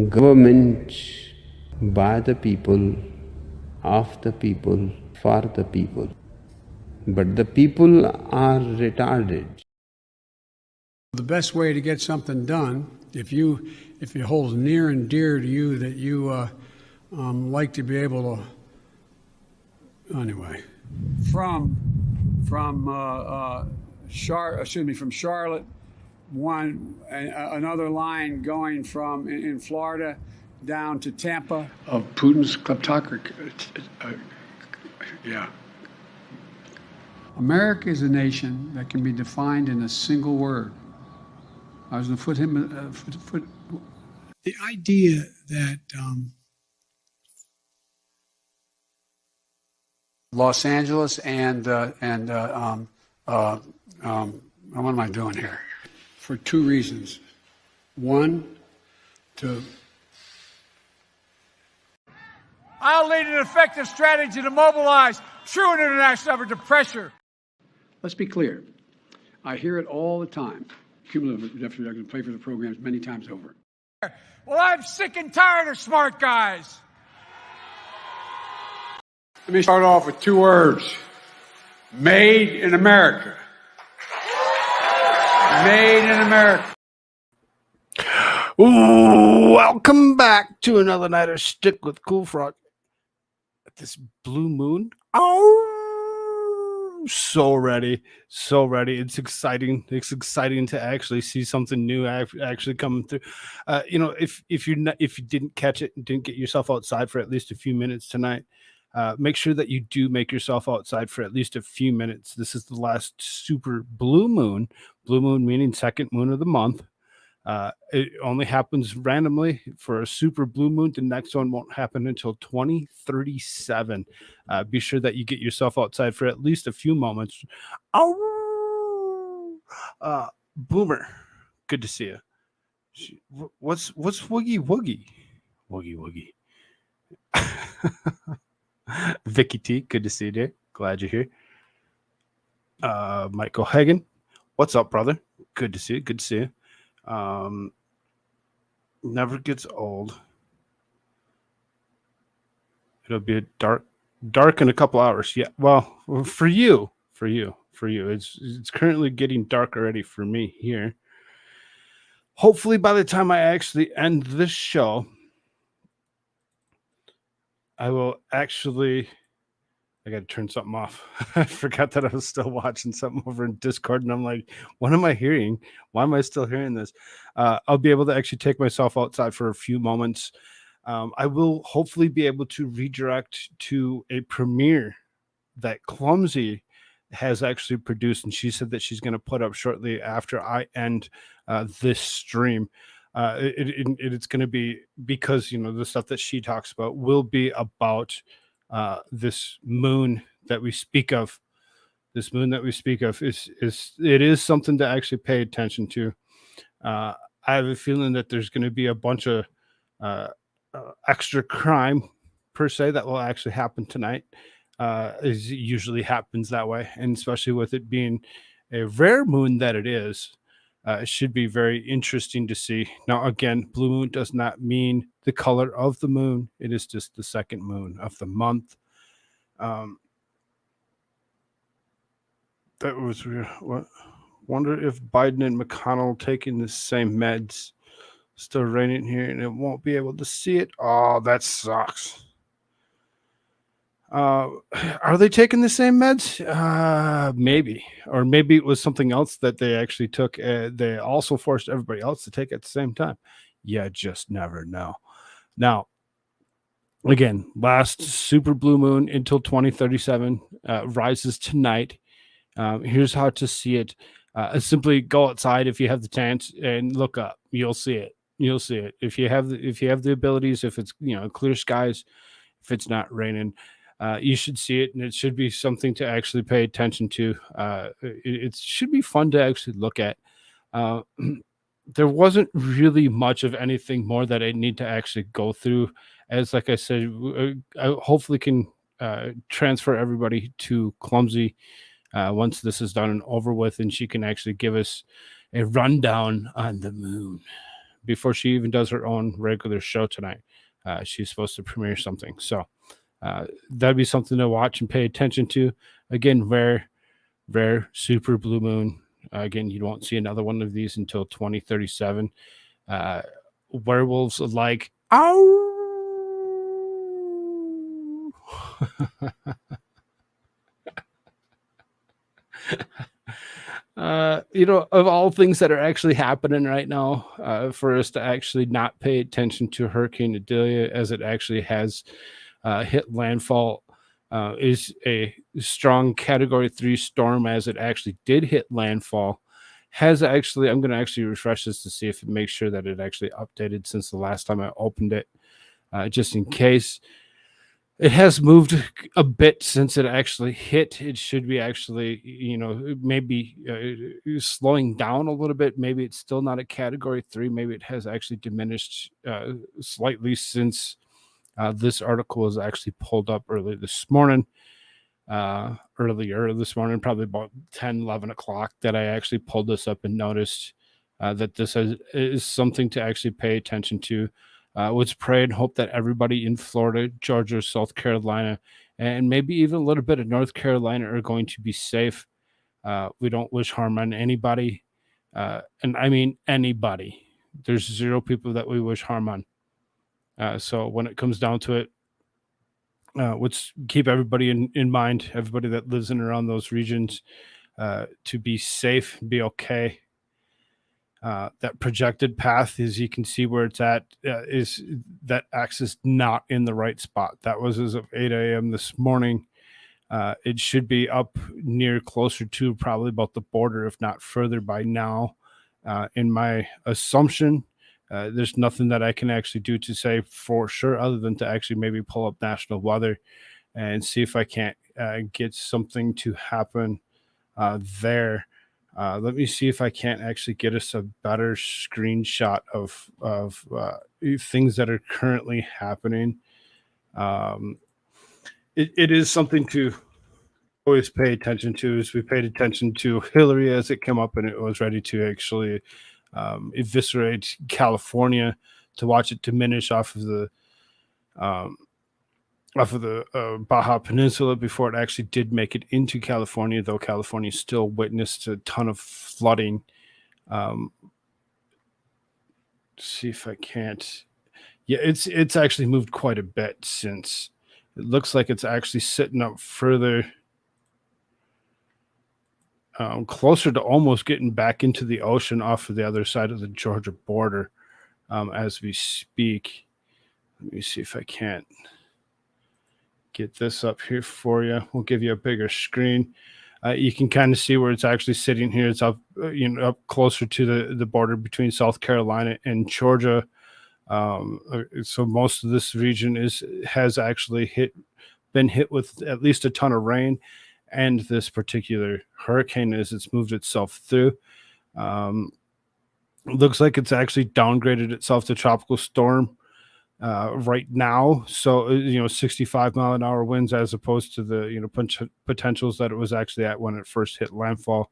government by the people, of the people, for the people. But the people are retarded. The best way to get something done, if it holds near and dear to you that you like to be able to, anyway, from Charlotte, another line going from in Florida down to Tampa of Putin's kleptocracy. Yeah. America is a nation that can be defined in a single word. I was going to the idea that Los Angeles and what am I doing here? For two reasons. One, I'll lead an effective strategy to mobilize true international effort to pressure. Let's be clear. I hear it all the time. Cumulative deficit reduction, play for the programs many times over. Well, I'm sick and tired of smart guys. Let me start off with two words. Made in America. Made in America. Ooh, welcome back to another night of Shtick with Koolfrogg. This blue moon. Oh, so ready. It's exciting. It's exciting to actually see something new actually coming through. If you didn't catch it and didn't get yourself outside for at least a few minutes tonight, make sure that you do make yourself outside for at least a few minutes. This is the last super blue moon. Blue moon meaning second moon of the month. It only happens randomly for a super blue moon. The next one won't happen until 2037. Be sure that you get yourself outside for at least a few moments. Oh, Boomer, good to see you. What's woogie woogie? Woogie woogie. Vicky T, good to see you, dear. Glad you're here. Michael Hagen, what's up, brother? Good to see you. Good to see you. Never gets old. It'll be dark in a couple hours. Yeah, well, for you. It's currently getting dark already for me here. Hopefully, by the time I actually end this show, I will actually. I got to turn something off. I forgot that I was still watching something over in Discord, and I'm like, what am I hearing? Why am I still hearing this? I'll be able to actually take myself outside for a few moments. I will hopefully be able to redirect to a premiere that Clumsy has actually produced, and she said that she's going to put up shortly after I end this stream. It's going to be because the stuff that she talks about will be about this moon that we speak of. This moon that we speak of is something to actually pay attention to. I have a feeling that there's going to be a bunch of extra crime per se that will actually happen tonight. It usually happens that way, and especially with it being a rare moon that it is. It should be very interesting to see. Now, again, blue moon does not mean the color of the moon. It is just the second moon of the month. That was weird. What? Wonder if Biden and McConnell taking the same meds. Still raining here, and it won't be able to see it. Oh, that sucks. Are they taking the same meds? Maybe. Or maybe it was something else that they actually took. They also forced everybody else to take at the same time. Yeah, just never know. Now, again, last super blue moon until 2037 rises tonight. Here's how to see it. Simply go outside if you have the chance and look up. You'll see it. If you have the abilities, if it's clear skies, if it's not raining. You should see it, and it should be something to actually pay attention to. It should be fun to actually look at. There wasn't really much of anything more that I need to actually go through. As like I said, I hopefully can transfer everybody to Clumsy once this is done and over with, and she can actually give us a rundown on the moon. before she even does her own regular show tonight. She's supposed to premiere something. So that'd be something to watch and pay attention to. Again, rare super blue moon. Again, you won't see another one of these until 2037. Werewolves like, ow! Of all things that are actually happening right now, for us to actually not pay attention to Hurricane Idalia as it actually has hit landfall, is a strong Category 3 storm as it actually did hit landfall. Has actually, I'm going to actually refresh this to see if it makes sure that it actually updated since the last time I opened it, just in case. It has moved a bit since it actually hit. It should be actually, maybe slowing down a little bit. Maybe it's still not a Category 3. Maybe it has actually diminished slightly since this article was actually pulled up earlier this morning, probably about 10, 11 o'clock, that I actually pulled this up and noticed that this is something to actually pay attention to. Let's pray and hope that everybody in Florida, Georgia, South Carolina, and maybe even a little bit of North Carolina are going to be safe. We don't wish harm on anybody. And I mean anybody. There's 0 people that we wish harm on. So when it comes down to it, let's keep everybody in mind, everybody that lives in and around those regions, to be safe, be okay. That projected path, as you can see where it's at, is that axis not in the right spot. That was as of 8 a.m. this morning. It should be up near closer to probably about the border, if not further by now. In my assumption, there's nothing that I can actually do to say for sure other than to actually maybe pull up national weather and see if I can't get something to happen there. Let me see if I can't actually get us a better screenshot of things that are currently happening. It is something to always pay attention to. As we paid attention to Hillary as it came up and it was ready to actually eviscerate California, to watch it diminish off of the Baja Peninsula before it actually did make it into California, though California still witnessed a ton of flooding. See if I can't. Yeah, it's actually moved quite a bit since. It looks like it's actually sitting up further, closer to almost getting back into the ocean off of the other side of the Georgia border as we speak. Let me see if I can't get this up here for you. We'll give you a bigger screen. You can kind of see where it's actually sitting here. It's up, up closer to the border between South Carolina and Georgia. So most of this region has actually been hit with at least a ton of rain, and this particular hurricane, as it's moved itself through, looks like it's actually downgraded itself to tropical storm right now. So 65 mile an hour winds as opposed to the potentials that it was actually at when it first hit landfall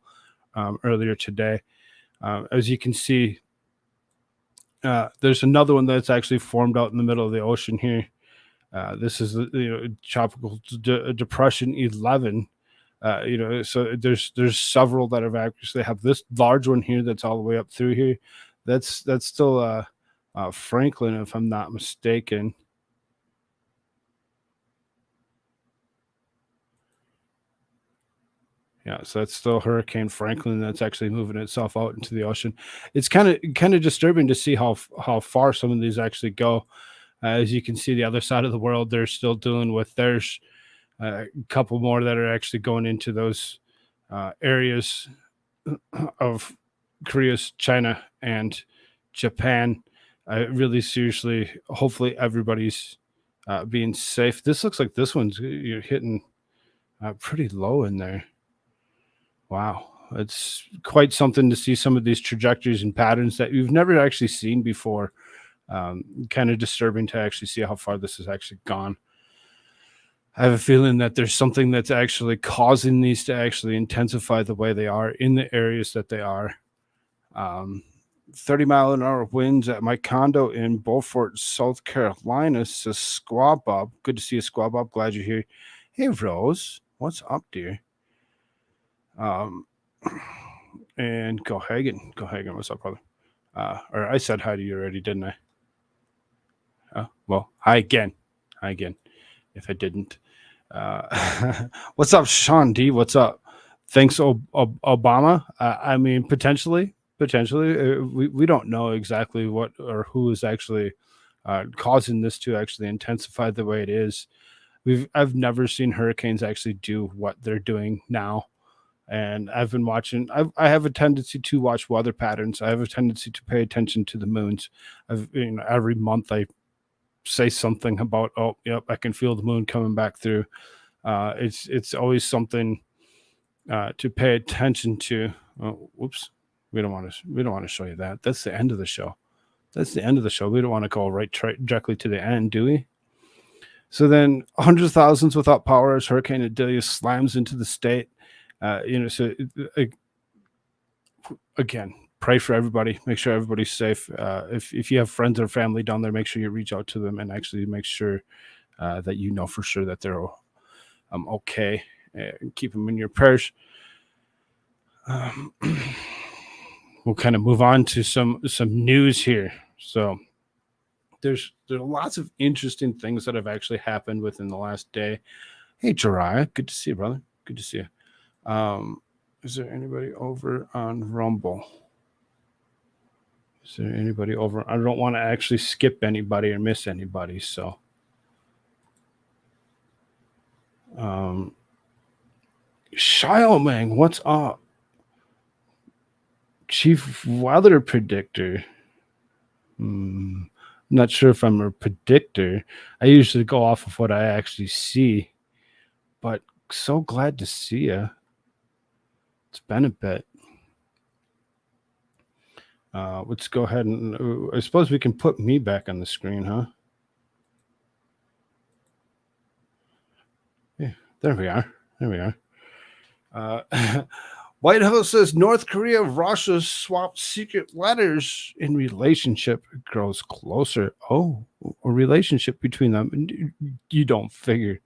earlier today. As you can see, there's another one that's actually formed out in the middle of the ocean here. This is tropical depression 11. So there's several that have actually have this large one here that's all the way up through here. That's still Franklin, if I'm not mistaken. Yeah, so that's still Hurricane Franklin that's actually moving itself out into the ocean. It's kind of disturbing to see how far some of these actually go. As you can see, the other side of the world, they're still dealing with theirs. A couple more that are actually going into those areas of Korea, China, and Japan. Really seriously, hopefully everybody's being safe. This looks like this one's you're hitting pretty low in there. Wow, it's quite something to see some of these trajectories and patterns that you've never actually seen before. Kind of disturbing to actually see how far this has actually gone. I have a feeling that there's something that's actually causing these to actually intensify the way they are in the areas that they are. 30-mile-an-hour winds at my condo in Beaufort, South Carolina, says Squaw Bob. Good to see you, Squaw Bob. Glad you're here. Hey, Rose. What's up, dear? And Go Hagen. What's up, brother? Or I said hi to you already, didn't I? Well, hi again. If I didn't. What's up, Sean D? What's up? Thanks, Obama. I mean, potentially. We don't know exactly what or who is actually causing this to actually intensify the way it is. I've never seen hurricanes actually do what they're doing now. And I've been watching. I have a tendency to watch weather patterns. I have a tendency to pay attention to the moons. Every month I say something about, oh, yep, I can feel the moon coming back through. It's always something to pay attention to. Oh, whoops, we don't want to show you that. That's the end of the show. We don't want to go directly to the end, do we? So then, hundreds of thousands without power as Hurricane Idalia slams into the state. Again, pray for everybody. Make sure everybody's safe. If you have friends or family down there, make sure you reach out to them and actually make sure that you know for sure that they're okay. Keep them in your prayers. We'll kind of move on to some news here. So there's lots of interesting things that have actually happened within the last day. Hey, Jariah, good to see you, brother. Good to see you. Is there anybody over on Rumble? Is there anybody over? I don't want to actually skip anybody or miss anybody, so. Xiaoming, what's up? Chief Weather Predictor. I'm not sure if I'm a predictor. I usually go off of what I actually see, but so glad to see you. It's been a bit. Let's go ahead and I suppose we can put me back on the screen, huh? Yeah, there we are. White House says North Korea, Russia swapped secret letters in relationship grows closer. Oh, a relationship between them. You don't figure.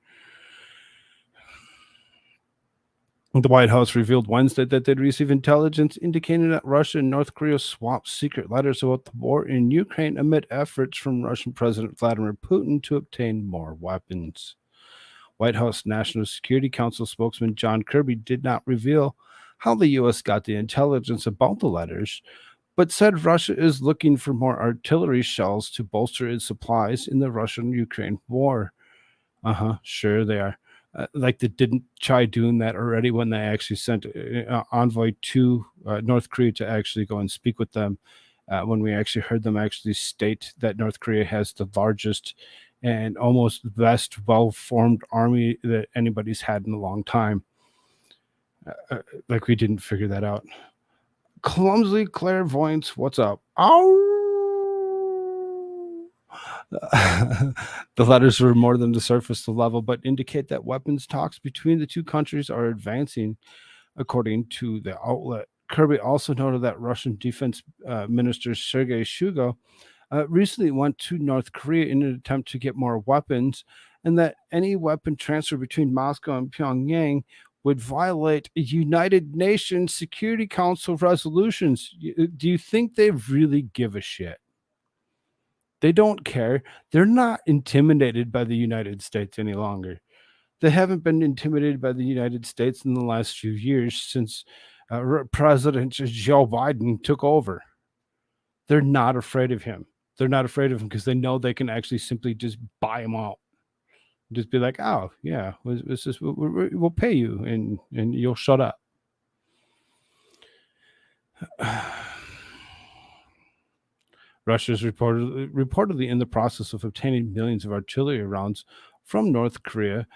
The White House revealed Wednesday that they'd received intelligence indicating that Russia and North Korea swapped secret letters about the war in Ukraine amid efforts from Russian President Vladimir Putin to obtain more weapons. White House National Security Council spokesman John Kirby did not reveal how the U.S. got the intelligence about the letters, but said Russia is looking for more artillery shells to bolster its supplies in the Russian-Ukraine war. Sure they are. Like they didn't try doing that already when they actually sent an envoy to North Korea to actually go and speak with them, when we actually heard them actually state that North Korea has the largest and almost best well-formed army that anybody's had in a long time. Like we didn't figure that out. Clumsy clairvoyance, what's up? Ow! The letters were more than the surface level, but indicate that weapons talks between the two countries are advancing, according to the outlet. Kirby also noted that Russian Defense Minister Sergei Shoigu recently went to North Korea in an attempt to get more weapons, and that any weapon transfer between Moscow and Pyongyang would violate United Nations Security Council resolutions. Do you think they really give a shit? They don't care. They're not intimidated by the United States any longer. They haven't been intimidated by the United States in the last few years since President Joe Biden took over. They're not afraid of him. They're not afraid of him because they know they can actually simply just buy him out. Just be like, oh yeah, we'll pay you and you'll shut up. Russia is reportedly in the process of obtaining millions of artillery rounds from North Korea.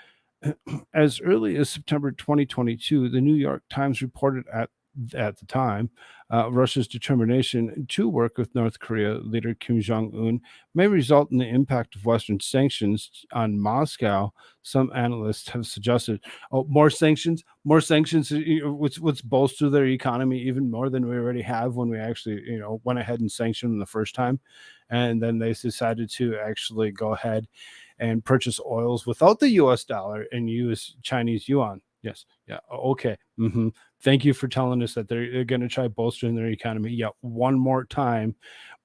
As early as September 2022, the New York Times reported at the time. Russia's determination to work with North Korea leader Kim Jong-un may result in the impact of Western sanctions on Moscow. Some analysts have suggested, oh, more sanctions, which bolster their economy even more than we already have when we actually, went ahead and sanctioned them the first time. And then they decided to actually go ahead and purchase oils without the US dollar and use Chinese yuan. Yes. Yeah. Okay. Thank you for telling us that they're going to try bolstering their economy. Yeah. One more time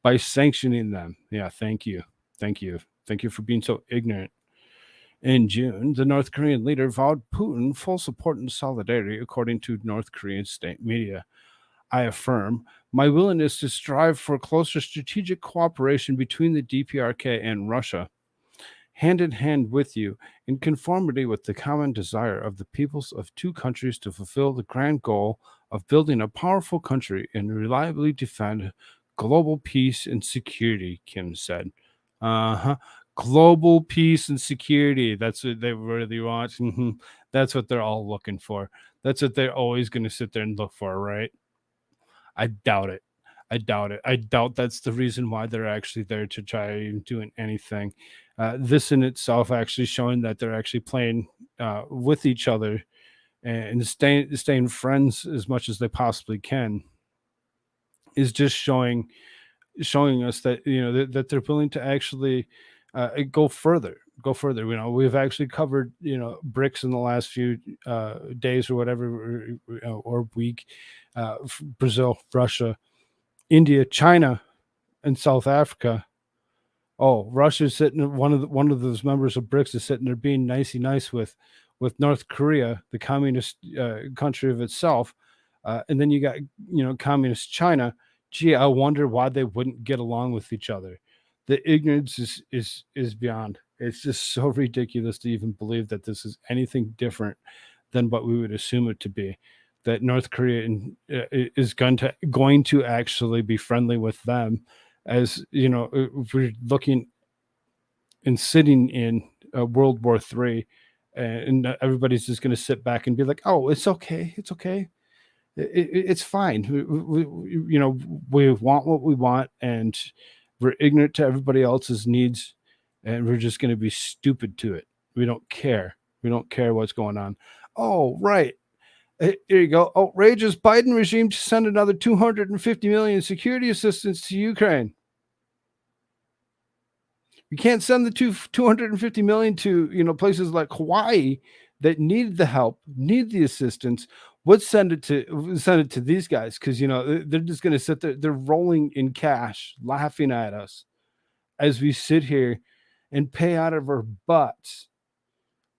by sanctioning them. Yeah. Thank you. Thank you. Thank you for being so ignorant. In June, the North Korean leader vowed Putin full support and solidarity, according to North Korean state media. I affirm my willingness to strive for closer strategic cooperation between the DPRK and Russia, hand in hand with you, in conformity with the common desire of the peoples of two countries to fulfill the grand goal of building a powerful country and reliably defend global peace and security, Kim said. Global peace and security. That's what they really want. That's what they're all looking for. That's what they're always going to sit there and look for, right? I doubt it. I doubt it. I doubt that's the reason why they're actually there to try doing anything. This in itself actually showing that they're actually playing with each other and staying friends as much as they possibly can is just showing us that that they're willing to actually go further. We've actually covered BRICS in the last few days or whatever or week. Brazil, Russia, India, China, and South Africa. Oh, Russia's sitting. One of those members of BRICS is sitting there being nice with North Korea, the communist country of itself, and then you got communist China. Gee, I wonder why they wouldn't get along with each other. The ignorance is beyond. It's just so ridiculous to even believe that this is anything different than what we would assume it to be. That North Korea is going to actually be friendly with them, as if we're looking and sitting in World War III, and everybody's just going to sit back and be like, "Oh, it's okay, it's okay, it's fine." We want what we want, and we're ignorant to everybody else's needs, and we're just going to be stupid to it. We don't care. We don't care what's going on. Oh, right. Here you go. Outrageous Biden regime to send another 250 million security assistance to Ukraine. We can't send the 250 million to places like Hawaii that need the help, need the assistance. Let's send it to these guys because they're just going to sit there. They're rolling in cash, laughing at us as we sit here and pay out of our butts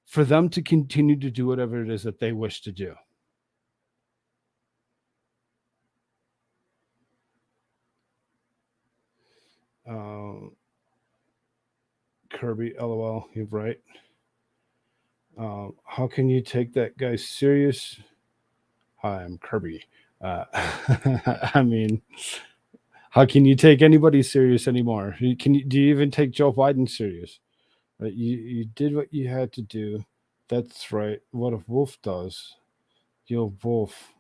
for them to continue to do whatever it is that they wish to do. Kirby, LOL, you're right. How can you take that guy serious? Hi, I'm Kirby. I mean, how can you take anybody serious anymore? Do you even take Joe Biden serious? You did what you had to do. That's right. What a wolf does. Yo, wolf.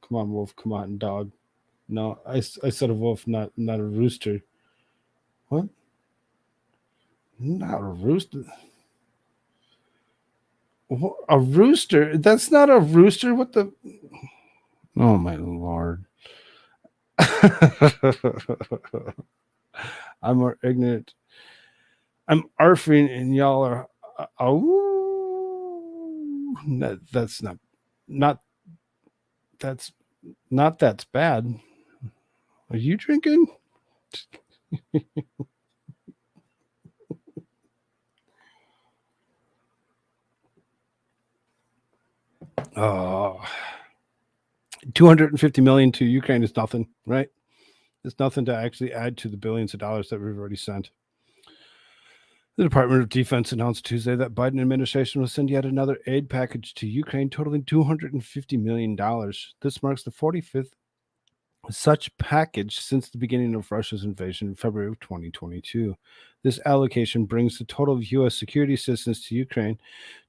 Come on, wolf. Come on, dog. No, I said a wolf, not a rooster. What? Not a rooster. A rooster? That's not a rooster. What the? Oh my lord! I'm more ignorant. I'm arfing, and y'all are. That's that's bad. Are you drinking? Oh, 250 million to Ukraine is nothing, right? It's nothing to actually add to the billions of dollars that we've already sent. The Department of Defense announced Tuesday that Biden administration will send yet another aid package to Ukraine totaling $250 million. This marks the 45th such package since the beginning of Russia's invasion in February of 2022. This allocation brings the total of U.S. security assistance to Ukraine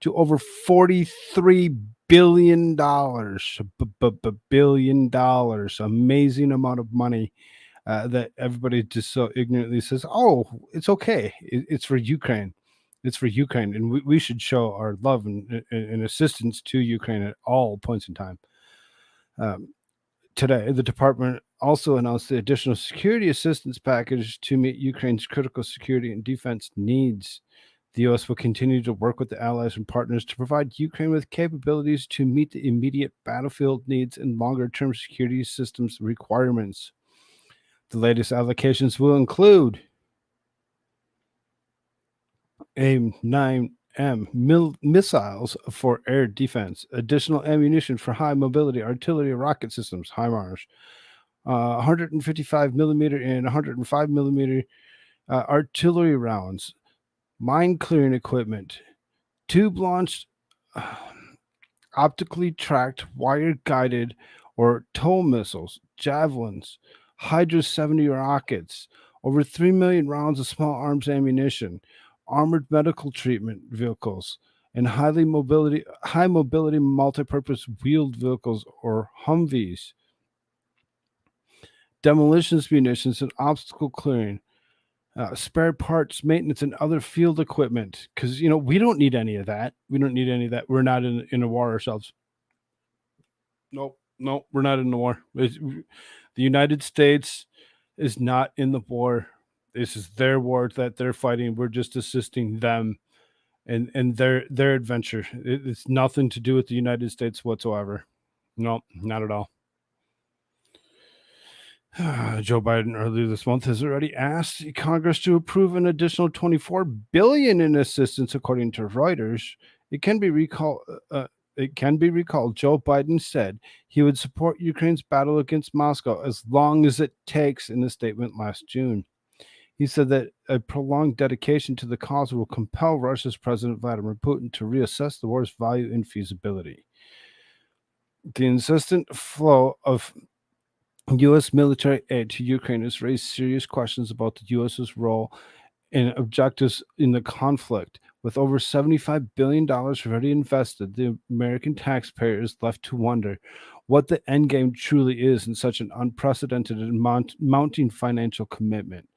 to over $43 billion dollars, billion dollars, amazing amount of money that everybody just so ignorantly says, "Oh, it's okay. It's for Ukraine. It's for Ukraine," and we should show our love and assistance to Ukraine at all points in time. Today, the department also announced the additional security assistance package to meet Ukraine's critical security and defense needs. The U.S. will continue to work with the allies and partners to provide Ukraine with capabilities to meet the immediate battlefield needs and longer-term security systems requirements. The latest allocations will include AIM-9M missiles for air defense, additional ammunition for high mobility artillery rocket systems, HIMARS, 155 millimeter and 105 millimeter artillery rounds, mine clearing equipment, tube launched, optically tracked, wire guided or tow missiles, javelins, Hydra 70 rockets, over 3 million rounds of small arms ammunition, armored medical treatment vehicles, and high mobility multi-purpose wheeled vehicles or Humvees, demolitions munitions and obstacle clearing, spare parts, maintenance, and other field equipment. Because we don't need any of that. We don't need any of that. We're not in a war ourselves. Nope, we're not in the war. The United States is not in the war. This is their war that they're fighting. We're just assisting them and their adventure. It's nothing to do with the United States whatsoever. No, not at all. Joe Biden earlier this month has already asked Congress to approve an additional $24 billion in assistance, according to Reuters. It can be recalled. Joe Biden said he would support Ukraine's battle against Moscow as long as it takes, in a statement last June. He said that a prolonged dedication to the cause will compel Russia's President Vladimir Putin to reassess the war's value and feasibility. The insistent flow of U.S. military aid to Ukraine has raised serious questions about the U.S.'s role and objectives in the conflict. With over $75 billion already invested, the American taxpayer is left to wonder what the endgame truly is in such an unprecedented and mounting financial commitment.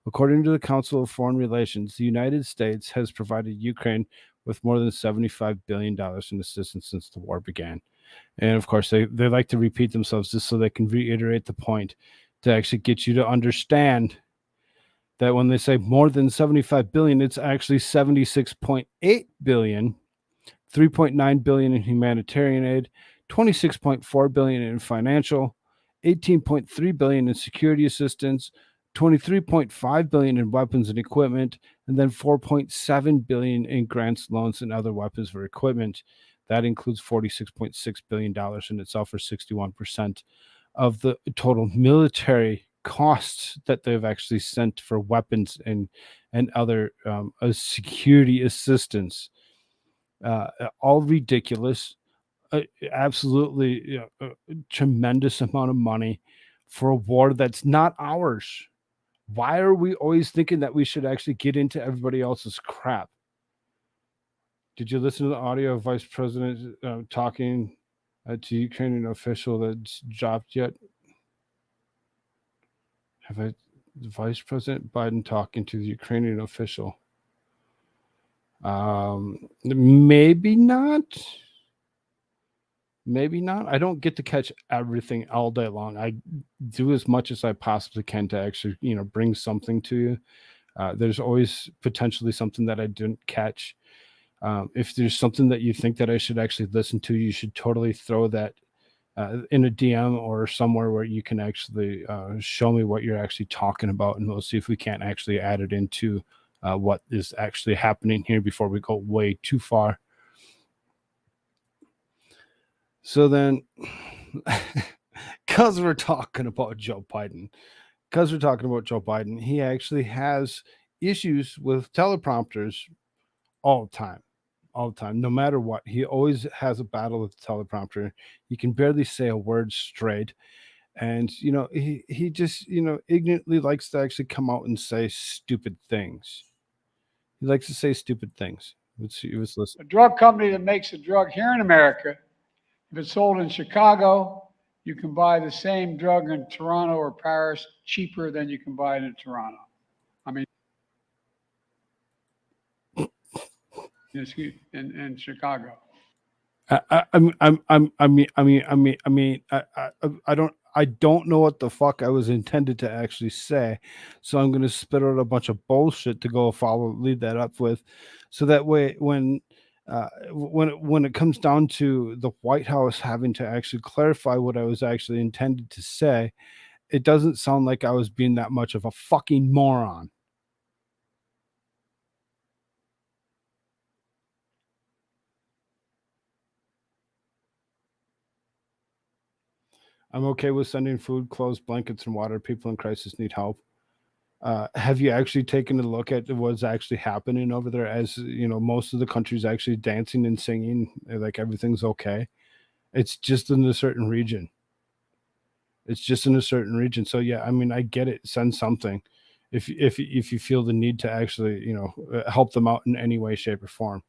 According to the Council of Foreign Relations, the United States has provided Ukraine with more than $75 billion in assistance since the war began. And of course, they like to repeat themselves just so they can reiterate the point to actually get you to understand that when they say more than 75 billion, it's actually 76.8 billion, 3.9 billion in humanitarian aid, 26.4 billion in financial, 18.3 billion in security assistance, 23.5 billion in weapons and equipment, and then 4.7 billion in grants, loans, and other weapons for equipment. That includes $46.6 billion in itself, for 61% of the total military costs that they've actually sent for weapons and other security assistance. All ridiculous, absolutely a tremendous amount of money for a war that's not ours. Why are we always thinking that we should actually get into everybody else's crap? Did you listen to the audio of Vice President talking to Ukrainian official that's dropped yet? Vice President Biden talking to the Ukrainian official? Maybe not. Maybe not. I don't get to catch everything all day long. I do as much as I possibly can to actually, bring something to you. There's always potentially something that I didn't catch. If there's something that you think that I should actually listen to, you should totally throw that in a DM or somewhere where you can actually show me what you're actually talking about, and we'll see if we can't actually add it into what is actually happening here before we go way too far. So then, because we're talking about Joe Biden, he actually has issues with teleprompters all the time. No matter what. He always has a battle with the teleprompter. He can barely say a word straight. And, he just, ignorantly likes to actually come out and say stupid things. He likes to say stupid things. Let's listen. A drug company that makes a drug here in America If it's sold in Chicago, you can buy the same drug in Toronto or Paris cheaper than you can buy it in Toronto. I mean, in Chicago. I don't know what the fuck I was intended to actually say, so I'm gonna spit out a bunch of bullshit to go lead that up with, so that way when it comes down to the White House having to actually clarify what I was actually intended to say, it doesn't sound like I was being that much of a fucking moron. I'm okay with sending food, clothes, blankets, and water. People in crisis need help. Have you actually taken a look at what's actually happening over there? As you know, most of the country's actually dancing and singing, like everything's okay. It's just in a certain region. It's just in a certain region. So yeah, I mean, I get it. Send something if you feel the need to actually, help them out in any way, shape, or form.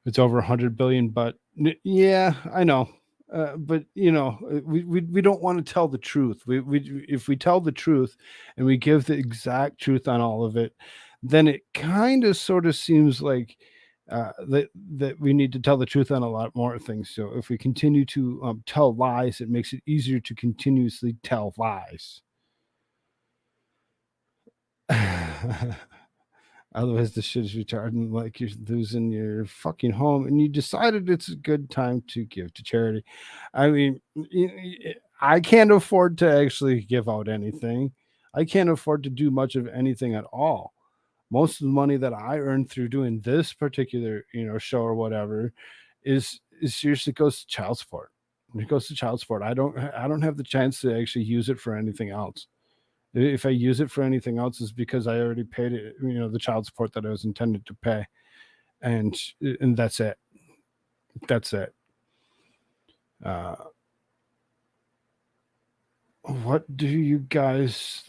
It's over 100 billion, but yeah, I know. But we don't want to tell the truth. We if we tell the truth and we give the exact truth on all of it, then it kind of sort of seems like that we need to tell the truth on a lot more things. So if we continue to tell lies, it makes it easier to continuously tell lies. Otherwise, the shit is retarded, like you're losing your fucking home, and you decided it's a good time to give to charity. I mean, I can't afford to actually give out anything. I can't afford to do much of anything at all. Most of the money that I earn through doing this particular, show or whatever, is seriously goes to child support. It goes to child support. I don't have the chance to actually use it for anything else. If I use it for anything else, is because I already paid it, the child support that I was intended to pay, and that's it. That's it. What do you guys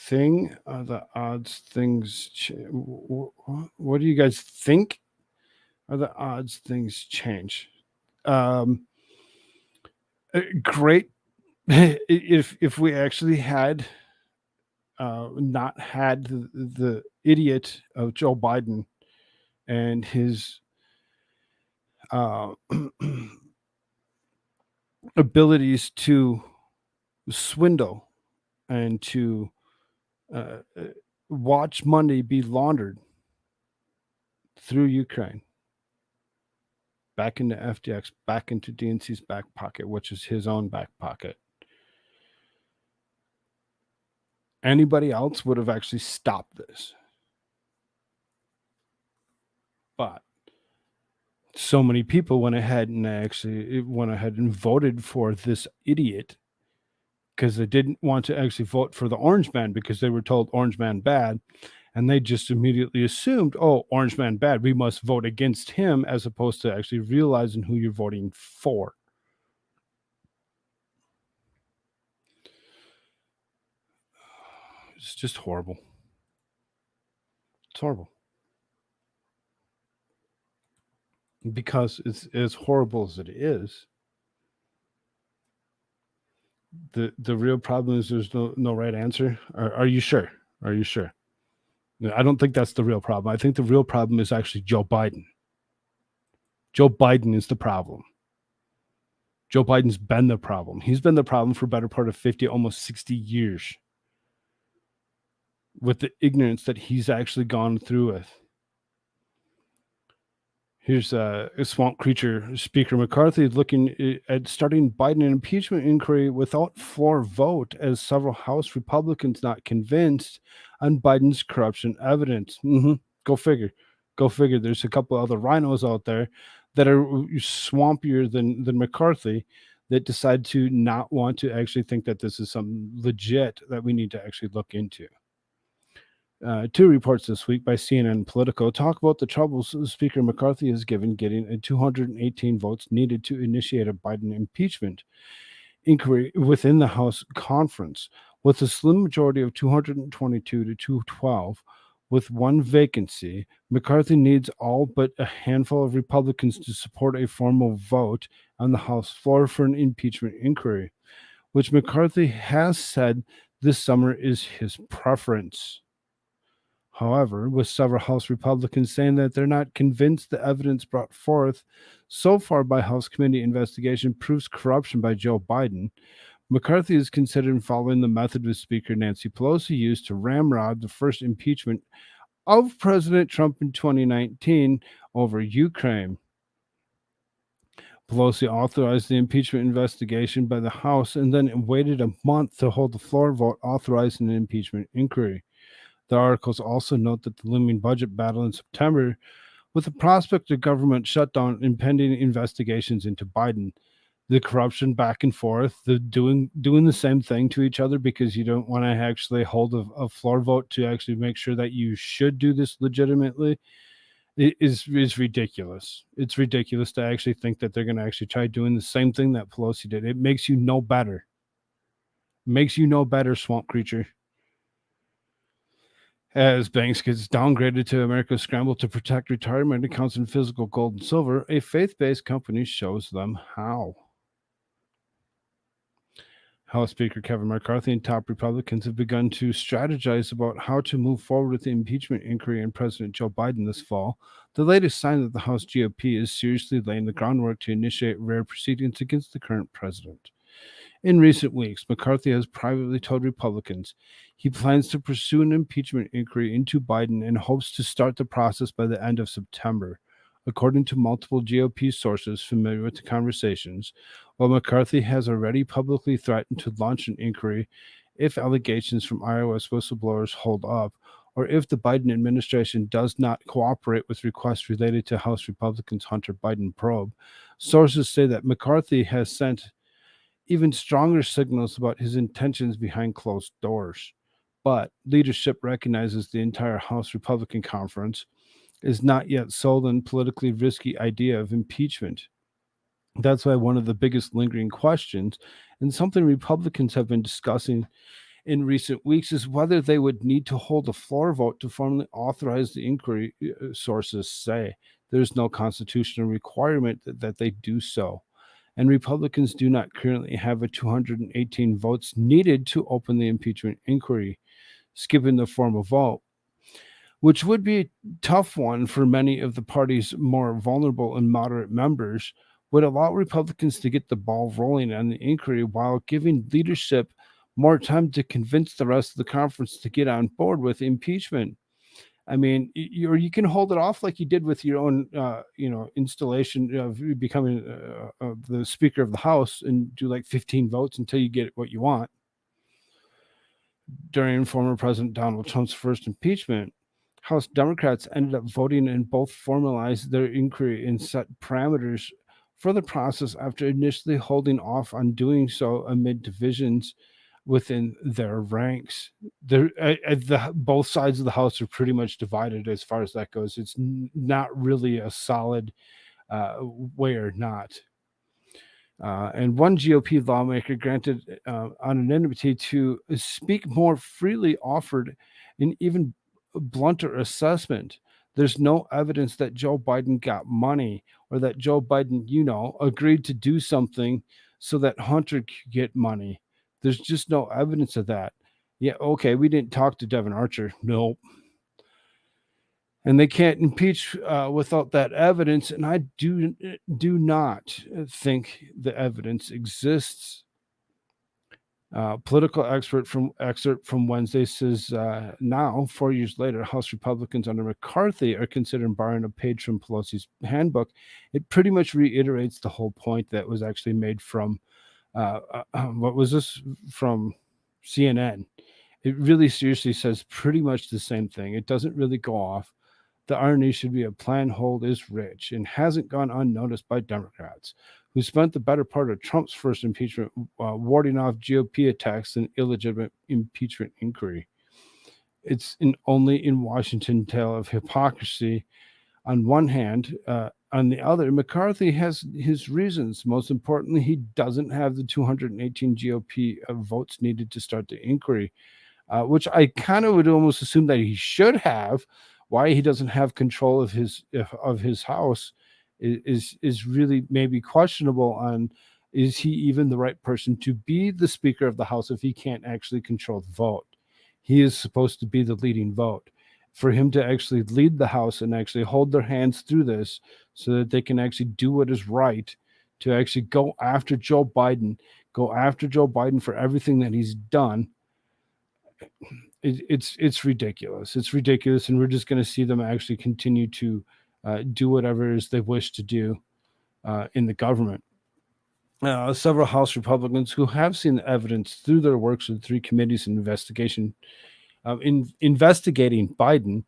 think are the odds things? What do you guys think are the odds things change? Great. If we actually had not had the idiot of Joe Biden and his abilities to swindle and to watch money be laundered through Ukraine back into FTX, back into DNC's back pocket, which is his own back pocket. Anybody else would have actually stopped this. But so many people went ahead and voted for this idiot because they didn't want to actually vote for the orange man because they were told orange man bad. And they just immediately assumed, oh, orange man bad, we must vote against him, as opposed to actually realizing who you're voting for. It's just horrible. It's horrible. Because it's as horrible as it is, the real problem is there's no right answer. Are you sure? Are you sure? I don't think that's the real problem. I think the real problem is actually Joe Biden. Joe Biden is the problem. Joe Biden's been the problem. He's been the problem for a better part of 50, almost 60 years. With the ignorance that he's actually gone through with. Here's a swamp creature. Speaker McCarthy looking at starting Biden impeachment inquiry without floor vote, as several House Republicans not convinced on Biden's corruption evidence. Go figure. Go figure. There's a couple other rhinos out there that are swampier than McCarthy that decide to not want to actually think that this is some legit that we need to actually look into. Two reports this week by CNN and Politico talk about the troubles Speaker McCarthy has given getting 218 votes needed to initiate a Biden impeachment inquiry within the House conference. With a slim majority of 222 to 212, With one vacancy, McCarthy needs all but a handful of Republicans to support a formal vote on the House floor for an impeachment inquiry, which McCarthy has said this summer is his preference. However, with several House Republicans saying that they're not convinced the evidence brought forth so far by House committee investigation proves corruption by Joe Biden, McCarthy is considering following the method of Speaker Nancy Pelosi used to ramrod the first impeachment of President Trump in 2019 over Ukraine. Pelosi authorized the impeachment investigation by the House and then waited a month to hold the floor vote authorizing an impeachment inquiry. The articles also note that the looming budget battle in September, with the prospect of government shutdown and pending investigations into Biden, the corruption back and forth, the doing the same thing to each other because you don't want to actually hold a floor vote to actually make sure that you should do this legitimately, is ridiculous. It's ridiculous to actually think that they're going to actually try doing the same thing that Pelosi did. It makes you no better. Makes you no better, swamp creature. As banks gets downgraded to America's scramble to protect retirement accounts in physical gold and silver, a faith-based company shows them how. House Speaker Kevin McCarthy and top Republicans have begun to strategize about how to move forward with the impeachment inquiry in President Joe Biden this fall, the latest sign that the House GOP is seriously laying the groundwork to initiate rare proceedings against the current president. In recent weeks, McCarthy has privately told Republicans he plans to pursue an impeachment inquiry into Biden and hopes to start the process by the end of September, according to multiple GOP sources familiar with the conversations, while McCarthy has already publicly threatened to launch an inquiry if allegations from iOS whistleblowers hold up, or if the Biden administration does not cooperate with requests related to House Republicans' Hunter Biden probe. Sources say that McCarthy has sent even stronger signals about his intentions behind closed doors. But leadership recognizes the entire House Republican conference is not yet sold on politically risky idea of impeachment. That's why one of the biggest lingering questions, and something Republicans have been discussing in recent weeks, is whether they would need to hold a floor vote to formally authorize the inquiry. Sources say there's no constitutional requirement that they do so, and Republicans do not currently have a 218 votes needed to open the impeachment inquiry. Skipping the formal vote, which would be a tough one for many of the party's more vulnerable and moderate members, would allow Republicans to get the ball rolling on the inquiry while giving leadership more time to convince the rest of the conference to get on board with impeachment. I mean, you can hold it off like you did with your own, installation of becoming the Speaker of the House and do like 15 votes until you get what you want. During former President Donald Trump's first impeachment, House Democrats ended up voting and both formalized their inquiry and set parameters for the process after initially holding off on doing so amid divisions within their ranks. Both sides of the House are pretty much divided as far as that goes. It's not really a solid way or not. And one GOP lawmaker granted anonymity to speak more freely offered an even blunter assessment. There's no evidence that Joe Biden got money or that Joe Biden, agreed to do something so that Hunter could get money. There's just no evidence of that. Yeah, okay, we didn't talk to Devin Archer. Nope. And they can't impeach without that evidence. And I do not think the evidence exists. Political excerpt from Wednesday says now, 4 years later, House Republicans under McCarthy are considering borrowing a page from Pelosi's handbook. It pretty much reiterates the whole point that was actually made from what was this from CNN. It really seriously says pretty much the same thing. It doesn't really go off. The irony should be a plan hold is rich and hasn't gone unnoticed by Democrats, who spent the better part of Trump's first impeachment warding off GOP attacks and illegitimate impeachment inquiry. It's an only in Washington tale of hypocrisy on one hand. On the other, McCarthy has his reasons. Most importantly, he doesn't have the 218 GOP votes needed to start the inquiry. which I kind of would almost assume that he should have. Why he doesn't have control of his house is really maybe questionable. On, is he even the right person to be the Speaker of the House if he can't actually control the vote? He is supposed to be the leading vote. For him to actually lead the House and actually hold their hands through this so that they can actually do what is right, to actually go after Joe Biden for everything that he's done. It's ridiculous. It's ridiculous, and we're just going to see them actually continue to do whatever it is they wish to do in the government. Several House Republicans who have seen the evidence through their works of the three committees in investigating Biden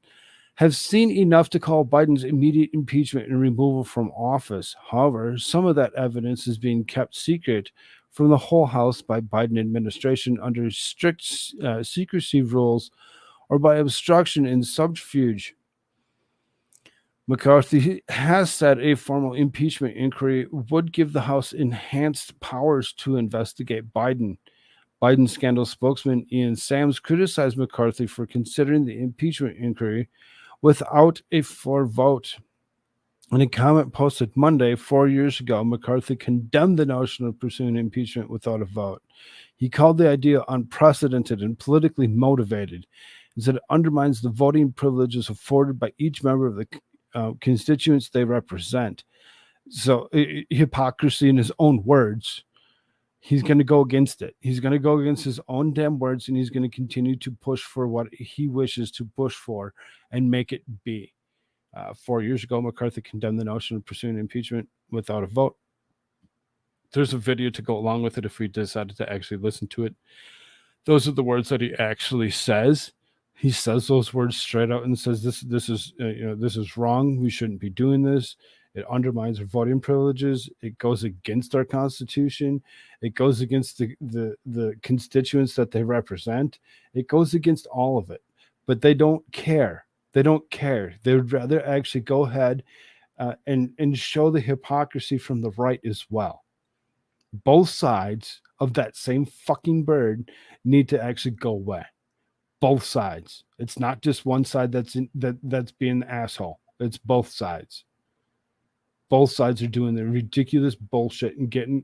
have seen enough to call Biden's immediate impeachment and removal from office. However, some of that evidence is being kept secret from the whole House by Biden administration under strict secrecy rules or by obstruction and subterfuge. McCarthy has said a formal impeachment inquiry would give the House enhanced powers to investigate Biden. Biden scandal spokesman Ian Sams criticized McCarthy for considering the impeachment inquiry without a floor vote. In a comment posted Monday, 4 years ago, McCarthy condemned the notion of pursuing impeachment without a vote. He called the idea unprecedented and politically motivated, and said it undermines the voting privileges afforded by each member of the constituents they represent. So, hypocrisy in his own words. He's going to go against it. He's going to go against his own damn words, and he's going to continue to push for what he wishes to push for and make it be. 4 years ago, McCarthy condemned the notion of pursuing impeachment without a vote. There's a video to go along with it if we decided to actually listen to it. Those are the words that he actually says. He says those words straight out and says, "This is wrong. We shouldn't be doing this. It undermines our voting privileges. It goes against our Constitution. It goes against the constituents that they represent. It goes against all of it." But they don't care. They don't care. They would rather actually go ahead and show the hypocrisy from the right as well. Both sides of that same fucking bird need to actually go away. Both sides. It's not just one side that's being the asshole. It's both sides. Both sides are doing the ridiculous bullshit and getting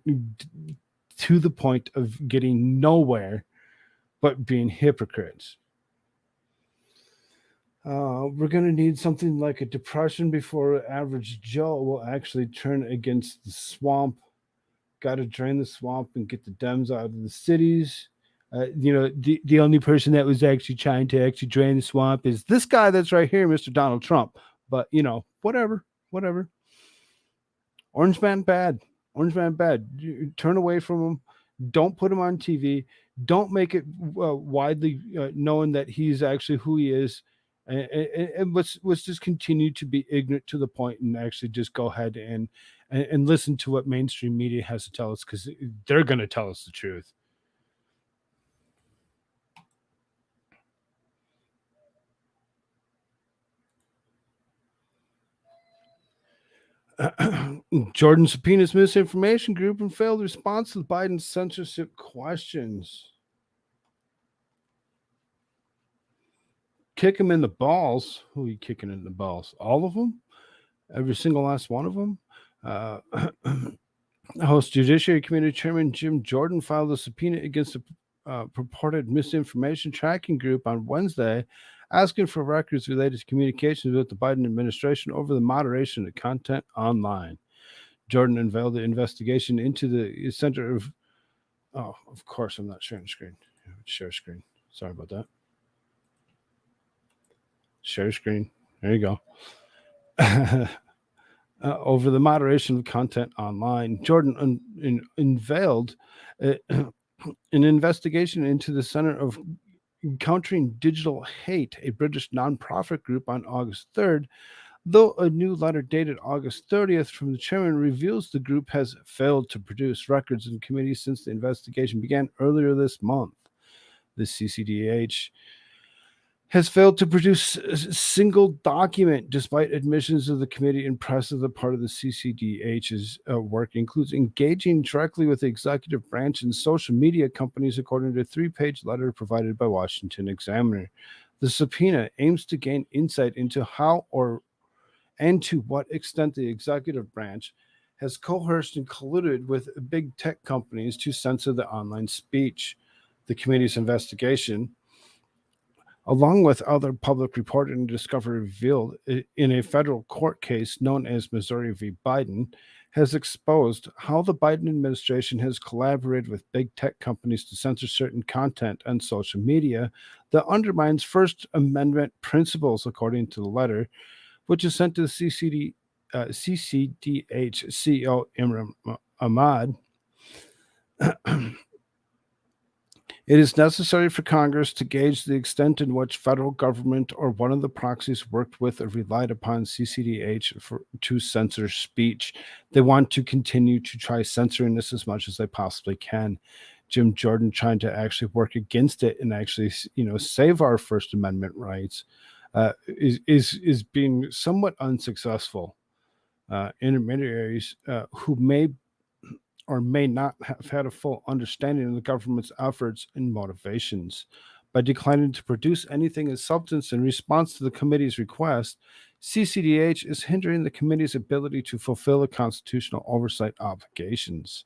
to the point of getting nowhere but being hypocrites. We're going to need something like a depression before average Joe will actually turn against the swamp. Got to drain the swamp and get the Dems out of the cities. The only person that was actually trying to actually drain the swamp is this guy that's right here, Mr. Donald Trump. But, whatever. Orange man bad. You turn away from him. Don't put him on TV. Don't make it widely known that he's actually who he is. And let's just continue to be ignorant to the point and actually just go ahead and listen to what mainstream media has to tell us, because they're going to tell us the truth. Jordan subpoenas misinformation group and failed response to Biden's censorship questions. Kick him in the balls. Who are you kicking in the balls? All of them? Every single last one of them? House Judiciary Committee Chairman Jim Jordan filed a subpoena against a purported misinformation tracking group on Wednesday, asking for records related to communications with the Biden administration over the moderation of content online. Jordan unveiled the investigation into the center of... Oh, of course, I'm not sharing screen. Share screen. Sorry about that. Share screen. There you go. Over the moderation of content online, Jordan unveiled an investigation into the Center of Countering Digital Hate, a British nonprofit group, on August 3rd, though a new letter dated August 30th from the chairman reveals the group has failed to produce records in committee since the investigation began earlier this month. The CCDH has failed to produce a single document, despite admissions of the committee and press of the part of the CCDH's work includes engaging directly with the executive branch and social media companies, according to a 3-page letter provided by Washington Examiner. The subpoena aims to gain insight into how and to what extent the executive branch has coerced and colluded with big tech companies to censor the online speech. The committee's investigation, along with other public reporting and discovery revealed in a federal court case known as Missouri v. Biden, has exposed how the Biden administration has collaborated with big tech companies to censor certain content on social media that undermines First Amendment principles, according to the letter, which is sent to the CCDH CEO Imran Ahmad. It is necessary for Congress to gauge the extent in which federal government or one of the proxies worked with or relied upon CCDH to censor speech. They want to continue to try censoring this as much as they possibly can. Jim Jordan trying to actually work against it and actually, save our First Amendment rights is being somewhat unsuccessful. Intermediaries who may or may not have had a full understanding of the government's efforts and motivations. By declining to produce anything of substance in response to the committee's request, CCDH is hindering the committee's ability to fulfill the constitutional oversight obligations.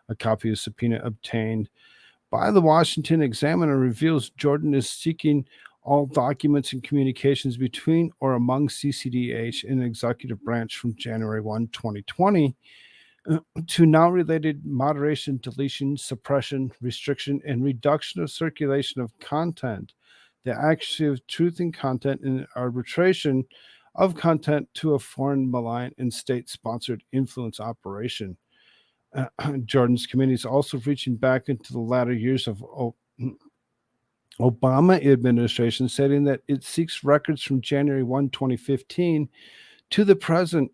A copy of subpoena obtained by the Washington Examiner reveals Jordan is seeking all documents and communications between or among CCDH and the executive branch from January 1, 2020, to now related moderation, deletion, suppression, restriction, and reduction of circulation of content, the active truthing content, and arbitration of content to a foreign, malign, and state-sponsored influence operation. Jordan's committee is also reaching back into the latter years of Obama administration, stating that it seeks records from January 1, 2015 to the present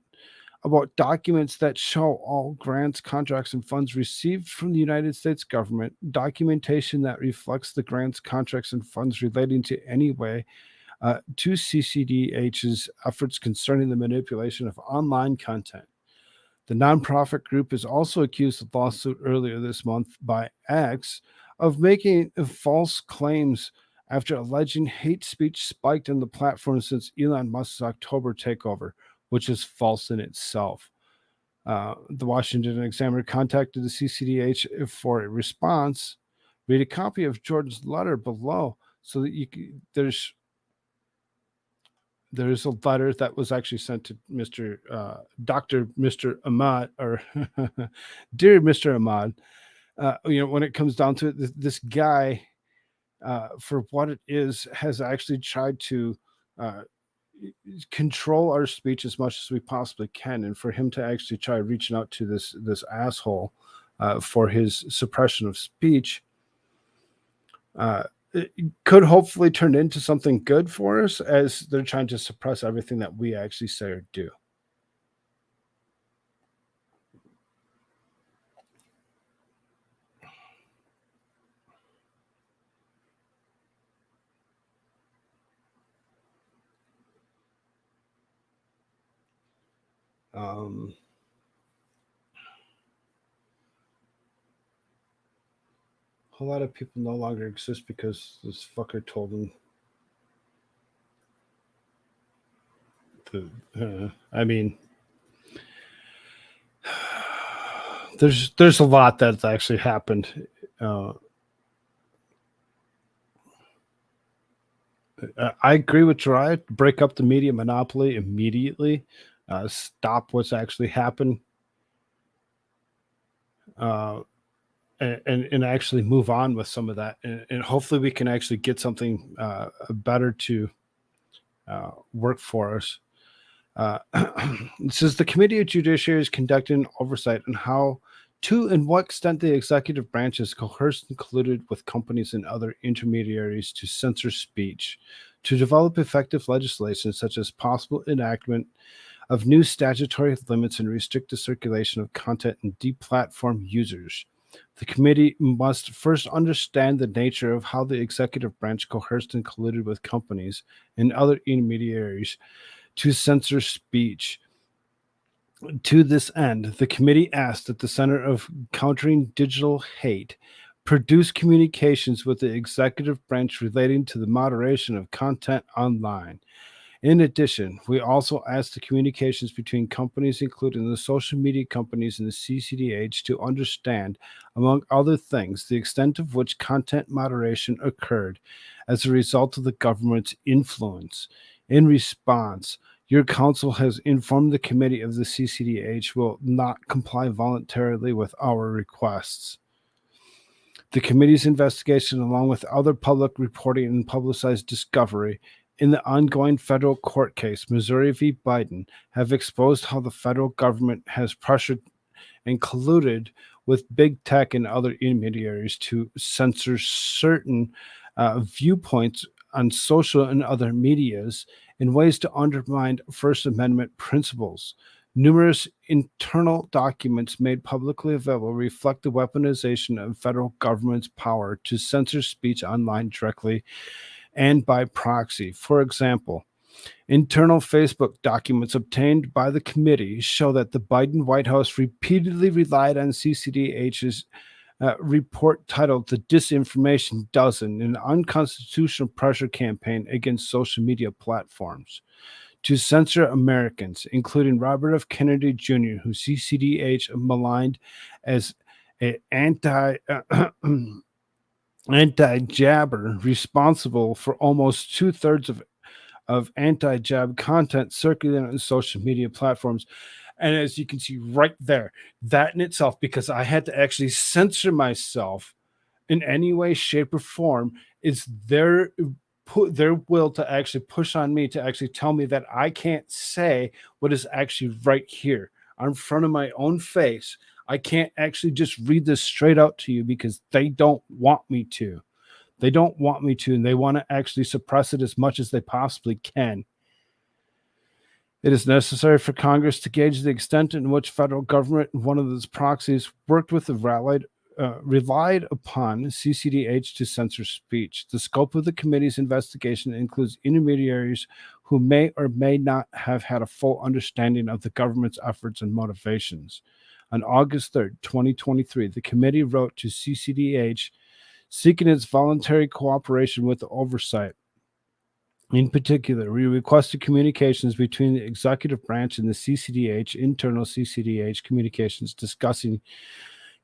about documents that show all grants, contracts, and funds received from the United States government, documentation that reflects the grants, contracts, and funds relating to any way to CCDH's efforts concerning the manipulation of online content. The nonprofit group is also accused of lawsuit earlier this month by X of making false claims after alleging hate speech spiked on the platform since Elon Musk's October takeover, which is false in itself. The Washington Examiner contacted the CCDH for a response. Read a copy of Jordan's letter below so that there's a letter that was actually sent to Mr. Ahmad, or dear Mr. Ahmad. When it comes down to it, this guy, for what it is, has actually tried to control our speech as much as we possibly can, and for him to actually try reaching out to this asshole for his suppression of speech it could hopefully turn into something good for us, as they're trying to suppress everything that we actually say or do. A lot of people no longer exist because this fucker told them there's a lot that's actually happened. I agree with Jiraiya. Break up the media monopoly immediately. Stop what's actually happened. And actually move on with some of that. And hopefully we can actually get something better to work for us. It says the Committee of Judiciary is conducting oversight on how to and what extent the executive branch has coerced and colluded with companies and other intermediaries to censor speech, to develop effective legislation such as possible enactment of new statutory limits and restrict the circulation of content and deplatform users. The committee must first understand the nature of how the executive branch coerced and colluded with companies and other intermediaries to censor speech. To this end, the committee asked that the Center of Countering Digital Hate produce communications with the executive branch relating to the moderation of content online. In addition, we also asked the communications between companies, including the social media companies and the CCDH, to understand, among other things, the extent of which content moderation occurred as a result of the government's influence. In response, your counsel has informed the committee of the CCDH will not comply voluntarily with our requests. The committee's investigation, along with other public reporting and publicized discovery in the ongoing federal court case, Missouri v. Biden, have exposed how the federal government has pressured and colluded with big tech and other intermediaries to censor certain viewpoints on social and other medias in ways to undermine First Amendment principles. Numerous internal documents made publicly available reflect the weaponization of federal government's power to censor speech online directly and by proxy. For example, internal Facebook documents obtained by the committee show that the Biden White House repeatedly relied on CCDH's report titled The Disinformation Dozen, an unconstitutional pressure campaign against social media platforms to censor Americans, including Robert F. Kennedy Jr., who CCDH maligned as an anti-jabber responsible for almost two-thirds of anti-jab content circulating on social media platforms. And as you can see right there, that in itself, because I had to actually censor myself in any way, shape, or form, is their will to actually push on me to actually tell me that I can't say what is actually right here in front of my own face. I can't actually just read this straight out to you because they don't want me to. They don't want me to, and they want to actually suppress it as much as they possibly can. It is necessary for Congress to gauge the extent in which federal government and one of its proxies worked with the relied upon CCDH to censor speech. The scope of the committee's investigation includes intermediaries who may or may not have had a full understanding of the government's efforts and motivations. On August 3rd, 2023, the committee wrote to CCDH seeking its voluntary cooperation with the oversight. In particular, we requested communications between the executive branch and the CCDH, internal CCDH communications discussing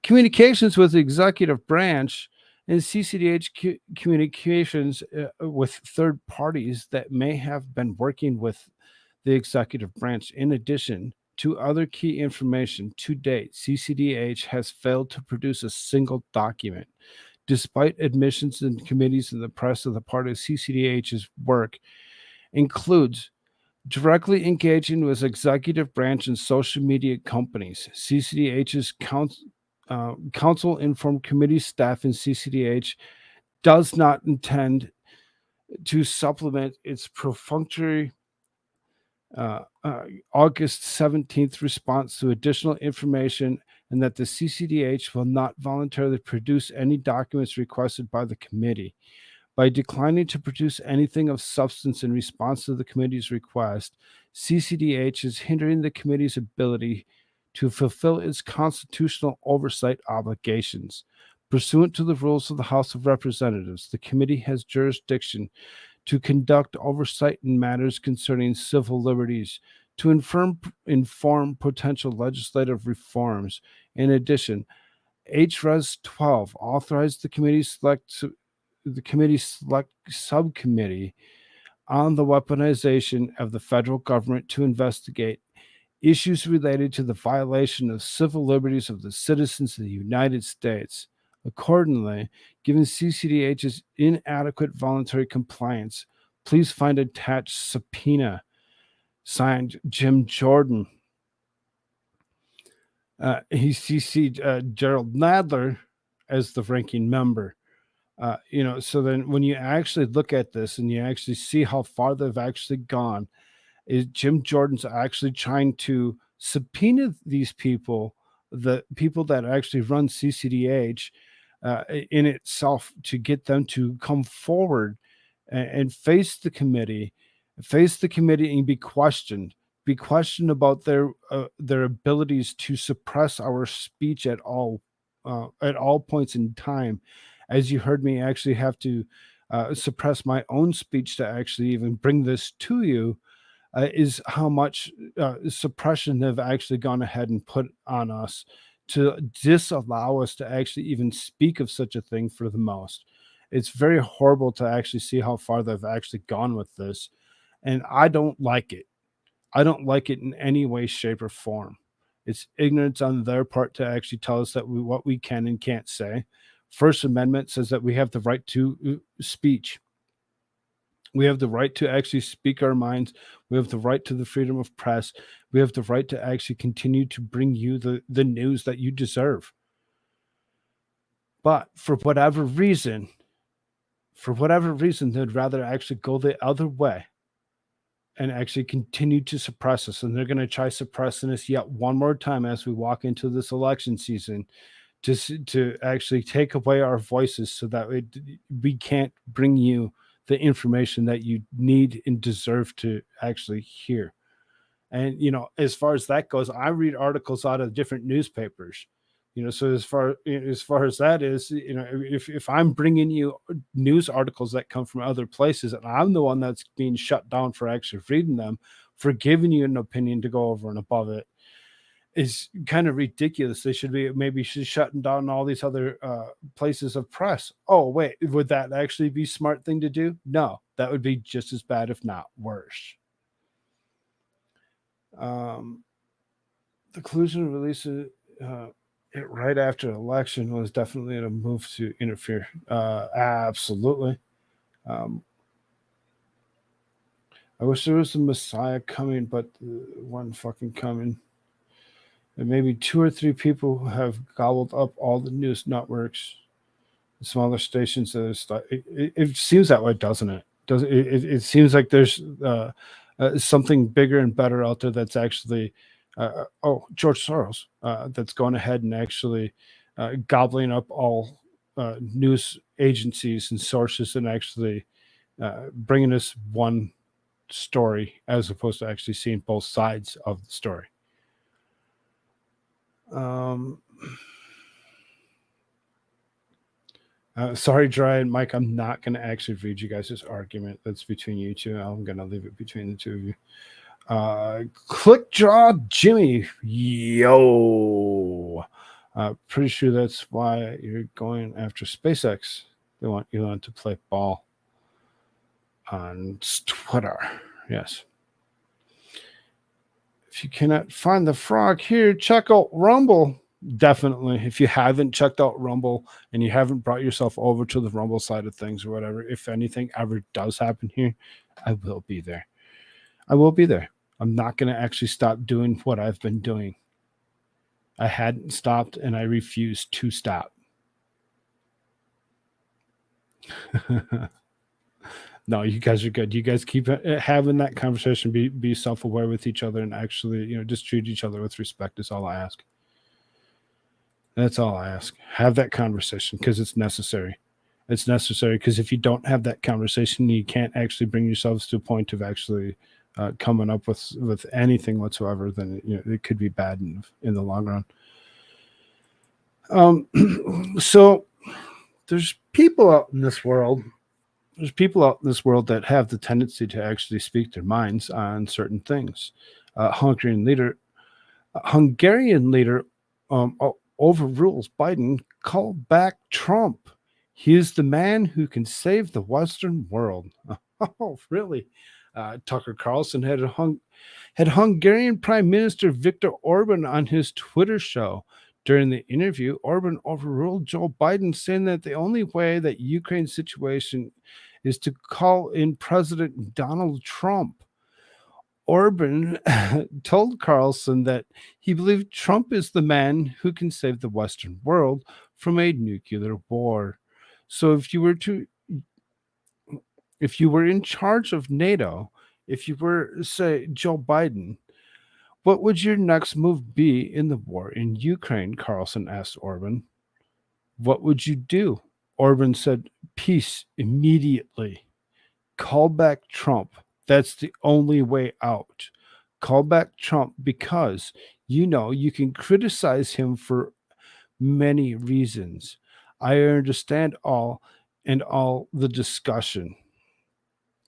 communications with the executive branch and CCDH communications with third parties that may have been working with the executive branch. In addition to other key information, to date, CCDH has failed to produce a single document. Despite admissions in committees and the press of the part of CCDH's work includes directly engaging with executive branch and social media companies. CCDH's council informed committee staff in CCDH does not intend to supplement its perfunctory August 17th response to additional information, and that the CCDH will not voluntarily produce any documents requested by the committee. By declining to produce anything of substance in response to the committee's request, CCDH is hindering the committee's ability to fulfill its constitutional oversight obligations. Pursuant to the rules of the House of Representatives, the committee has jurisdiction to conduct oversight in matters concerning civil liberties, to inform potential legislative reforms. In addition, HRES 12 authorized the committee select subcommittee on the weaponization of the federal government to investigate issues related to the violation of civil liberties of the citizens of the United States. Accordingly, given CCDH's inadequate voluntary compliance, please find attached subpoena. Signed, Jim Jordan. He CC'd Gerald Nadler as the ranking member. So then when you actually look at this and you actually see how far they've actually gone, is Jim Jordan's actually trying to subpoena these people the people that actually run CCDH in itself, to get them to come forward and face the committee and be questioned about their abilities to suppress our speech at all points in time. As you heard me actually have to suppress my own speech to actually even bring this to you, is how much suppression they've actually gone ahead and put on us to disallow us to actually even speak of such a thing for the most. It's very horrible to actually see how far they've actually gone with this. And I don't like it. I don't like it in any way, shape, or form. It's ignorance on their part to actually tell us that what we can and can't say. First Amendment says that we have the right to speech. We have the right to actually speak our minds. We have the right to the freedom of press. We have the right to actually continue to bring you the news that you deserve. But for whatever reason, they'd rather actually go the other way and actually continue to suppress us. And they're going to try suppressing us yet one more time as we walk into this election season, to actually take away our voices so that we can't bring you the information that you need and deserve to actually hear. And, as far as that goes, I read articles out of different newspapers. So as far as that is, if I'm bringing you news articles that come from other places, and I'm the one that's being shut down for actually reading them, for giving you an opinion to go over and above it, is kind of ridiculous. They should be maybe shutting down all these other places of press. Oh, wait, would that actually be a smart thing to do? No, that would be just as bad, if not worse. The collusion release it right after election was definitely a move to interfere. Absolutely. I wish there was a Messiah coming, but one fucking coming. And maybe 2 or 3 people have gobbled up all the news networks, the smaller stations. It seems that way, doesn't it? It seems like there's something bigger and better out there that's actually George Soros, that's going ahead and actually gobbling up all news agencies and sources, and actually bringing us one story as opposed to actually seeing both sides of the story. Sorry, Dry and Mike, I'm not going to actually read you guys' argument. That's between you two. I'm going to leave it between the two of you. Clickjaw Jimmy, yo. Pretty sure that's why you're going after SpaceX. They want Elon to play ball on Twitter. Yes. If you cannot find the frog here, check out Rumble. Definitely. If you haven't checked out Rumble and you haven't brought yourself over to the Rumble side of things or whatever, if anything ever does happen here, I will be there. I will be there. I'm not going to actually stop doing what I've been doing. I hadn't stopped, and I refuse to stop. No, you guys are good. You guys keep having that conversation. Be self-aware with each other, and actually, just treat each other with respect is all I ask. That's all I ask. Have that conversation because it's necessary. It's necessary because if you don't have that conversation, you can't actually bring yourselves to a point of actually coming up with anything whatsoever. Then it could be bad in the long run. So there's people out in this world. There's people out in this world that have the tendency to actually speak their minds on certain things. Hungarian leader overrules Biden, call back Trump. He is the man who can save the Western world. Oh, really? Tucker Carlson had Hungarian Prime Minister Viktor Orban on his Twitter show. During the interview, Orban overruled Joe Biden, saying that the only way that Ukraine's situation is to call in President Donald Trump. Orban told Carlson that he believed Trump is the man who can save the Western world from a nuclear war. So if you were in charge of NATO, if you were, say, Joe Biden, What would your next move be in the war in Ukraine? Carlson asked Orban. What would you do? Orban said, peace immediately. Call back Trump. That's the only way out. Call back Trump because, you can criticize him for many reasons. I understand all the discussion.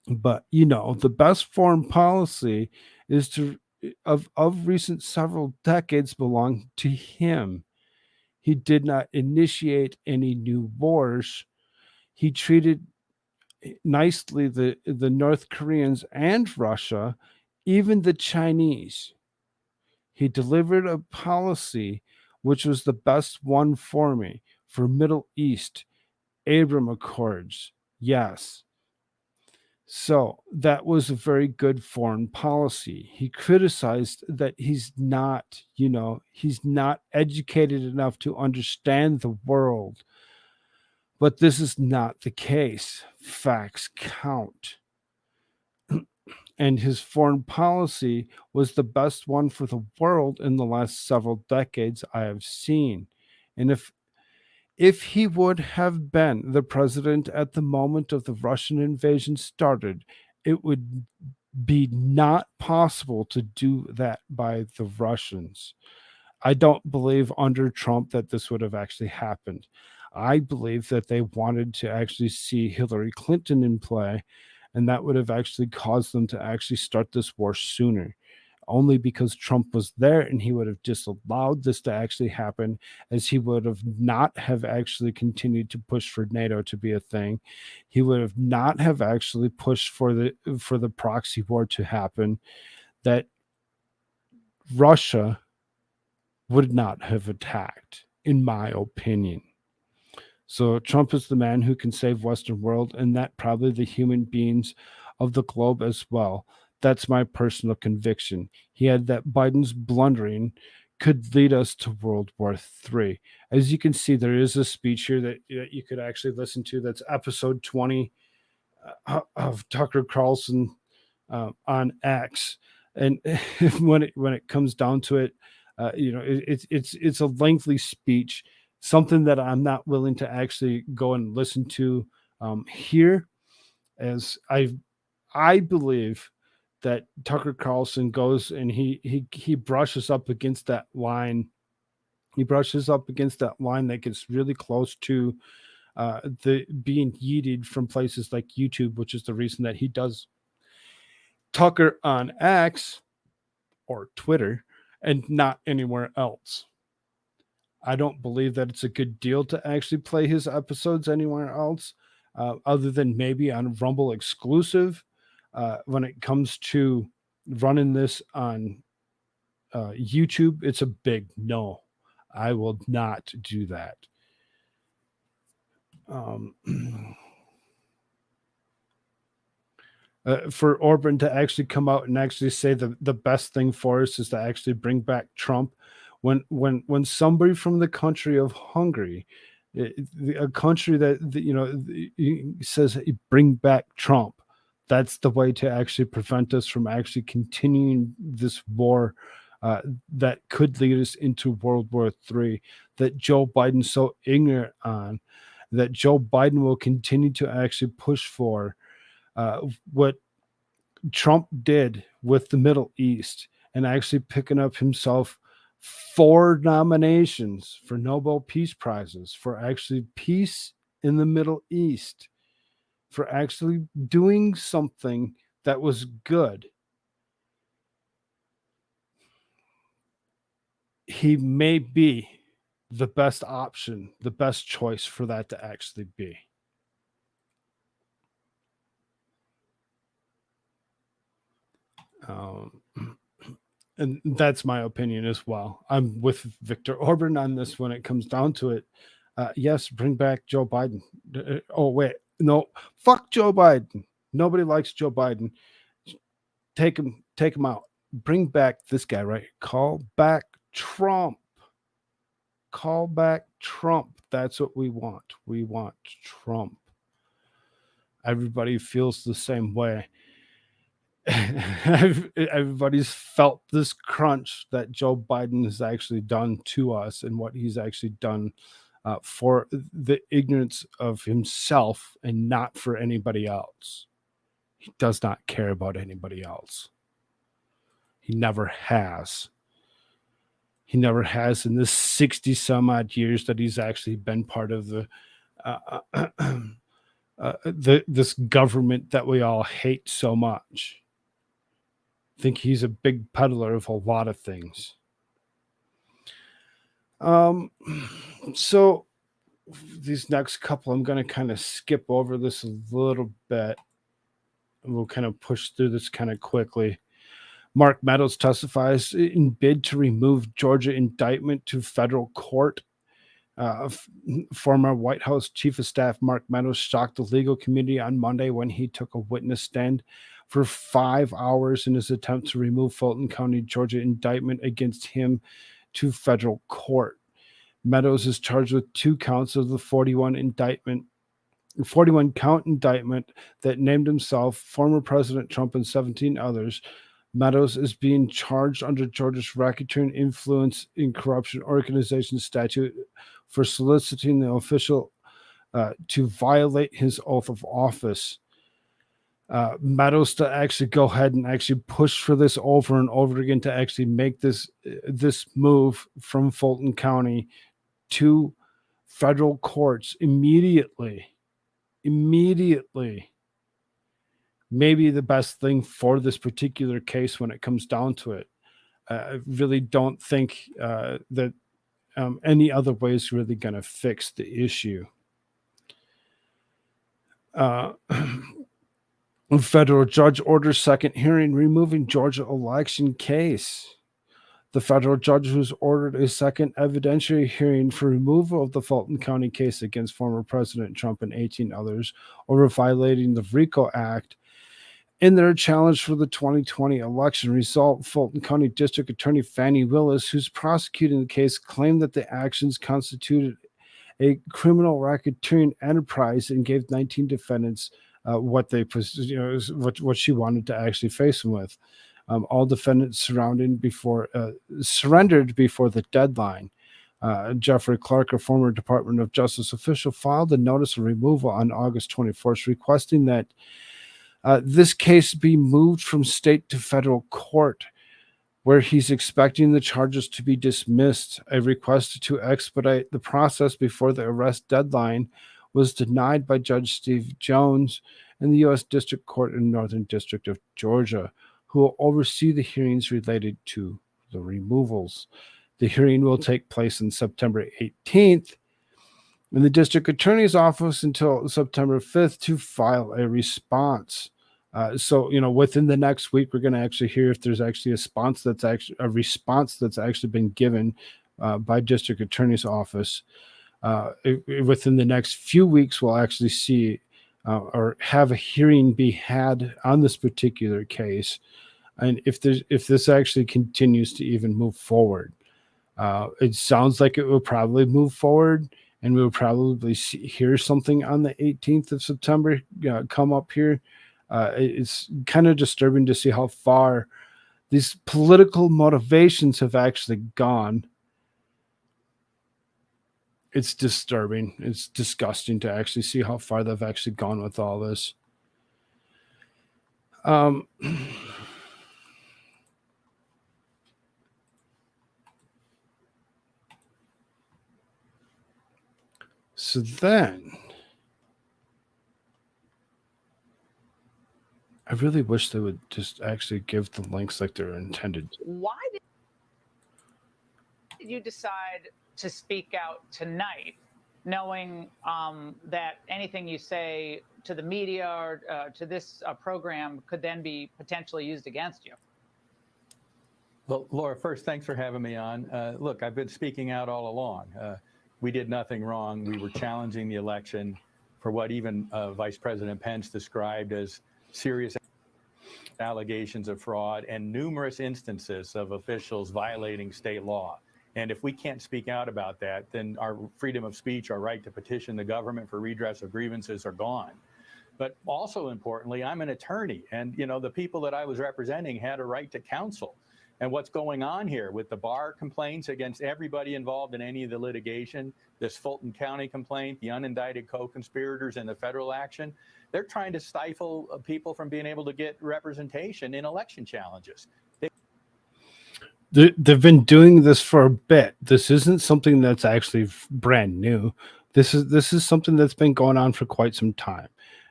But the best foreign policy is to of recent several decades belong to him. He did not initiate any new wars. He treated nicely the North Koreans and Russia, even the Chinese. He delivered a policy which was the best one for me for Middle East, Abraham Accords. Yes. So that was a very good foreign policy. He criticized that he's not educated enough to understand the world. But this is not the case. Facts count. And his foreign policy was the best one for the world in the last several decades I have seen. And if he would have been the president at the moment of the Russian invasion started, it would be not possible to do that by the Russians. I don't believe under Trump that this would have actually happened. I believe that they wanted to actually see Hillary Clinton in play, and that would have actually caused them to actually start this war sooner. Only because Trump was there and he would have disallowed this to actually happen, as he would have not have actually continued to push for NATO to be a thing. He would have not have actually pushed for the proxy war to happen, that Russia would not have attacked, in my opinion. So Trump is the man who can save Western world, and that probably the human beings of the globe as well. That's my personal conviction. He had that Biden's blundering could lead us to World War III. As you can see, there is a speech here that you could actually listen to. That's episode 20 of Tucker Carlson on X. And when it comes down to it, it's a lengthy speech, something that I'm not willing to actually go and listen to here, as I believe that Tucker Carlson goes and he brushes up against that line. He brushes up against that line that gets really close to the being yeeted from places like YouTube, which is the reason that he does Tucker on X or Twitter and not anywhere else. I don't believe that it's a good deal to actually play his episodes anywhere else, other than maybe on Rumble exclusive. When it comes to running this on YouTube, it's a big no. I will not do that. For Orban to actually come out and actually say the best thing for us is to actually bring back Trump, when somebody from the country of Hungary, a country that says bring back Trump, that's the way to actually prevent us from actually continuing this war that could lead us into World War III, that Joe Biden's so ignorant on, that Joe Biden will continue to actually push for what Trump did with the Middle East, and actually picking up himself 4 nominations for Nobel Peace Prizes for actually peace in the Middle East, for actually doing something that was good. He may be the best option, the best choice for that to actually be. And that's my opinion as well. I'm with Viktor Orban on this when it comes down to it. Yes, bring back Joe Biden. Oh, wait. No, fuck Joe Biden. Nobody likes Joe Biden. Take him out. Bring back this guy, right? Call back Trump. Call back Trump. That's what we want. We want Trump. Everybody feels the same way. everybody's felt this crunch that Joe Biden has actually done to us and what he's actually done for the ignorance of himself and not for anybody else. He does not care about anybody else. He never has. He never has in the 60 some odd years that he's actually been part of this government that we all hate so much. I think he's a big peddler of a lot of things. So these next couple, I'm going to kind of skip over this a little bit. And we'll kind of push through this kind of quickly. Mark Meadows testifies in bid to remove Georgia indictment to federal court. Former White House Chief of Staff Mark Meadows shocked the legal community on Monday when he took a witness stand for 5 hours in his attempt to remove Fulton County, Georgia indictment against him to federal court. Meadows is charged with 2 counts of the 41 count indictment that named himself, former President Trump, and 17 others. Meadows is being charged under Georgia's Racketeering Influence in Corruption Organization statute for soliciting the official to violate his oath of office. Meadows to actually go ahead and actually push for this over and over again to actually make this move from Fulton County to federal courts immediately. Maybe the best thing for this particular case when it comes down to it. I really don't think that any other way is really going to fix the issue. Federal judge orders second hearing removing Georgia election case. The federal judge who's ordered a second evidentiary hearing for removal of the Fulton County case against former President Trump and 18 others over violating the RICO Act in their challenge for the 2020 election result. Fulton County District Attorney Fannie Willis, who's prosecuting the case, claimed that the actions constituted a criminal racketeering enterprise and gave 19 defendants what she wanted to actually face them with. All defendants surrendered before the deadline. Jeffrey Clark, a former Department of Justice official, filed a notice of removal on August 24th, requesting that this case be moved from state to federal court, where he's expecting the charges to be dismissed. A request to expedite the process before the arrest deadline was denied by Judge Steve Jones in the U.S. District Court in Northern District of Georgia, who will oversee the hearings related to the removals. The hearing will take place on September 18th in the district attorney's office until September 5th to file a response. So, within the next week, we're going to actually hear if there's actually a response that's actually been given by district attorney's office. Within the next few weeks, we'll actually see or have a hearing be had on this particular case, and if this actually continues to even move forward. It sounds like it will probably move forward, and we'll probably hear something on the 18th of September come up here. It's kind of disturbing to see how far these political motivations have actually gone. It's disturbing. It's disgusting to actually see how far they've actually gone with all this. So then, I really wish they would just actually give the links like they're intended to. Why did you decide to speak out tonight, knowing that anything you say to the media or to this program could then be potentially used against you? Well, Laura, first, thanks for having me on. Look, I've been speaking out all along. We did nothing wrong. We were challenging the election for what even Vice President Pence described as serious allegations of fraud and numerous instances of officials violating state law. And if we can't speak out about that, then our freedom of speech, our right to petition the government for redress of grievances are gone. But also importantly, I'm an attorney, and the people that I was representing had a right to counsel. And what's going on here with the bar complaints against everybody involved in any of the litigation, this Fulton County complaint, the unindicted co-conspirators, and the federal action, they're trying to stifle people from being able to get representation in election challenges. They've been doing this for a bit. This isn't something that's actually brand new. This is something that's been going on for quite some time.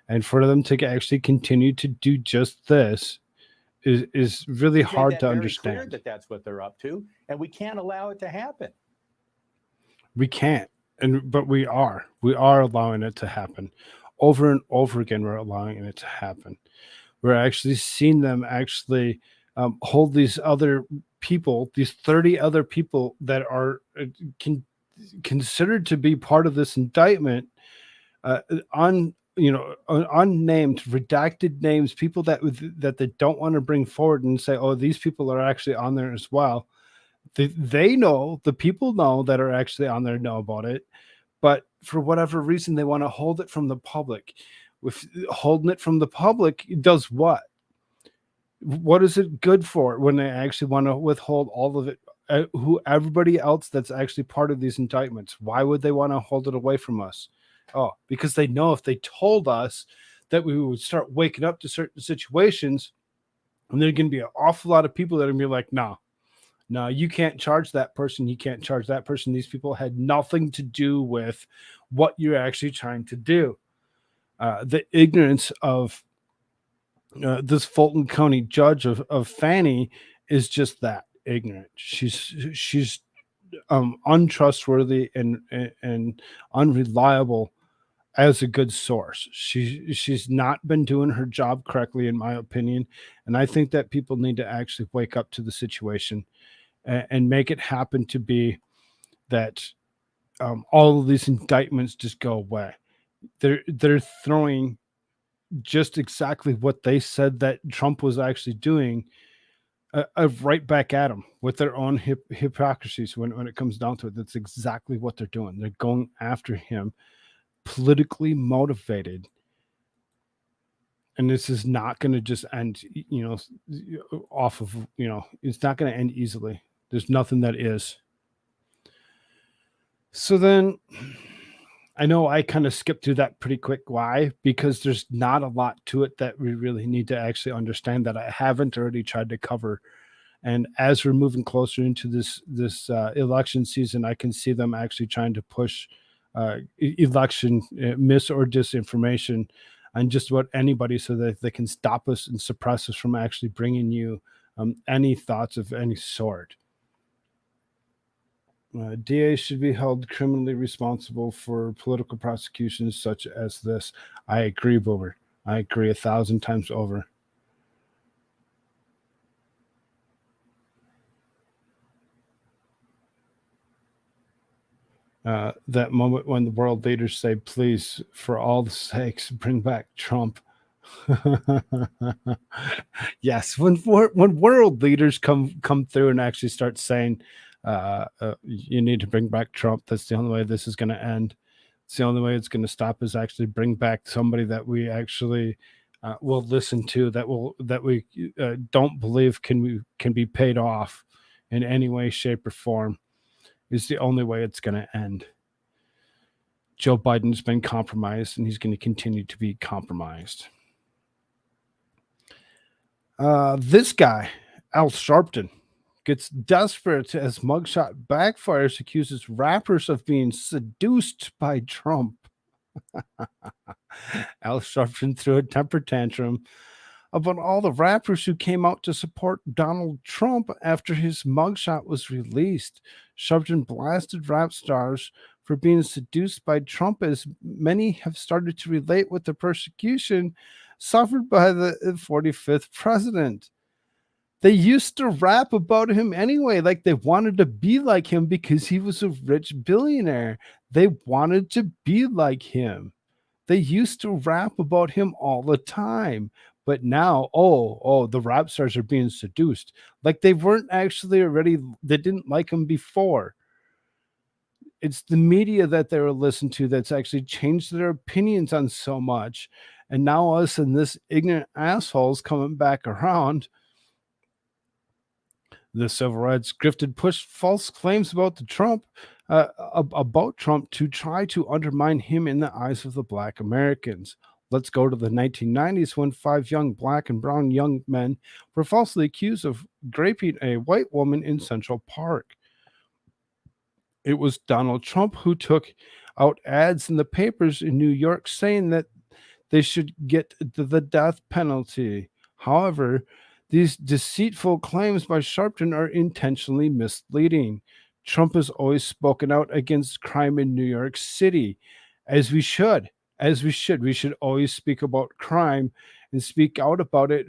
And for them to actually continue to do just this is really hard to understand. That that's what they're up to, and we can't allow it to happen. We can't, but we are allowing it to happen over and over again. We're allowing it to happen. We're actually seeing them actually hold these other people, these 30 other people that are considered to be part of this indictment, unnamed, redacted names, people that they don't want to bring forward and say, oh, these people are actually on there as well. They know, the people know that are actually on there know about it, but for whatever reason, they want to hold it from the public. With holding it from the public, it does what? What is it good for when they actually want to withhold all of it? Everybody else that's actually part of these indictments, why would they want to hold it away from us? Oh, because they know if they told us that we would start waking up to certain situations, and there's going to be an awful lot of people that are going to be like, no, you can't charge that person. You can't charge that person. These people had nothing to do with what you're actually trying to do. The ignorance of this Fulton County judge of Fannie is just that, ignorant. She's untrustworthy and unreliable as a good source. She's not been doing her job correctly, in my opinion, and I think that people need to actually wake up to the situation and make it happen to be that all of these indictments just go away. They're throwing just exactly what they said that Trump was actually doing right back at him with their own hypocrisies. When it comes down to it, that's exactly what they're doing. They're going after him, politically motivated. And this is not going to just end, off of, it's not going to end easily. There's nothing that is. So then I know I kind of skipped through that pretty quick. Why? Because there's not a lot to it that we really need to actually understand that I haven't already tried to cover. And as we're moving closer into this election season, I can see them actually trying to push election mis or disinformation on just about anybody so that they can stop us and suppress us from actually bringing you any thoughts of any sort. DA should be held criminally responsible for political prosecutions such as this. I agree, Boomer. I agree 1,000 times over. That moment when the world leaders say, please, for all the sakes, bring back Trump. Yes, when world leaders come through and actually start saying, you need to bring back Trump, that's the only way this is going to end. It's the only way it's going to stop, is actually bring back somebody that we actually will listen to, that we don't believe can be paid off in any way, shape, or form. Is the only way it's going to end. Joe Biden's been compromised, and he's going to continue to be compromised. This guy, Al Sharpton, gets desperate as mugshot backfires, accuses rappers of being seduced by Trump. Al Sharpton threw a temper tantrum about all the rappers who came out to support Donald Trump after his mugshot was released. Sharpton blasted rap stars for being seduced by Trump, as many have started to relate with the persecution suffered by the 45th president. They used to rap about him anyway, like they wanted to be like him because he was a rich billionaire. They wanted to be like him. They used to rap about him all the time. But now, the rap stars are being seduced. Like they weren't actually already, they didn't like him before. It's the media that they were listening to that's actually changed their opinions on so much. And now us and this ignorant assholes coming back around. The civil rights grifted pushed false claims about Trump to try to undermine him in the eyes of the Black Americans. Let's go to the 1990s when 5 young Black and brown young men were falsely accused of raping a white woman in Central Park. It was Donald Trump who took out ads in the papers in New York saying that they should get the death penalty. However, these deceitful claims by Sharpton are intentionally misleading. Trump has always spoken out against crime in New York City, as we should. We should always speak about crime and speak out about it,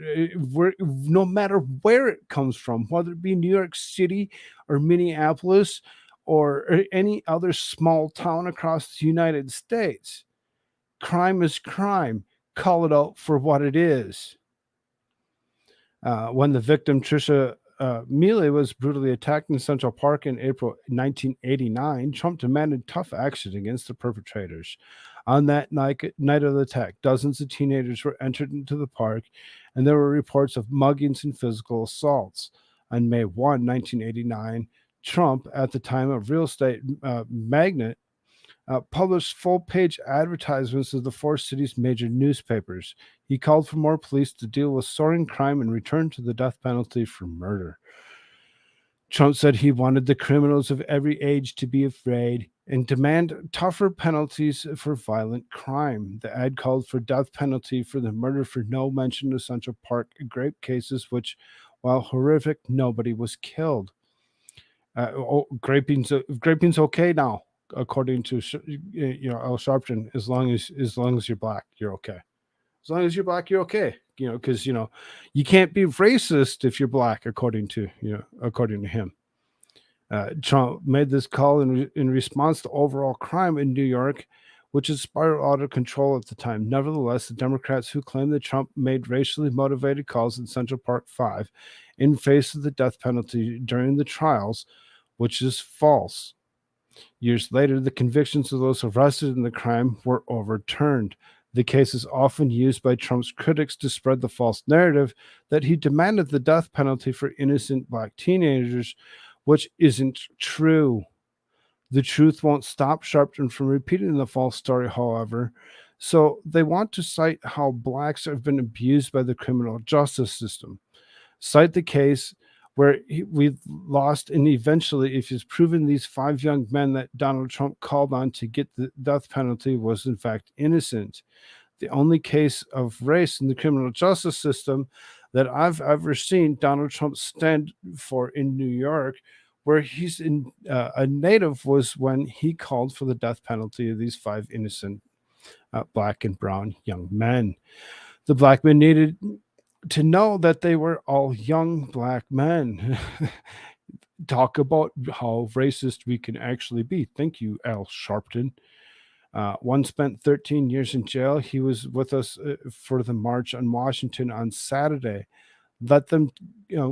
no matter where it comes from, whether it be New York City or Minneapolis or any other small town across the United States. Crime is crime. Call it out for what it is. When the victim, Trisha Mealy, was brutally attacked in Central Park in April 1989, Trump demanded tough action against the perpetrators. On that night of the attack, dozens of teenagers were entered into the park, and there were reports of muggings and physical assaults. On May 1, 1989, Trump, at the time a real estate magnate, published full-page advertisements of the 4 cities' major newspapers. He called for more police to deal with soaring crime and return to the death penalty for murder. Trump said he wanted the criminals of every age to be afraid and demand tougher penalties for violent crime. The ad called for death penalty for the murder for no mention of Central Park grape cases, which, while horrific, nobody was killed. Graping's okay now, according to Al Sharpton. As long as you're Black, you're okay. As long as you're Black, you're okay. Because you can't be racist if you're Black, according to him. Trump made this call in response to overall crime in New York, which had spiraled out of control at the time. Nevertheless, the Democrats who claim that Trump made racially motivated calls in Central Park 5 in face of the death penalty during the trials, which is false. Years later, the convictions of those arrested in the crime were overturned. The case is often used by Trump's critics to spread the false narrative that he demanded the death penalty for innocent Black teenagers, which isn't true. The truth won't stop Sharpton from repeating the false story, however. So they want to cite how Blacks have been abused by the criminal justice system. Cite the case where we've lost, and eventually, if it's proven these 5 young men that Donald Trump called on to get the death penalty was in fact innocent. The only case of race in the criminal justice system that I've ever seen Donald Trump stand for in New York, where he's a native, was when he called for the death penalty of these 5 innocent Black and brown young men. The Black men needed to know that they were all young Black men. Talk about how racist we can actually be. Thank you, Al Sharpton. One spent 13 years in jail. He was with us for the March on Washington on Saturday. Let them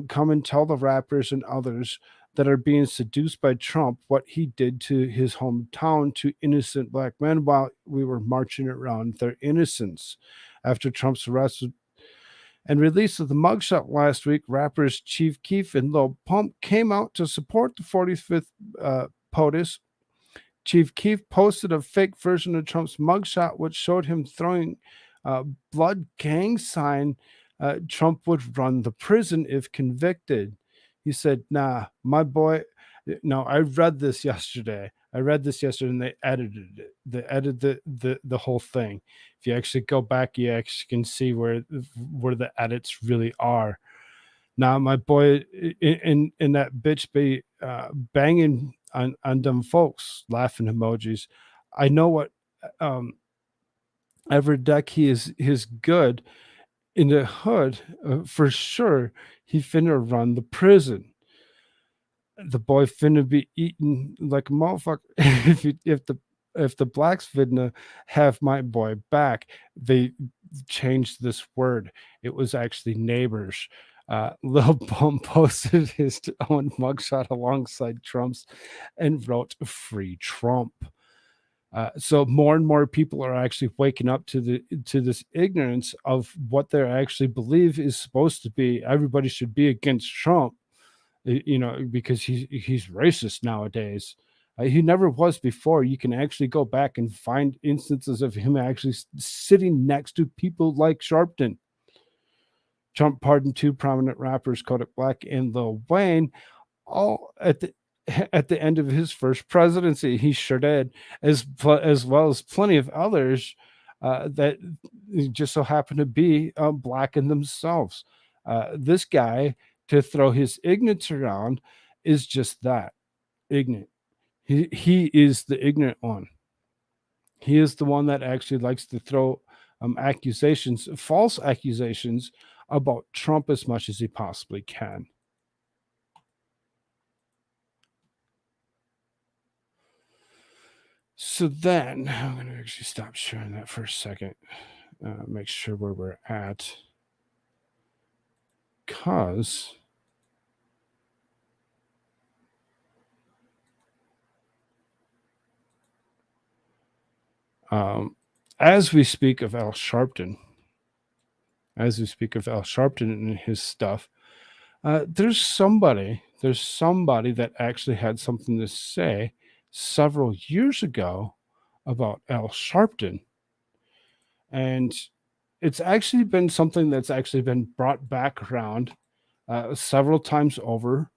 come and tell the rappers and others that are being seduced by Trump what he did to his hometown to innocent Black men while we were marching around their innocence. After Trump's arrest and release of the mugshot last week, rappers Chief Keef and Lil Pump came out to support the 45th POTUS. Chief Keef posted a fake version of Trump's mugshot, which showed him throwing blood gang sign. Trump would run the prison if convicted. He said, "Nah, my boy." No, I read this yesterday, and they edited it. They edited the whole thing. If you actually go back, you actually can see where the edits really are. Now, my boy, in that bitch be banging on them folks, laughing emojis. I know what every deck he is good in the hood for sure. He finna run the prison. The boy finna be eaten like a motherfucker. if the Blacks finna have my boy back, they changed this word. It was actually neighbors. Lil Pump posted his own mugshot alongside Trump's and wrote "Free Trump." So more and more people are actually waking up to this ignorance of what they actually believe is supposed to be. Everybody should be against Trump, because he's racist nowadays. He never was before. You can actually go back and find instances of him actually sitting next to people like Sharpton. Trump pardoned 2 prominent rappers, Kodak Black and Lil Wayne, all at the end of his first presidency. He sure did, as well as plenty of others that just so happen to be black in themselves. This guy, to throw his ignorance around, is just that, ignorant. He is the ignorant one. He is the one that actually likes to throw false accusations about Trump as much as he possibly can. So then I'm going to actually stop sharing that for a second. Make sure where we're at. Because as we speak of Al Sharpton, and his stuff, there's somebody that actually had something to say several years ago about Al Sharpton. And it's actually been something that's actually been brought back around several times over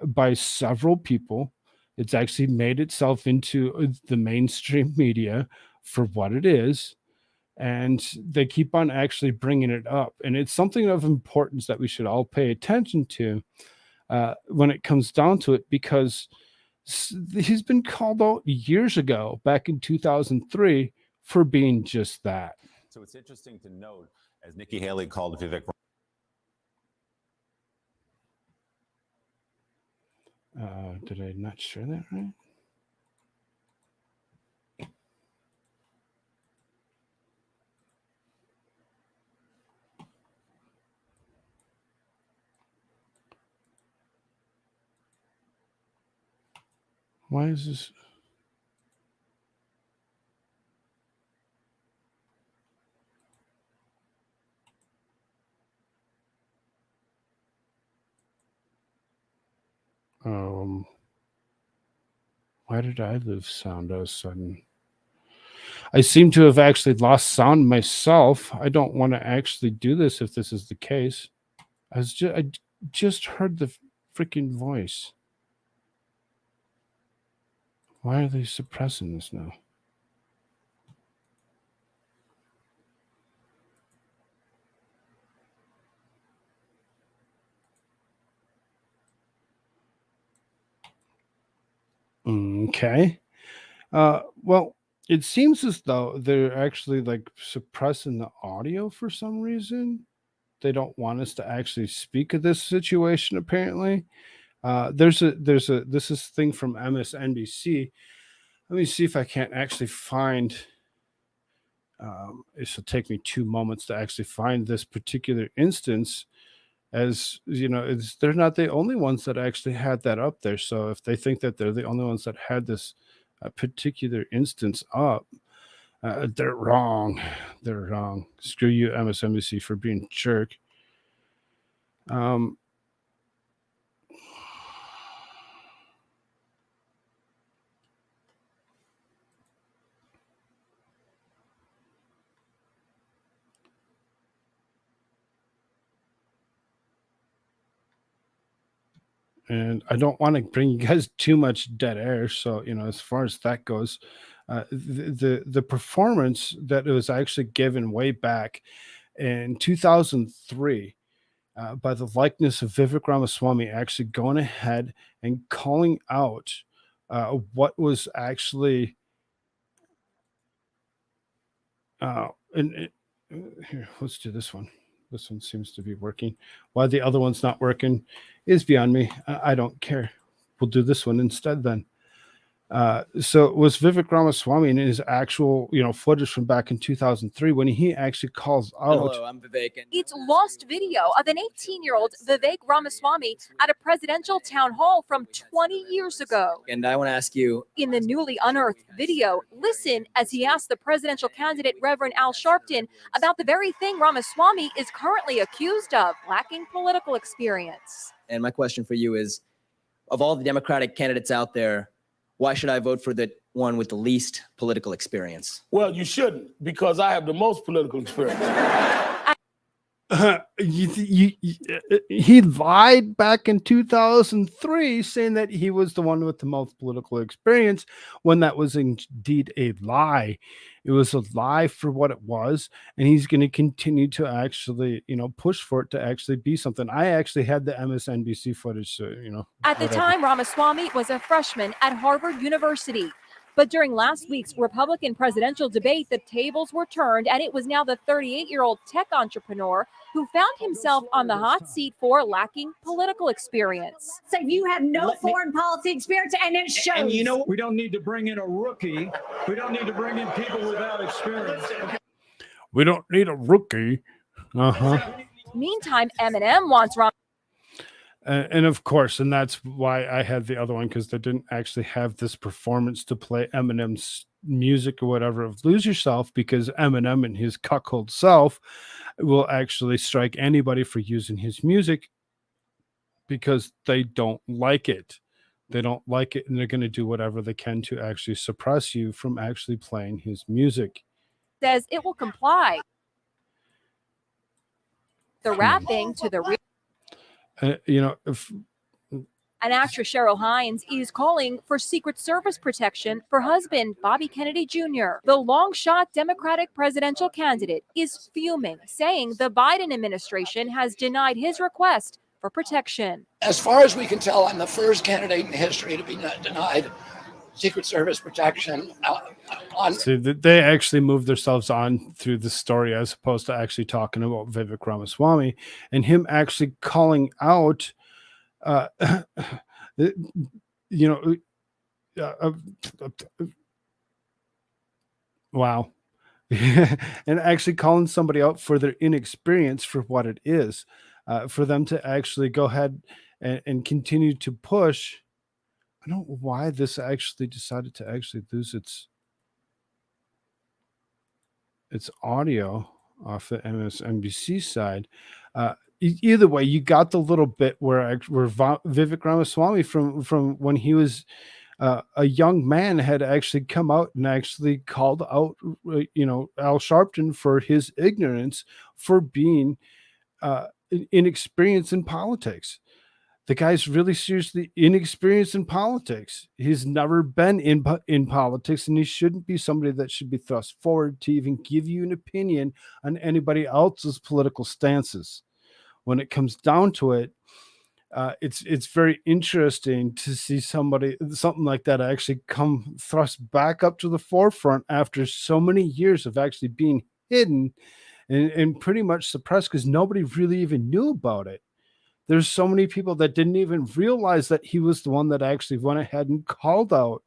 by several people. It's actually made itself into the mainstream media for what it is. And they keep on actually bringing it up. And it's something of importance that we should all pay attention to when it comes down to it, because he's been called out years ago, back in 2003, for being just that. So it's interesting to note, as Nikki Haley called Vivek. Did I not share that right? Why is this? Why did I lose sound all of a sudden? I seem to have actually lost sound myself. I don't want to actually do this if this is the case. I just heard the freaking voice. Why are they suppressing this now? Okay. Well, it seems as though they're actually like suppressing the audio for some reason. They don't want us to actually speak of this situation, apparently. This is thing from MSNBC. Let me see if I can't actually find. This will take me 2 moments to actually find this particular instance. As you know, they're not the only ones that actually had that up there. So if they think that they're the only ones that had this particular instance up, they're wrong. They're wrong. Screw you, MSNBC, for being a jerk. And I don't want to bring you guys too much dead air. So, as far as that goes, the performance that was actually given way back in 2003 by the likeness of Vivek Ramaswamy, actually going ahead and calling out what was actually here, let's do this one. This one seems to be working. Why the other one's not working is beyond me. I don't care. We'll do this one instead then. So it was Vivek Ramaswamy in his actual, footage from back in 2003 when he actually calls out. Hello, I'm Vivek. It's lost video of an 18-year-old Vivek Ramaswamy at a presidential town hall from 20 years ago. And I want to ask you, In the newly unearthed video, listen as he asks the presidential candidate Reverend Al Sharpton about the very thing Ramaswamy is currently accused of, lacking political experience. and my question for you is, of all the Democratic candidates out there, why should I vote for the one with the least political experience? Well, you shouldn't, because I have the most political experience. He lied back in 2003 saying that he was the one with the most political experience when that was indeed a lie. It was a lie for what it was, and he's going to continue to actually, push for it to actually be something. I actually had the MSNBC footage, so, At the time, Ramaswamy was a freshman at Harvard University. But during last week's Republican presidential debate, the tables were turned, and it was now the 38-year-old tech entrepreneur who found himself on the hot seat for lacking political experience. So you have no foreign policy experience, and it shows. And you know, we don't need to bring in a rookie. We don't need to bring in people without experience. We don't need a rookie. Meantime, Eminem wants And of course, and that's why I had the other one, because they didn't actually have this performance to play Eminem's music or whatever of Lose Yourself, because Eminem and his cuckold self will actually strike anybody for using his music because they don't like it. They don't like it, and they're going to do whatever they can to actually suppress you from actually playing his music. says it will comply. The rapping to the real. If An actress, Cheryl Hines, is calling for Secret Service protection for husband Bobby Kennedy Jr. The long-shot Democratic presidential candidate is fuming, saying the Biden administration has denied his request for protection. As far as we can tell, I'm the first candidate in history to be denied Secret Service protection. See, they actually moved themselves on through the story as opposed to actually talking about Vivek Ramaswamy and him actually calling out, wow. And actually calling somebody out for their inexperience for what it is, for them to actually go ahead and continue to push. I don't know why this actually decided to actually lose its audio off the MSNBC side. Either way, you got the little bit where Vivek Ramaswamy from when he was a young man had actually come out and actually called out, Al Sharpton for his ignorance, for being inexperienced in politics. The guy's really seriously inexperienced in politics. He's never been in politics, and he shouldn't be somebody that should be thrust forward to even give you an opinion on anybody else's political stances. When it comes down to it, it's very interesting to see something like that actually come thrust back up to the forefront after so many years of actually being hidden and pretty much suppressed because nobody really even knew about it. There's so many people that didn't even realize that he was the one that actually went ahead and called out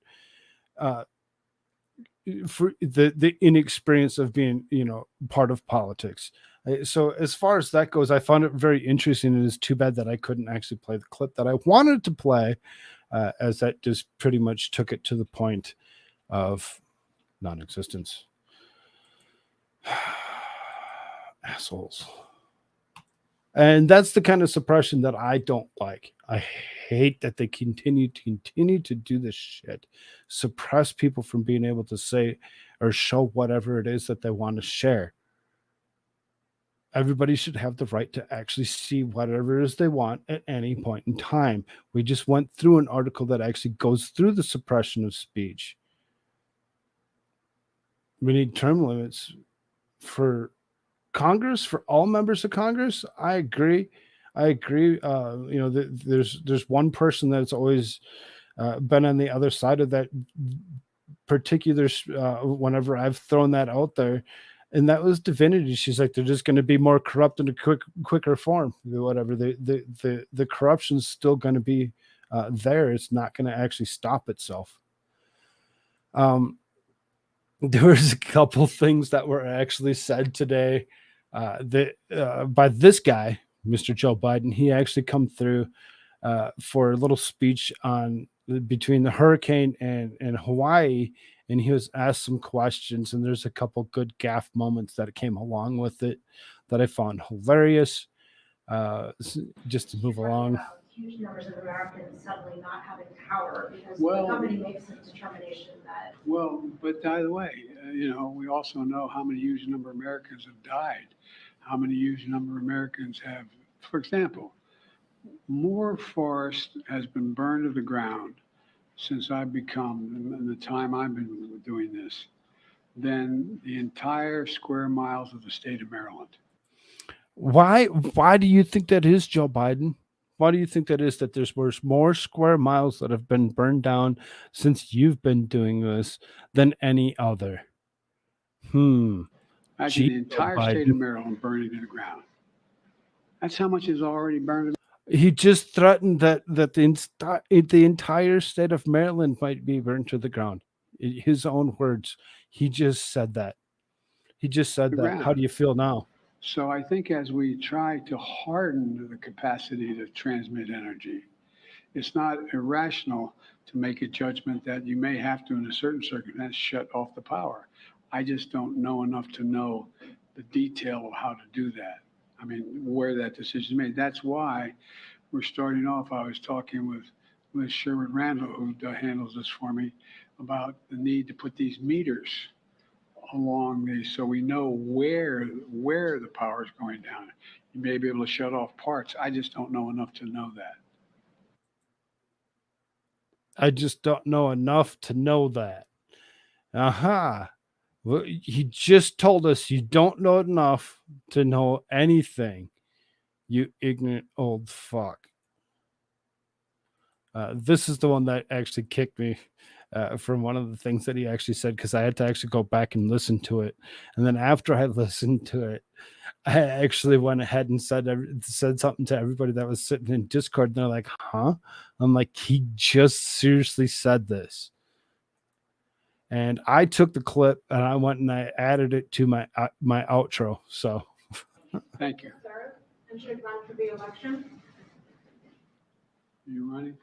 for the inexperience of being, part of politics. So as far as that goes, I found it very interesting. It is too bad that I couldn't actually play the clip that I wanted to play, as that just pretty much took it to the point of non-existence. Assholes. And that's the kind of suppression that I don't like. I hate that they continue to do this shit. Suppress people from being able to say or show whatever it is that they want to share. Everybody should have the right to actually see whatever it is they want at any point in time. We just went through an article that actually goes through the suppression of speech. We need term limits for Congress, for all members of Congress. I agree. There's one person that's always been on the other side of that particular whenever I've thrown that out there, and that was Divinity. She's like, they're just going to be more corrupt in a quicker form. Whatever, the corruption's still going to be there. It's not going to actually stop itself. There was a couple things that were actually said today by this guy, Mr. Joe Biden. He actually come through for a little speech on between the hurricane and Hawaii, and he was asked some questions, and there's a couple good gaffe moments that came along with it that I found hilarious. Just to move along. Huge numbers of Americans suddenly not having power because Well- the company makes a determination that. Well, but by the way, we also know how many huge number of Americans have died, how many huge number of Americans have, for example, more forest has been burned to the ground since I've become, in the time I've been doing this, than the entire square miles of the state of Maryland. Why do you think that is, Joe Biden? Why do you think that is, that there's more square miles that have been burned down since you've been doing this than any other? Actually, Gee, the entire Joe state of Biden. Maryland burning to the ground. That's how much is already burned. He just threatened that the entire state of Maryland might be burned to the ground. In his own words, he just said that. He just said that. How do you feel now? So I think as we try to harden the capacity to transmit energy, it's not irrational to make a judgment that you may have to, in a certain circumstance, shut off the power. I just don't know enough to know the detail of how to do that. I mean, where that decision is made. That's why we're starting off. I was talking with Sherwood Randall, who handles this for me, about the need to put these meters along these so we know where the power is going down. You may be able to shut off parts. I just don't know enough to know that. I just don't know enough to know that. Aha. Well, he just told us you don't know enough to know anything. You ignorant old fuck. This is the one that actually kicked me from one of the things that he actually said, because I had to actually go back and listen to it. And then after I listened to it, I actually went ahead and said something to everybody that was sitting in Discord. And they're like, huh? I'm like, he just seriously said this. And I took the clip and I went and I added it to my outro. So Thank you. Sir, and should run for the election. Are you running?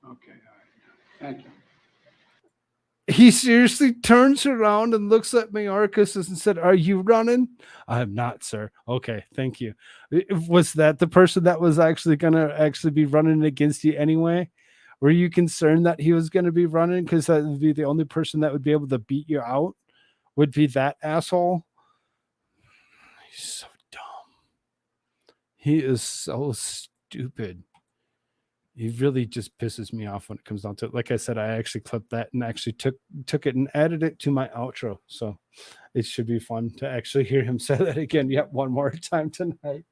Okay, all right. Thank you. he seriously turns around and looks at Mayorkas and said, "Are you running?" "I'm not, sir." "Okay, thank you." Was that the person that was actually going to be running against you anyway? Were you concerned that he was going to be running because that would be the only person that would be able to beat you out? Would be that asshole? He's so dumb. He is so stupid. He really just pisses me off when it comes down to it. Like I said, I actually clipped that and actually took it and added it to my outro. So it should be fun to actually hear him say that again yet one more time tonight.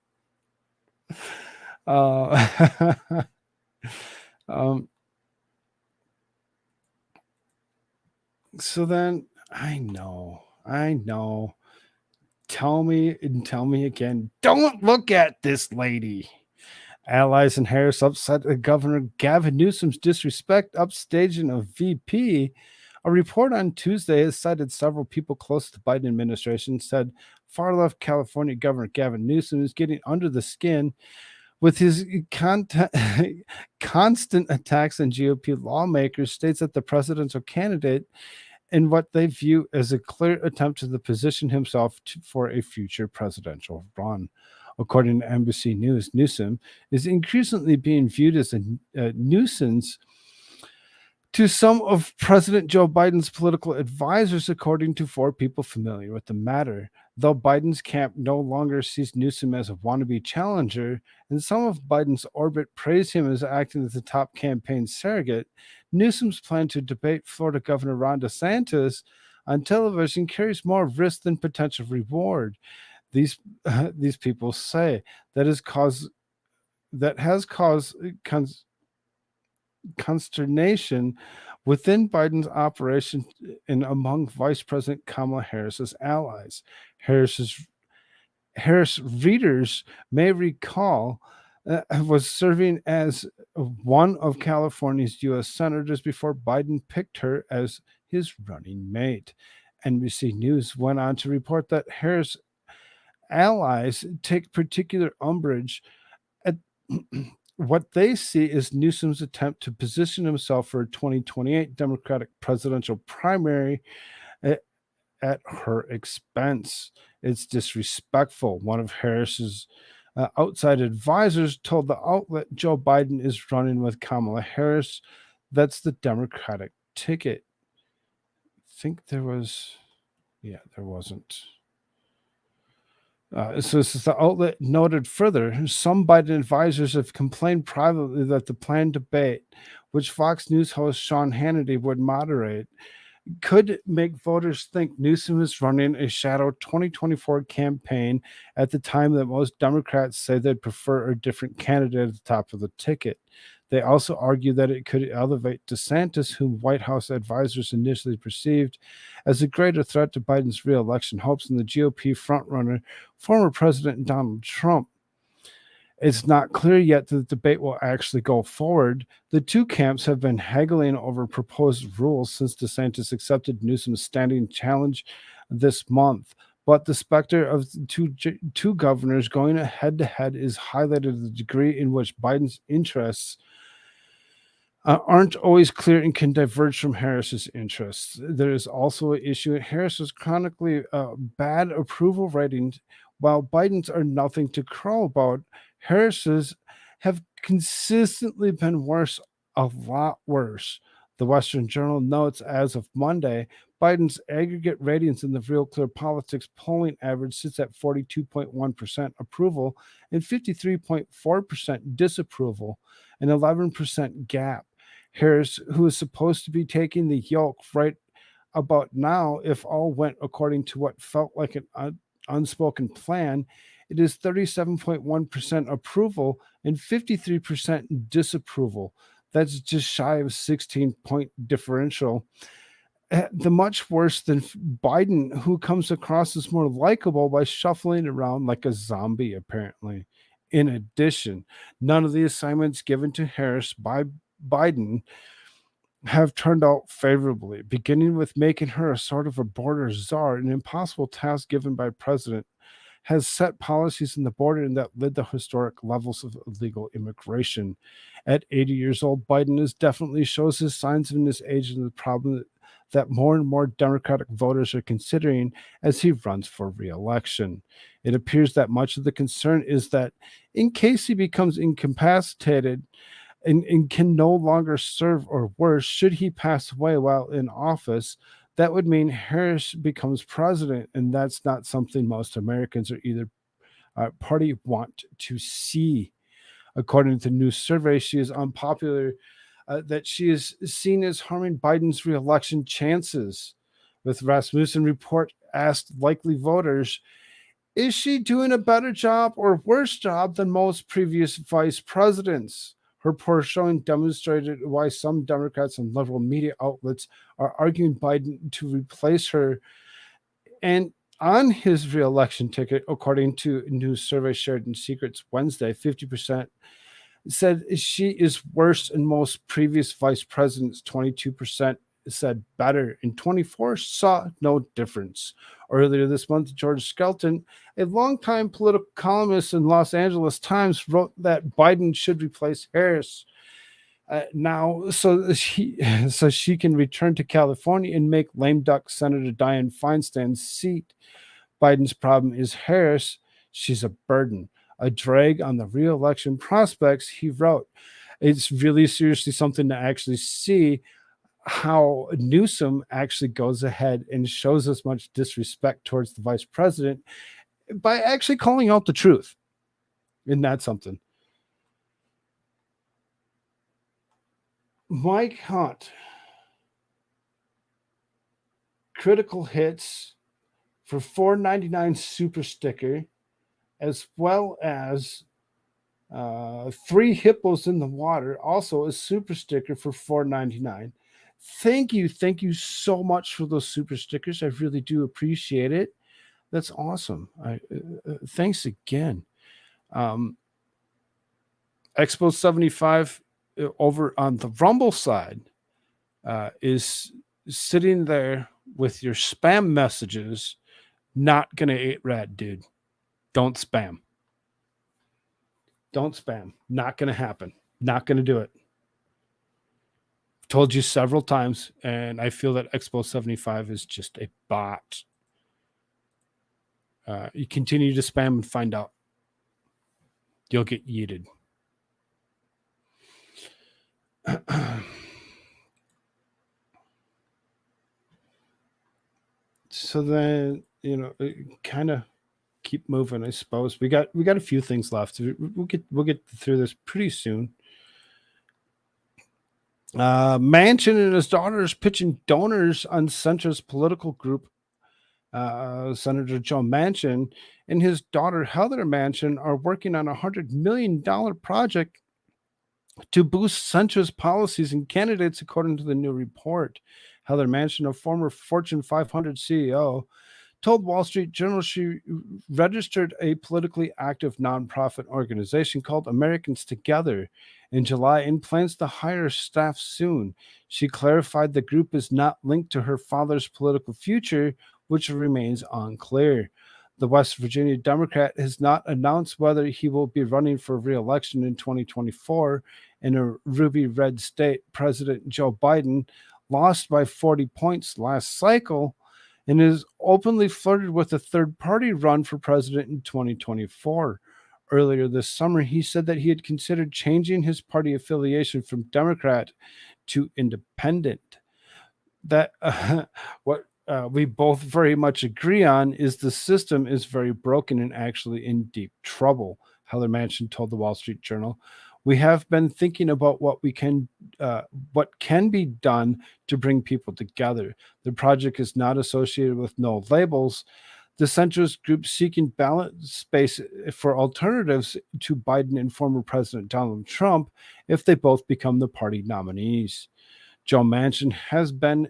So then I know. Tell me again. Don't look at this lady. Allies in Harris upset Governor Gavin Newsom's disrespect, upstaging of VP. A report on Tuesday has cited several people close to the Biden administration, said far-left California Governor Gavin Newsom is getting under the skin with his constant attacks on GOP lawmakers, states that the presidential candidate in what they view as a clear attempt to position himself for a future presidential run. According to NBC News, Newsom is increasingly being viewed as a nuisance to some of President Joe Biden's political advisors, according to 4 people familiar with the matter. Though Biden's camp no longer sees Newsom as a wannabe challenger, and some of Biden's orbit praise him as acting as the top campaign surrogate, Newsom's plan to debate Florida Governor Ron DeSantis on television carries more risk than potential reward. These people say that has caused consternation within Biden's operation and among Vice President Kamala Harris's allies. Harris readers may recall was serving as one of California's U.S. senators before Biden picked her as his running mate. NBC News went on to report that Harris' allies take particular umbrage at what they see as Newsom's attempt to position himself for a 2028 Democratic presidential primary at her expense. It's disrespectful. One of Harris's outside advisors told the outlet Joe Biden is running with Kamala Harris. That's the Democratic ticket. I think there was, there wasn't. So this is the outlet noted further. Some Biden advisors have complained privately that the planned debate, which Fox News host Sean Hannity would moderate, could make voters think Newsom is running a shadow 2024 campaign at the time that most Democrats say they'd prefer a different candidate at the top of the ticket. They also argue that it could elevate DeSantis, whom White House advisors initially perceived as a greater threat to Biden's reelection hopes, than the GOP frontrunner, former President Donald Trump. It's not clear yet that the debate will actually go forward. The two camps have been haggling over proposed rules since DeSantis accepted Newsom's standing challenge this month. But the specter of two governors going head-to-head is highlighted the degree in which Biden's interests aren't always clear and can diverge from Harris's interests. There is also an issue at Harris's chronically bad approval ratings. While Biden's are nothing to crow about, Harris's have consistently been worse, a lot worse. The Western Journal notes as of Monday, Biden's aggregate ratings in the Real Clear Politics polling average sits at 42.1% approval and 53.4% disapproval, an 11% gap. Harris, who is supposed to be taking the yoke right about now, if all went according to what felt like an unspoken plan, it is 37.1% approval and 53% disapproval. That's just shy of a 16-point differential. The much worse than Biden, who comes across as more likable by shuffling around like a zombie, apparently. In addition, none of the assignments given to Harris by Biden have turned out favorably, beginning with making her a sort of a border czar, an impossible task given by president, has set policies in the border that led to historic levels of illegal immigration. At 80 years old, Biden definitely shows his signs of his age and the problem that more and more Democratic voters are considering as he runs for re-election. It appears that much of the concern is that in case he becomes incapacitated and can no longer serve, or worse, should he pass away while in office, that would mean Harris becomes president, and that's not something most Americans or either party want to see. According to new surveys, she is unpopular, that she is seen as harming Biden's reelection chances. With Rasmussen report asked likely voters, is she doing a better job or worse job than most previous vice presidents? Her poor showing demonstrated why some Democrats and liberal media outlets are arguing Biden to replace her. And on his reelection ticket, according to a new survey shared in Secrets Wednesday, 50% said she is worse than most previous vice presidents. 22% said better, and 24% saw no difference. Earlier this month, George Skelton, a longtime political columnist in Los Angeles Times, wrote that Biden should replace Harris now so she can return to California and make lame duck Senator Dianne Feinstein's seat. Biden's problem is Harris. She's a burden, a drag on the re-election prospects, he wrote. It's really seriously something to actually see how Newsom actually goes ahead and shows as much disrespect towards the vice president by actually calling out the truth. Isn't that something? Mike Hunt, critical hits for $4.99 super sticker, as well as 3 hippos in the water, also a super sticker for $4.99. Thank you so much for those super stickers. I really do appreciate it. That's awesome. Thanks again. Expo 75 over on the Rumble side is sitting there with your spam messages. Not gonna eat rat, dude. Don't spam. Don't spam. Not gonna happen. Not gonna do it. Told you several times, and I feel that Expo 75 is just a bot. You continue to spam and find out. You'll get yeeted. So then, kind of keep moving, I suppose. We got a few things left. We'll get through this pretty soon. Manchin and his daughters pitching donors on Centra's political group. Senator Joe Manchin and his daughter Heather Manchin are working on a $100 million project to boost Centra's policies and candidates, according to the new report. Heather Manchin, a former Fortune 500 CEO, told Wall Street Journal she registered a politically active nonprofit organization called Americans Together in July and plans to hire staff soon. She clarified the group is not linked to her father's political future, which remains unclear. The West Virginia Democrat has not announced whether he will be running for re-election in 2024. In a ruby red state, President Joe Biden lost by 40 points last cycle and has openly flirted with a third-party run for president in 2024. Earlier this summer, he said that he had considered changing his party affiliation from Democrat to Independent. That what we both very much agree on is the system is very broken and actually in deep trouble, Heather Manchin told the Wall Street Journal. We have been thinking about what can be done to bring people together. The project is not associated with no labels. The centrist group seeking ballot space for alternatives to Biden and former President Donald Trump if they both become the party nominees. Joe Manchin has been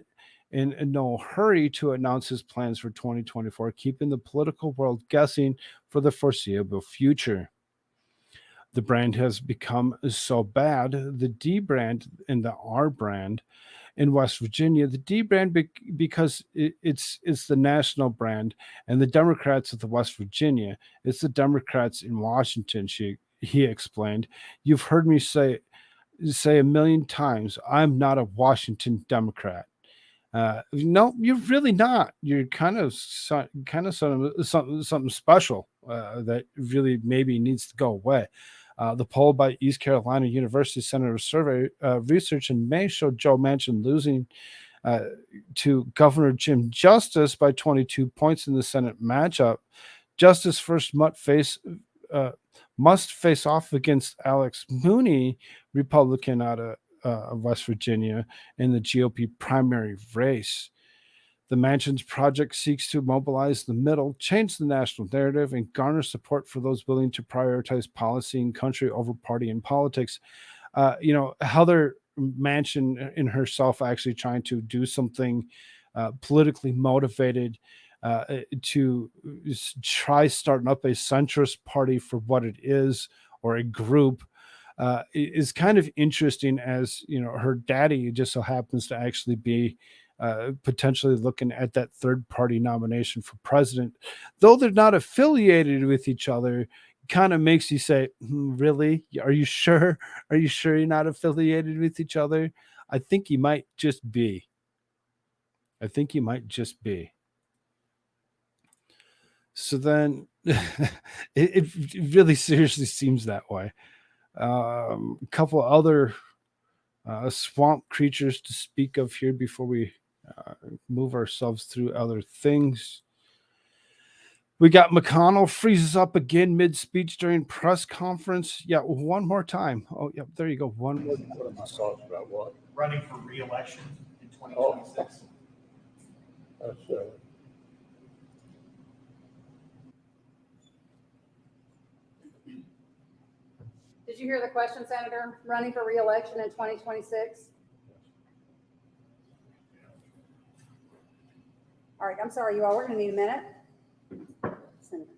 in no hurry to announce his plans for 2024, keeping the political world guessing for the foreseeable future. The brand has become so bad, the D brand and the R brand in West Virginia, the D brand because it's the national brand, and the Democrats of the West Virginia, it's the Democrats in Washington, he explained. You've heard me say a million times, I'm not a Washington Democrat. No, you're really not. You're kind of something special that really maybe needs to go away. The poll by East Carolina University Center of Survey Research in May showed Joe Manchin losing to Governor Jim Justice by 22 points in the Senate matchup. Justice first must face off against Alex Mooney, Republican out of West Virginia, in the GOP primary race. The Manchin's project seeks to mobilize the middle, change the national narrative, and garner support for those willing to prioritize policy and country over party and politics. Heather Manchin in herself actually trying to do something politically motivated to try starting up a centrist party for what it is, or a group, is kind of interesting, as her daddy just so happens to actually be potentially looking at that third party nomination for president, though they're not affiliated with each other. Kind of makes you say, really? Are you sure? Are you sure you're not affiliated with each other? I think you might just be. So then it really seriously seems that way. A couple other swamp creatures to speak of here before we move ourselves through other things. We got McConnell freezes up again mid-speech during press conference. Yeah, one more time. Oh, yeah, there you go. One more time. About what? Running for re-election in 2026. Oh. That's Did you hear the question, Senator? Running for re-election in 2026? All right, I'm sorry, you all. We're going to need a minute. Senator.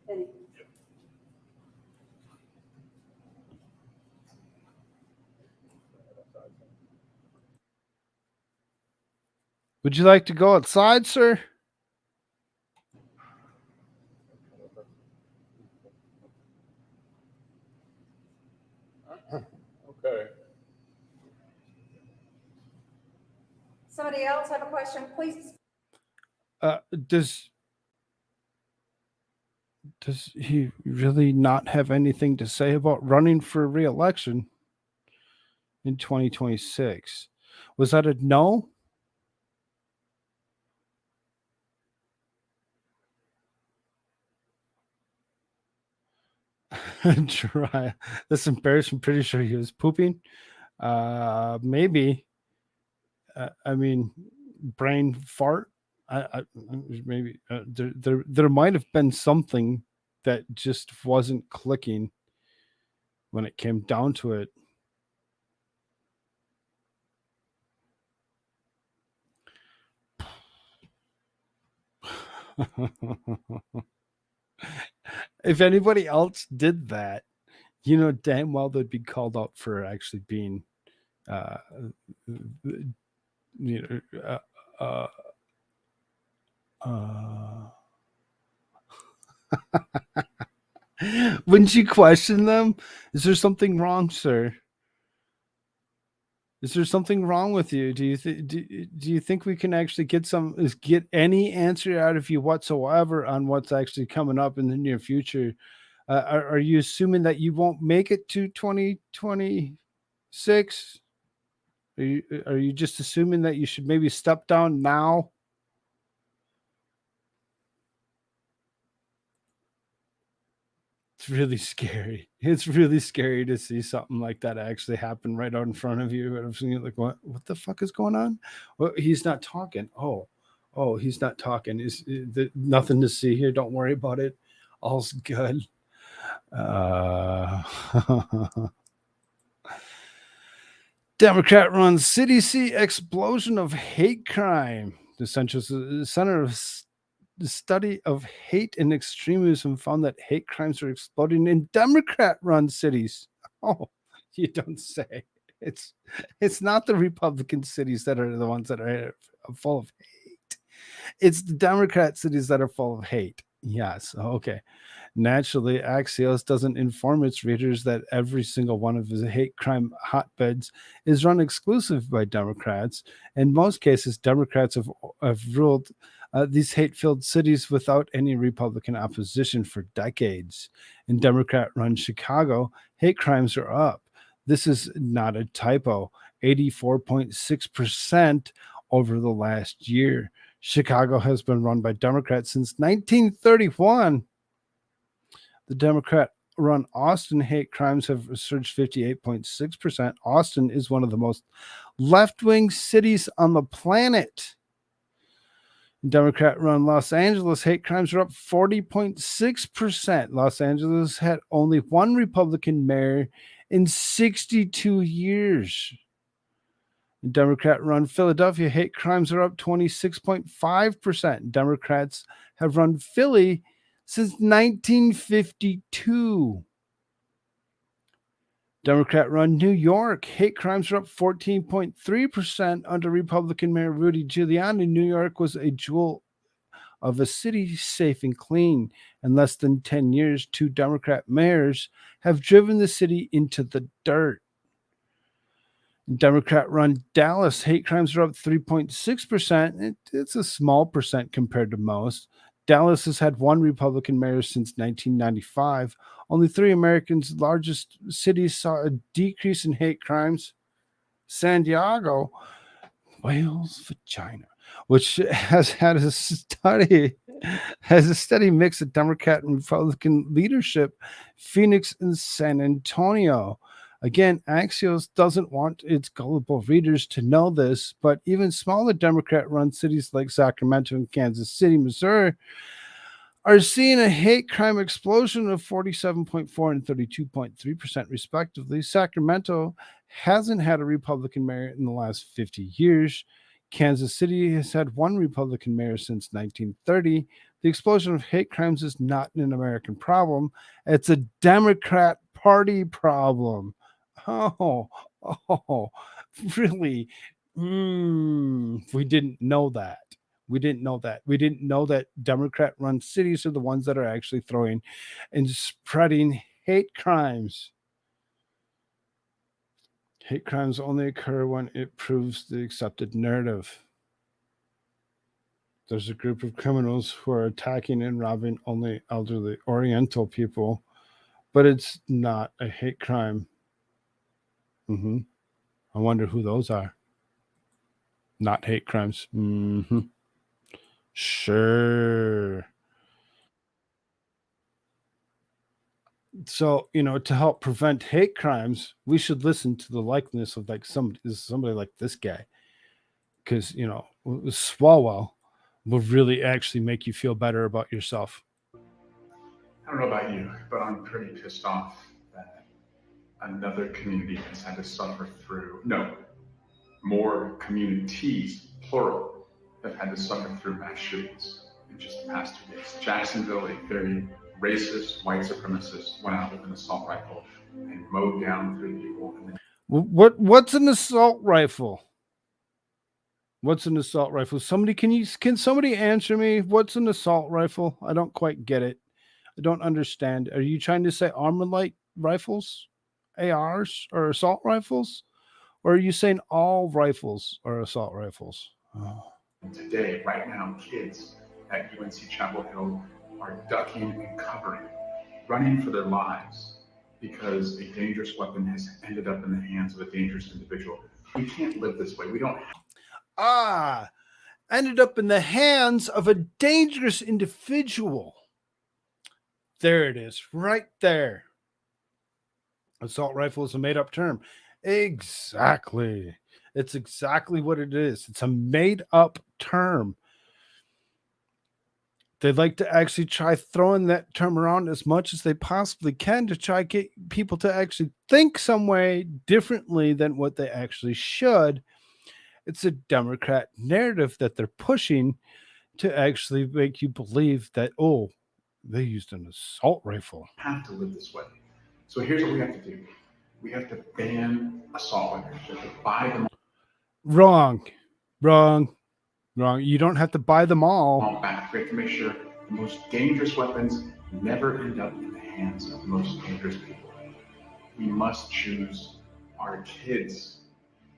Benny. Would you like to go outside, sir? Okay. Somebody else have a question, please? Does he really not have anything to say about running for re-election in 2026? Was that a no? Try. That's embarrassing. Pretty sure he was pooping. Maybe. I mean, brain fart. Maybe there might have been something that just wasn't clicking when it came down to it. If anybody else did that, you know damn well they'd be called out for actually being you know wouldn't you question them? Is there something wrong, sir? Is there something wrong with you? Do you think we can actually get any answer out of you whatsoever on what's actually coming up in the near future? Are you assuming that you won't make it to 2026? Are you just assuming that you should maybe step down now? It's really scary. It's really scary to see something like that actually happen right out in front of you. And I'm seeing like, what the fuck is going on? Well, he's not talking. Oh, he's not talking. Is nothing to see here? Don't worry about it. All's good. Democrat runs CDC explosion of hate crime. The Center of the study of hate and extremism found that hate crimes are exploding in Democrat-run cities. Oh, you don't say. It's not the Republican cities that are the ones that are full of hate. It's the Democrat cities that are full of hate. Yes. Okay. Naturally, Axios doesn't inform its readers that every single one of the hate crime hotbeds is run exclusively by Democrats. In most cases, Democrats have ruled these hate-filled cities without any Republican opposition for decades. In Democrat-run Chicago, hate crimes are up. This is not a typo. 84.6% over the last year. Chicago has been run by Democrats since 1931. The Democrat-run Austin hate crimes have surged 58.6%. Austin is one of the most left-wing cities on the planet. Democrat-run Los Angeles hate crimes are up 40.6%. Los Angeles had only one Republican mayor in 62 years. Democrat-run Philadelphia hate crimes are up 26.5%. Democrats have run Philly since 1952. Democrat-run New York hate crimes are up 14.3% under Republican Mayor Rudy Giuliani. New York was a jewel of a city, safe and clean. In less than 10 years, 2 Democrat mayors have driven the city into the dirt. Democrat-run Dallas hate crimes are up 3.6%. It's a small percent compared to most. Dallas has had one Republican mayor since 1995. Only 3 Americans' largest cities saw a decrease in hate crimes. San Diego, Wales, vagina, which has had a steady mix of Democrat and Republican leadership. Phoenix and San Antonio. Again, Axios doesn't want its gullible readers to know this, but even smaller Democrat-run cities like Sacramento and Kansas City, Missouri, are seeing a hate crime explosion of 47.4% and 32.3% respectively. Sacramento hasn't had a Republican mayor in the last 50 years. Kansas City has had one Republican mayor since 1930. The explosion of hate crimes is not an American problem. It's a Democrat Party problem. Oh, really? We didn't know that. We didn't know that. We didn't know that Democrat-run cities are the ones that are actually throwing and spreading hate crimes. Hate crimes only occur when it proves the accepted narrative. There's a group of criminals who are attacking and robbing only elderly Oriental people, but it's not a hate crime. I wonder who those are. Not hate crimes. Sure. So, to help prevent hate crimes, we should listen to the likeness of like somebody like this guy. Because, Swalwell will really actually make you feel better about yourself. I don't know about you, but I'm pretty pissed off that another community has had to suffer through, more communities, plural, have had to suffer through mass shootings in just the past 2 days. Jacksonville, a very racist, white supremacist, went out with an assault rifle and mowed down 3 people. What's an assault rifle? What's an assault rifle? Can somebody answer me? What's an assault rifle? I don't quite get it. I don't understand. Are you trying to say Armalite rifles, ARs, or assault rifles? Or are you saying all rifles are assault rifles? Oh. Today, right now, kids at UNC Chapel Hill are ducking and covering, running for their lives because a dangerous weapon has ended up in the hands of a dangerous individual. We can't live this way. We don't. Ended up in the hands of a dangerous individual. There it is, right there. Assault rifle is a made-up term. Exactly. It's exactly what it is. It's a made-up term. They like to actually try throwing that term around as much as they possibly can to try to get people to actually think some way differently than what they actually should. It's a Democrat narrative that they're pushing to actually make you believe that, they used an assault rifle. Have to live this way. So here's what we have to do. We have to ban assault weapons. We have to buy them. Wrong. You don't have to buy them all. Back. We have to make sure the most dangerous weapons never end up in the hands of the most dangerous people. We must choose our kids,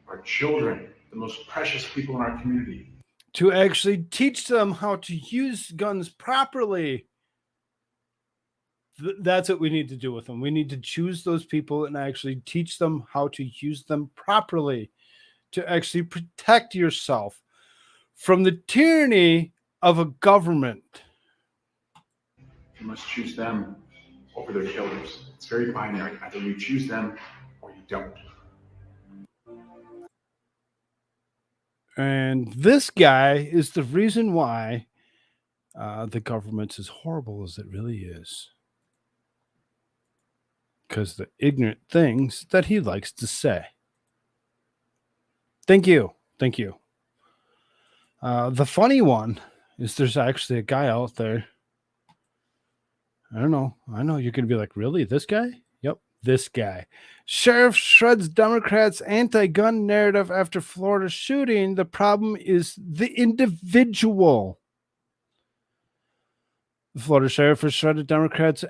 our children, the most precious people in our community, to actually teach them how to use guns properly. That's what we need to do with them. We need to choose those people and actually teach them how to use them properly to actually protect yourself from the tyranny of a government. You must choose them over their killers. It's very binary. Either you choose them or you don't. And this guy is the reason why the government's as horrible as it really is. Because the ignorant things that he likes to say. Thank you. The funny one is there's actually a guy out there. I know you're going to be like, really? This guy? Yep, this guy. Sheriff shreds Democrats' anti-gun narrative after Florida shooting. The problem is the individual. The Florida sheriff has shredded Democrats'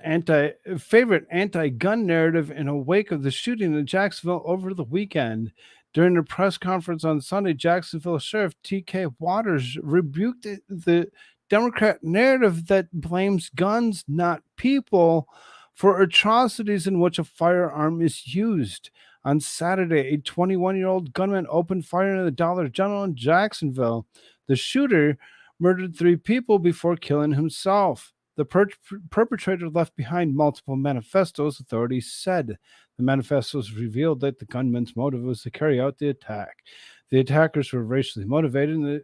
favorite anti-gun narrative in a wake of the shooting in Jacksonville over the weekend. During a press conference on Sunday, Jacksonville Sheriff T.K. Waters rebuked the Democrat narrative that blames guns, not people, for atrocities in which a firearm is used. On Saturday, a 21-year-old gunman opened fire in the Dollar General in Jacksonville. The shooter murdered 3 people before killing himself. The perpetrator left behind multiple manifestos, authorities said. The manifestos revealed that the gunman's motive was to carry out the attack. The attackers were racially motivated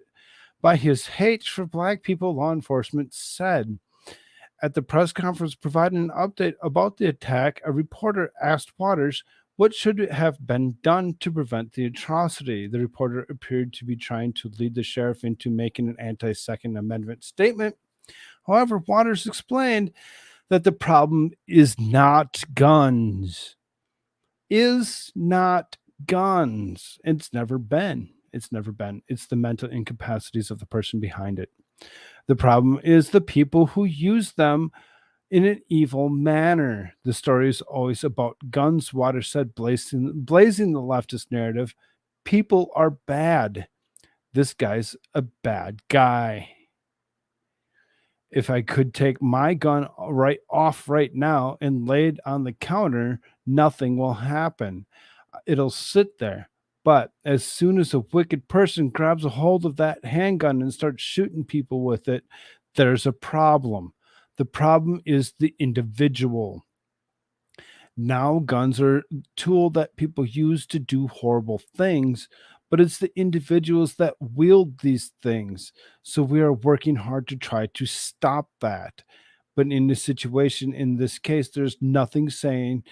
by his hate for black people, law enforcement said. At the press conference providing an update about the attack, a reporter asked Waters what should have been done to prevent the atrocity. The reporter appeared to be trying to lead the sheriff into making an anti-Second Amendment statement. However, Waters explained that the problem is not guns. It's never been. It's never been. It's the mental incapacities of the person behind it. The problem is the people who use them in an evil manner. The story is always about guns, watershed, blazing the leftist narrative. People are bad. This guy's a bad guy. If I could take my gun right off right now and lay it on the counter, nothing will happen. It'll sit there. But as soon as a wicked person grabs a hold of that handgun and starts shooting people with it, there's a problem. The problem is the individual. Now guns are a tool that people use to do horrible things, but it's the individuals that wield these things. So we are working hard to try to stop that. But in this situation, in this case, there's nothing saying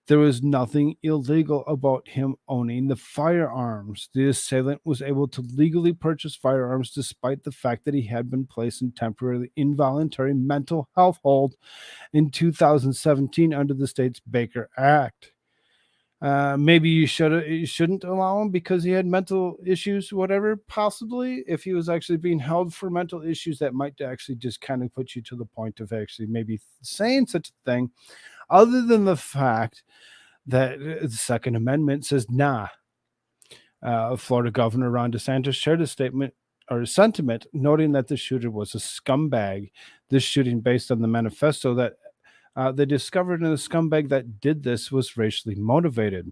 there was nothing illegal about him owning the firearms. The assailant was able to legally purchase firearms despite the fact that he had been placed in temporarily involuntary mental health hold in 2017 under the state's Baker Act. Maybe you shouldn't allow him because he had mental issues, whatever, possibly. If he was actually being held for mental issues, that might actually just kind of put you to the point of actually maybe saying such a thing, other than the fact that the Second Amendment says, nah. Florida Governor Ron DeSantis shared a statement or a sentiment noting that the shooter was a scumbag. This shooting, based on the manifesto that they discovered in the scumbag that did this, was racially motivated.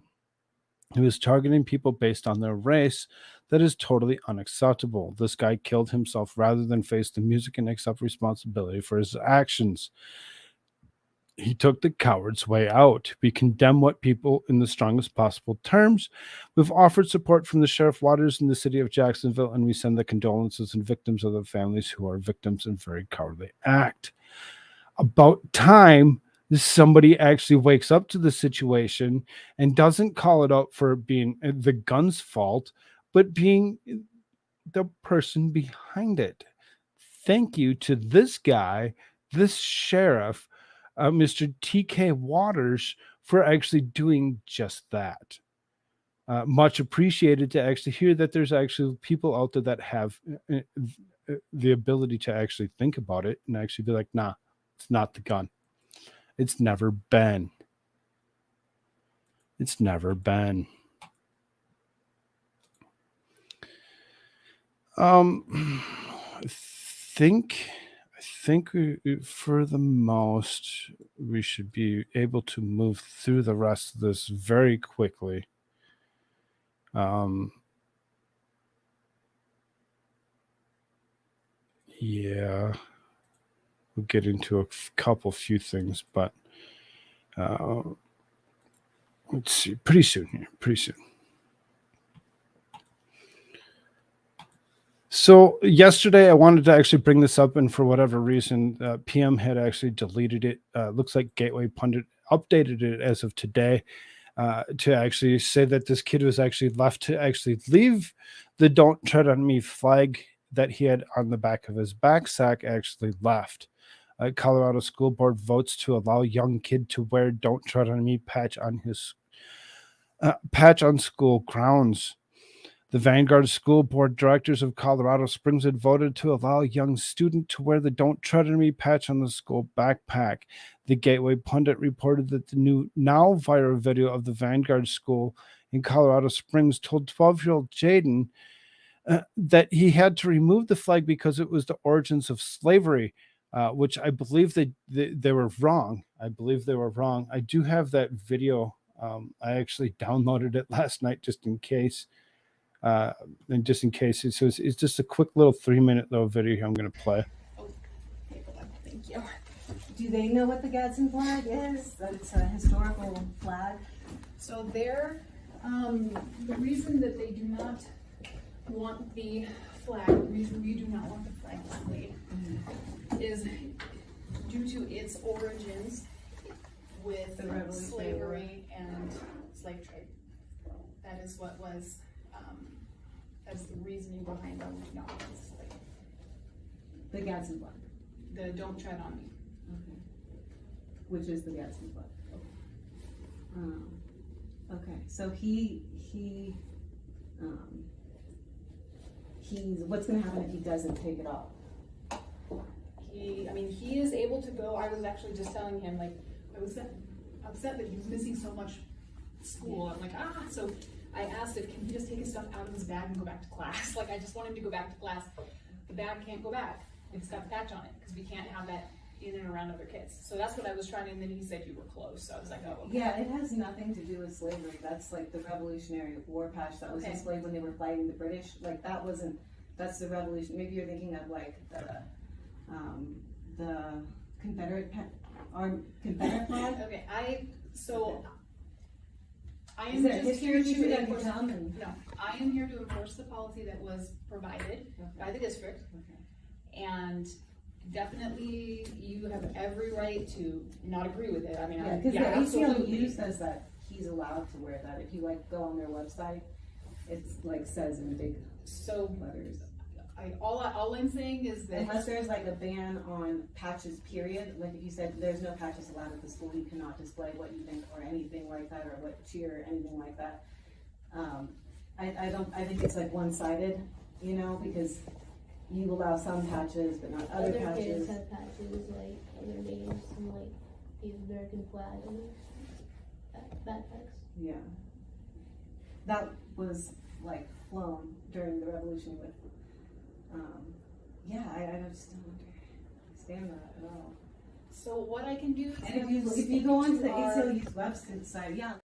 He was targeting people based on their race. That is totally unacceptable. This guy killed himself rather than face the music and accept responsibility for his actions. He took the coward's way out. We condemn what people in the strongest possible terms. We've offered support from the Sheriff Waters in the city of Jacksonville, and we send the condolences and victims of the families who are victims in very cowardly act. About time somebody actually wakes up to the situation and doesn't call it out for being the gun's fault, but being the person behind it. Thank you to this guy, this sheriff, Mr. TK Waters, for actually doing just that. Much appreciated to actually hear that there's actually people out there that have the ability to actually think about it and actually be like, nah, it's not the gun. It's never been. It's never been. I think for the most, we should be able to move through the rest of this very quickly. Yeah, we'll get into a few things, but let's see, pretty soon. So yesterday I wanted to actually bring this up, and for whatever reason, PM had actually deleted it. Looks like Gateway Pundit updated it as of today to actually say that this kid was actually left to actually leave the "Don't Tread on Me" flag that he had on the back of his backpack actually left. Colorado School Board votes to allow young kid to wear "Don't Tread on Me" patch on his patch on school grounds. The Vanguard School Board Directors of Colorado Springs had voted to allow a young student to wear the "Don't Tread on Me" patch on the school backpack. The Gateway Pundit reported that the new now viral video of the Vanguard School in Colorado Springs told 12-year-old Jaden that he had to remove the flag because it was the origins of slavery, which I believe they were wrong. I do have that video. I actually downloaded it last night just in case. And just in case, it's just a quick little 3-minute little video here I'm going to play. Thank you. Do they know what the Gadsden flag is? That it's a historical flag? So they're, the reason that they do not want the flag, the reason we do not want the flag displayed is due to its origins with the slavery and slave trade. That is what was, that's the reasoning behind them not wanting to display. The Gadsden flag? The "Don't Tread on Me." Okay. Which is the Gadsden flag? Okay. Okay, so he what's going to happen if he doesn't take it off? He is able to go. I was actually just telling him, like, I was upset that he was missing so much school. I'm like, so I asked if can he just take his stuff out of his bag and go back to class. Like, I just want him to go back to class. The bag can't go back. It's got the patch on it because we can't have that in and around other kids. So that's what I was trying to, and then he said you were close. So I was like, oh, okay. Yeah, it has nothing to do with slavery. That's like the Revolutionary War patch that was displayed when they were fighting the British. Like that's the revolution. Maybe you're thinking of like the Confederate Confederate flag. Okay, I am Is there just history here to to it? enforce. No, I am here to enforce the policy that was provided by the district. Okay. And definitely, you have every right to not agree with it. Because the ACLU says that he's allowed to wear that. If you like go on their website, it's like says in big letters. All I'm saying is that unless there's like a ban on patches, period. Like if you said there's no patches allowed at the school, you cannot display what you think or anything like that, or what cheer or anything like that. I think it's like one-sided, because you allow some patches but not other patches. Kids have patches like other names and like the American flag and backpacks. Yeah, that was like flown during the revolution with. I just don't understand that at all. So what I can do is if you go onto the ACLU's website,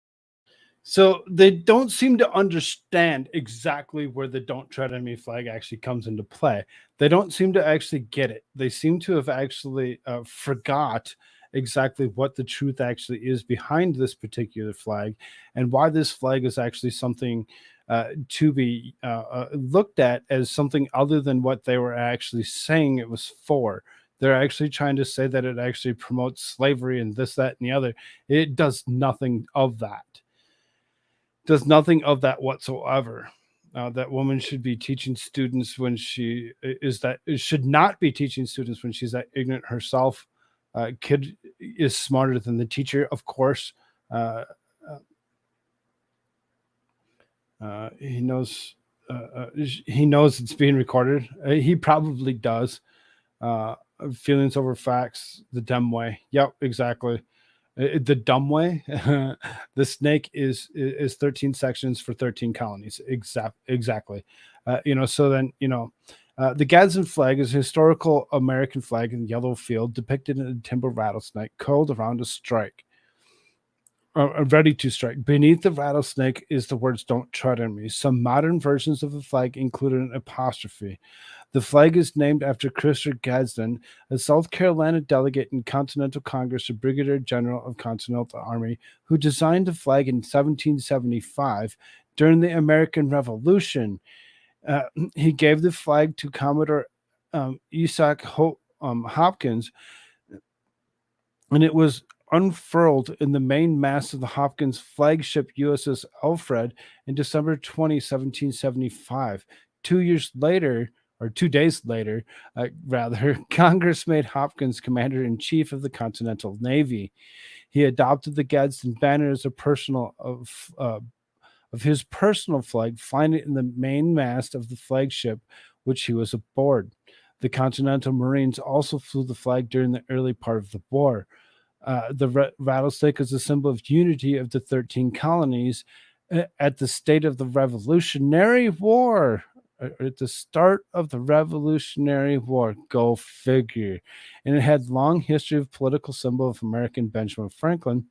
So they don't seem to understand exactly where the "Don't Tread on Me" flag actually comes into play. They don't seem to actually get it. They seem to have actually forgot exactly what the truth actually is behind this particular flag, and why this flag is actually something to be looked at as something other than what they were actually saying it was for. They're actually trying to say that it actually promotes slavery and this, that, and the other. It does nothing of that. Does nothing of that whatsoever. That woman should be teaching students when she should not be teaching students when she's that ignorant herself. Kid is smarter than the teacher, of course. He knows it's being recorded. He probably does. Feelings over facts, the dumb way. Yep, exactly. The dumb way. The snake is 13 sections for 13 colonies. Exactly. So then, the Gadsden flag is a historical American flag in yellow field depicted in a timber rattlesnake curled around a strike. Ready to strike. Beneath the rattlesnake is the words "Don't tread on me." Some modern versions of the flag include an apostrophe. The flag is named after Christopher Gadsden, a South Carolina delegate in Continental Congress, a brigadier general of Continental Army, who designed the flag in 1775 during the American Revolution. He gave the flag to Commodore Isaac Hopkins, and it was unfurled in the main mast of the Hopkins flagship USS Alfred in December 20, 1775. 2 days later, Congress made Hopkins commander-in-chief of the Continental Navy. He adopted the Gadsden banner as of his personal flag, flying it in the main mast of the flagship, which he was aboard. The Continental Marines also flew the flag during the early part of the war. The rattlesnake is a symbol of unity of the 13 colonies at the state of the Revolutionary War. At the start of the Revolutionary War, go figure. And it had long history of political symbol of American Benjamin Franklin.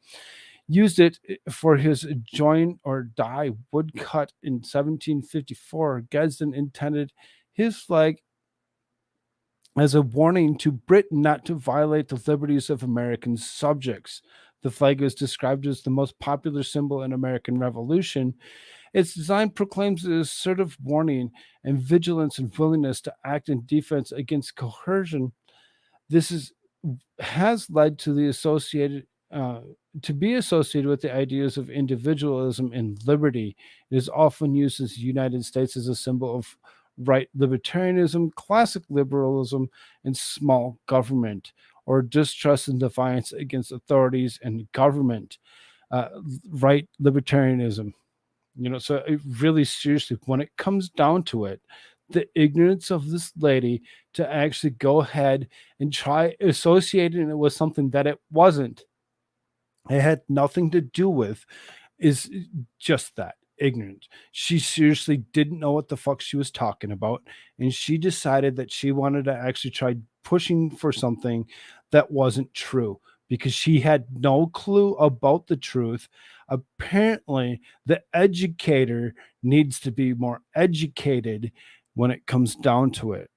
Used it for his join or die woodcut in 1754. Gadsden intended his flag as a warning to Britain not to violate the liberties of American subjects. The flag is described as the most popular symbol in American Revolution. Its design proclaims an assertive warning and vigilance and willingness to act in defense against coercion. This has led to the to be associated with the ideas of individualism and liberty. It is often used as the United States as a symbol of right libertarianism, classic liberalism, and small government, or distrust and defiance against authorities and government. Right libertarianism. So it really seriously, when it comes down to it, the ignorance of this lady to actually go ahead and try associating it with something that it wasn't. It had nothing to do with, is just that, ignorance. She seriously didn't know what the fuck she was talking about, and she decided that she wanted to actually try pushing for something that wasn't true because she had no clue about the truth. Apparently, the educator needs to be more educated when it comes down to it.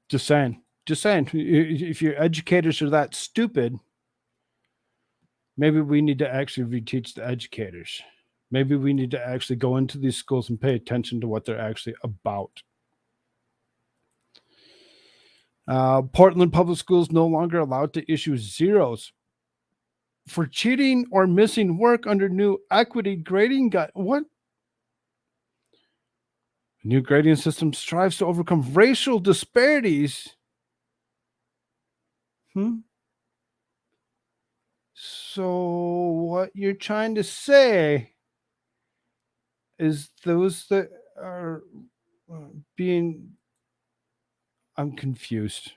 Just saying. Just saying. If your educators are that stupid, maybe we need to actually reteach the educators. Maybe we need to actually go into these schools and pay attention to what they're actually about. Portland Public Schools no longer allowed to issue zeros for cheating or missing work under new equity grading guide. What? New grading system strives to overcome racial disparities. So what you're trying to say is those that are being... I'm confused.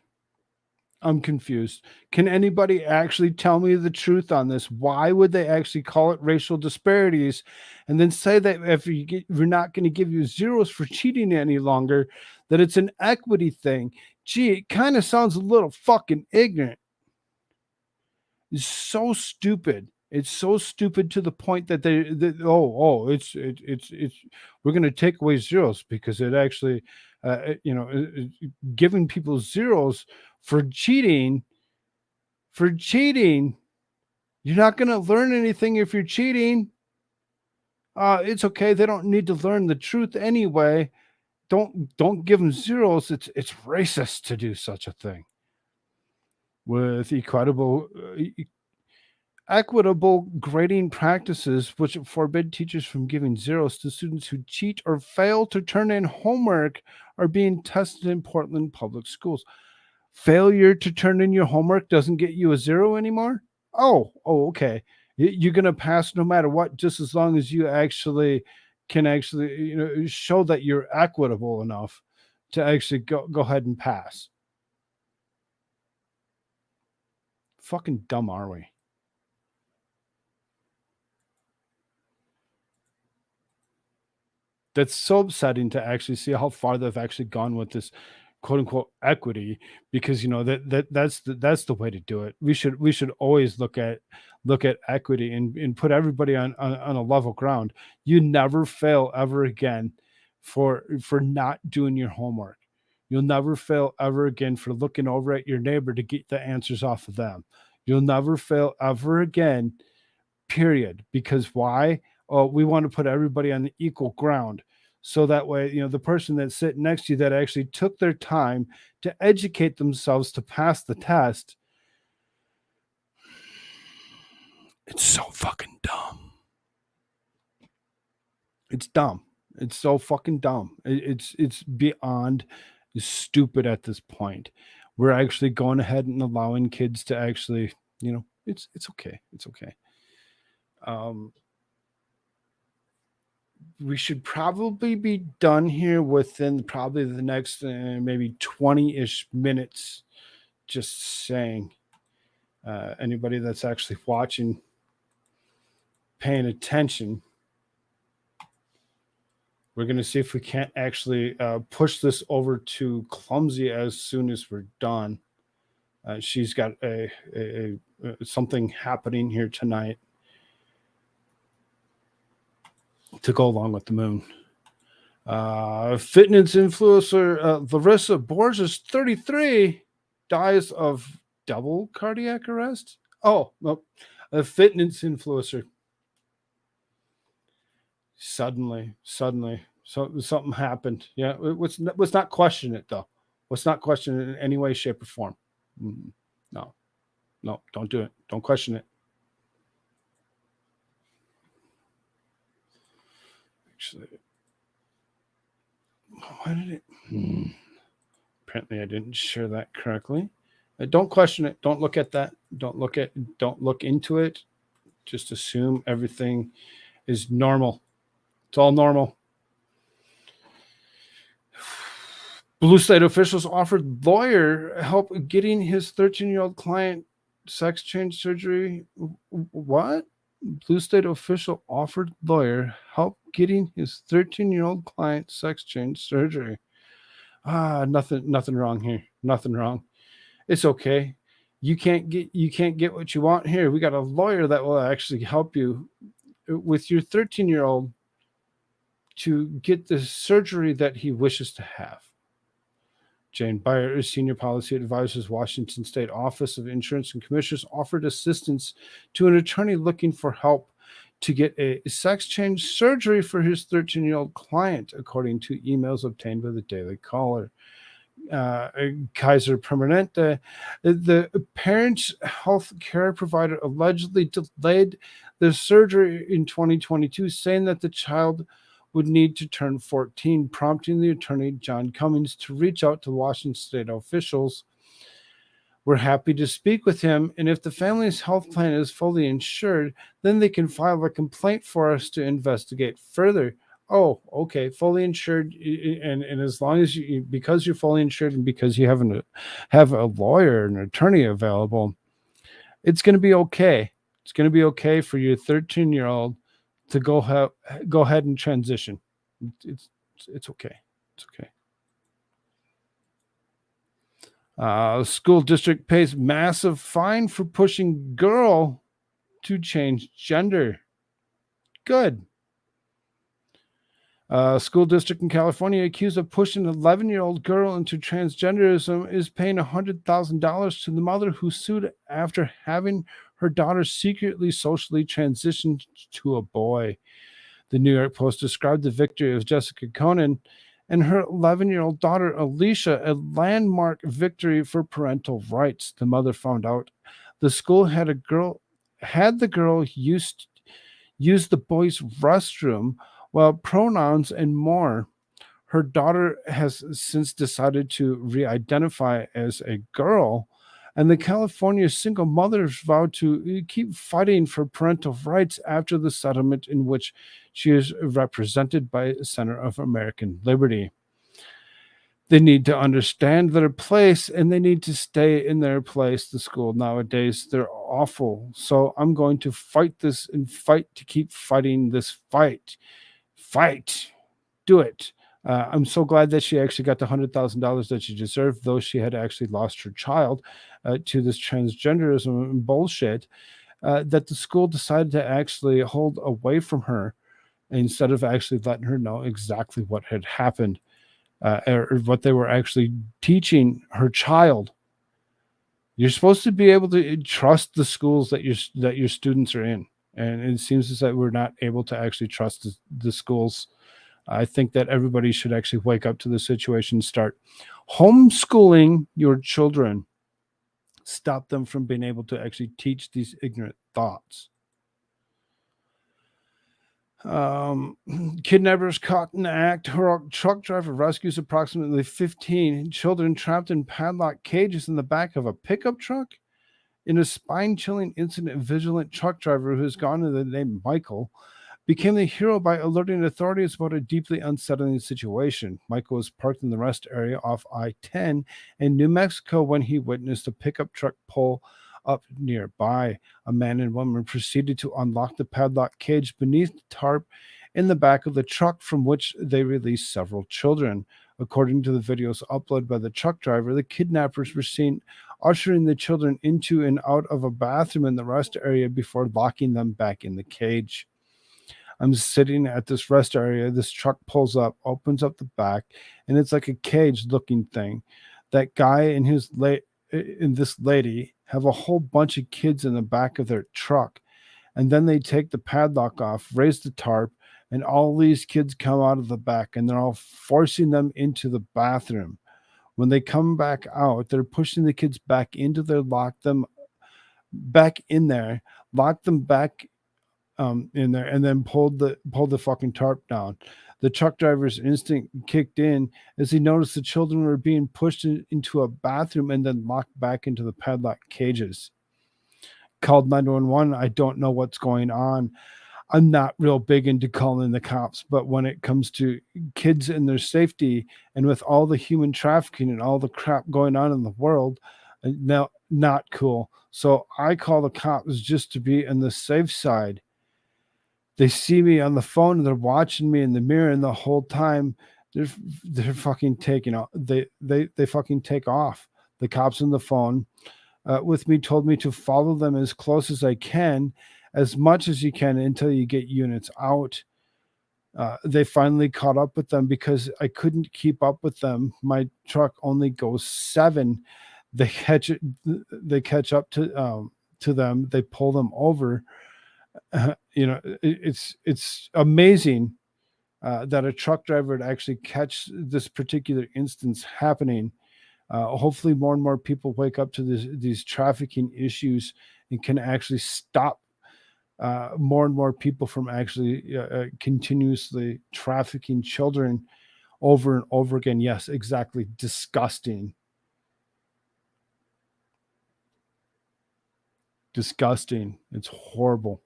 Can anybody actually tell me the truth on this? Why would they actually call it racial disparities and then say that if we're not going to give you zeros for cheating any longer, that it's an equity thing? Gee, it kind of sounds a little fucking ignorant. It's so stupid. It's so stupid to the point that we're going to take away zeros because it actually, giving people zeros for cheating. You're not going to learn anything if you're cheating. It's okay. They don't need to learn the truth anyway. Don't give them zeros. It's racist to do such a thing. With equitable grading practices which forbid teachers from giving zeros to students who cheat or fail to turn in homework are being tested in Portland public schools. Failure to turn in your homework doesn't get you a zero anymore? Oh, okay. You're going to pass no matter what, just as long as you actually can show that you're equitable enough to actually go ahead and pass. Fucking dumb are we? That's so upsetting to actually see how far they've actually gone with this quote unquote equity, because that's the way to do it. We should always look at equity and put everybody on a level ground. You never fail ever again for not doing your homework. You'll never fail ever again for looking over at your neighbor to get the answers off of them. You'll never fail ever again, period. Because why? Oh, we want to put everybody on the equal ground. So that way, the person that's sitting next to you that actually took their time to educate themselves to pass the test. It's so fucking dumb. It's dumb. It's so fucking dumb. It's beyond stupid at this point. We're actually going ahead and allowing kids to actually, it's okay. It's okay. We should probably be done here within probably the next maybe 20-ish minutes. Just saying. Anybody that's actually watching, paying attention, we're going to see if we can't actually push this over to Clumsy as soon as we're done. She's got a something happening here tonight to go along with the moon. Fitness influencer Larissa Borges, 33, dies of double cardiac arrest. Oh, no, a fitness influencer. Suddenly, so something happened. Yeah, let's not question it though. Let's not question it in any way, shape, or form. No, don't do it. Don't question it. Actually, why did it? Apparently, I didn't share that correctly. Don't question it. Don't look at that. Don't look into it. Just assume everything is normal. It's all normal. Blue State officials offered lawyer help getting his 13-year-old client sex change surgery. What? Blue State official offered lawyer help getting his 13-year-old client sex change surgery. Nothing wrong here. Nothing wrong. It's okay. You can't get what you want here. We got a lawyer that will actually help you with your 13-year-old to get the surgery that he wishes to have. Jane Beyer, senior policy advisor, Washington State Office of Insurance and Commissioners, offered assistance to an attorney looking for help to get a sex change surgery for his 13-year-old client, according to emails obtained by the Daily Caller. Kaiser Permanente, the parent's health care provider allegedly delayed the surgery in 2022, saying that the child would need to turn 14, prompting the attorney, John Cummings, to reach out to Washington State officials. We're happy to speak with him, and if the family's health plan is fully insured, then they can file a complaint for us to investigate further. Oh, okay, fully insured, and as long as because you're fully insured and because you have a lawyer, an attorney available, it's going to be okay. It's going to be okay for your 13-year-old to go ahead and transition. It's okay. It's okay. School district pays massive fine for pushing girl to change gender. Good. School district in California accused of pushing an 11-year-old girl into transgenderism is paying $100,000 to the mother who sued after having her daughter secretly socially transitioned to a boy. The New York Post described the victory of Jessica Conan and her 11-year-old daughter Alicia a landmark victory for parental rights. The mother found out the school had the girl use the boy's restroom, while pronouns and more. Her daughter has since decided to re-identify as a girl, and the California single mothers vowed to keep fighting for parental rights after the settlement in which she is represented by Center of American Liberty. They need to understand their place, and they need to stay in their place. The school nowadays, they're awful. So I'm going to fight this and fight to keep fighting this fight. Fight. Do it. I'm so glad that she actually got the $100,000 that she deserved, though she had actually lost her child to this transgenderism and bullshit that the school decided to actually hold away from her instead of actually letting her know exactly what had happened or what they were actually teaching her child. You're supposed to be able to trust the schools that your students are in, and it seems as that we're not able to actually trust the schools. I think that everybody should actually wake up to the situation, start homeschooling your children, stop them from being able to actually teach these ignorant thoughts. Kidnappers caught in the act. Her truck driver rescues approximately 15 children trapped in padlock cages in the back of a pickup truck. In a spine-chilling incident, vigilant truck driver who has gone under the name Michael became the hero by alerting authorities about a deeply unsettling situation. Michael was parked in the rest area off I-10 in New Mexico when he witnessed a pickup truck pull up nearby. A man and woman proceeded to unlock the padlock cage beneath the tarp in the back of the truck, from which they released several children. According to the videos uploaded by the truck driver, the kidnappers were seen ushering the children into and out of a bathroom in the rest area before locking them back in the cage. I'm sitting at this rest area. This truck pulls up, opens up the back, and it's like a cage-looking thing. That guy and this lady have a whole bunch of kids in the back of their truck, and then they take the padlock off, raise the tarp, and all these kids come out of the back, and they're all forcing them into the bathroom. When they come back out, they're pushing the kids back into there, lock them back in there, lock them back in there, and then pulled the fucking tarp down. The truck driver's instinct kicked in as he noticed the children were being pushed into a bathroom and then locked back into the padlock cages. called 911. I don't know what's going on. I'm not real big into calling the cops, but when it comes to kids and their safety, and with all the human trafficking and all the crap going on in the world, now not cool. So I call the cops just to be on the safe side. They see me on the phone and they're watching me in the mirror, and the whole time they're fucking taking off. They fucking take off. The cops on the phone with me told me to follow them as close as I can, as much as you can until you get units out. They finally caught up with them because I couldn't keep up with them. My truck only goes 7. They catch up to them. They pull them over. It's amazing that a truck driver would actually catch this particular instance happening. Hopefully more and more people wake up to these trafficking issues and can actually stop more and more people from actually continuously trafficking children over and over again. Yes, exactly. Disgusting. Disgusting. It's horrible.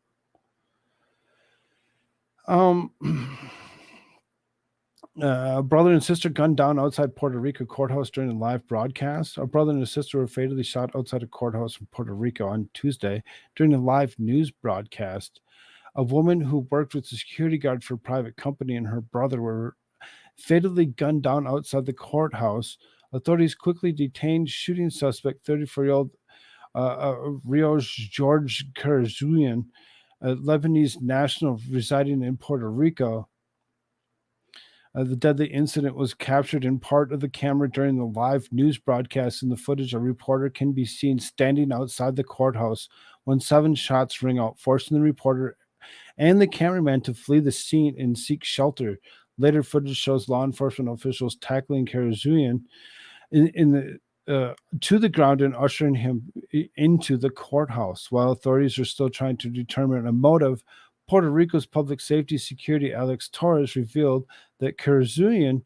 Brother and sister gunned down outside Puerto Rico courthouse during a live broadcast. A brother and a sister were fatally shot outside a courthouse in Puerto Rico on Tuesday during a live news broadcast. A woman who worked with a security guard for a private company and her brother were fatally gunned down outside the courthouse. Authorities quickly detained shooting suspect 34-year-old Rios George Karazulian, a Lebanese national residing in Puerto Rico. The deadly incident was captured in part of the camera during the live news broadcast. In the footage, a reporter can be seen standing outside the courthouse when 7 shots ring out, forcing the reporter and the cameraman to flee the scene and seek shelter. Later footage shows law enforcement officials tackling Karazulian to the ground and ushering him into the courthouse. While authorities are still trying to determine a motive, Puerto Rico's public safety security Alex Torres revealed that Karazulian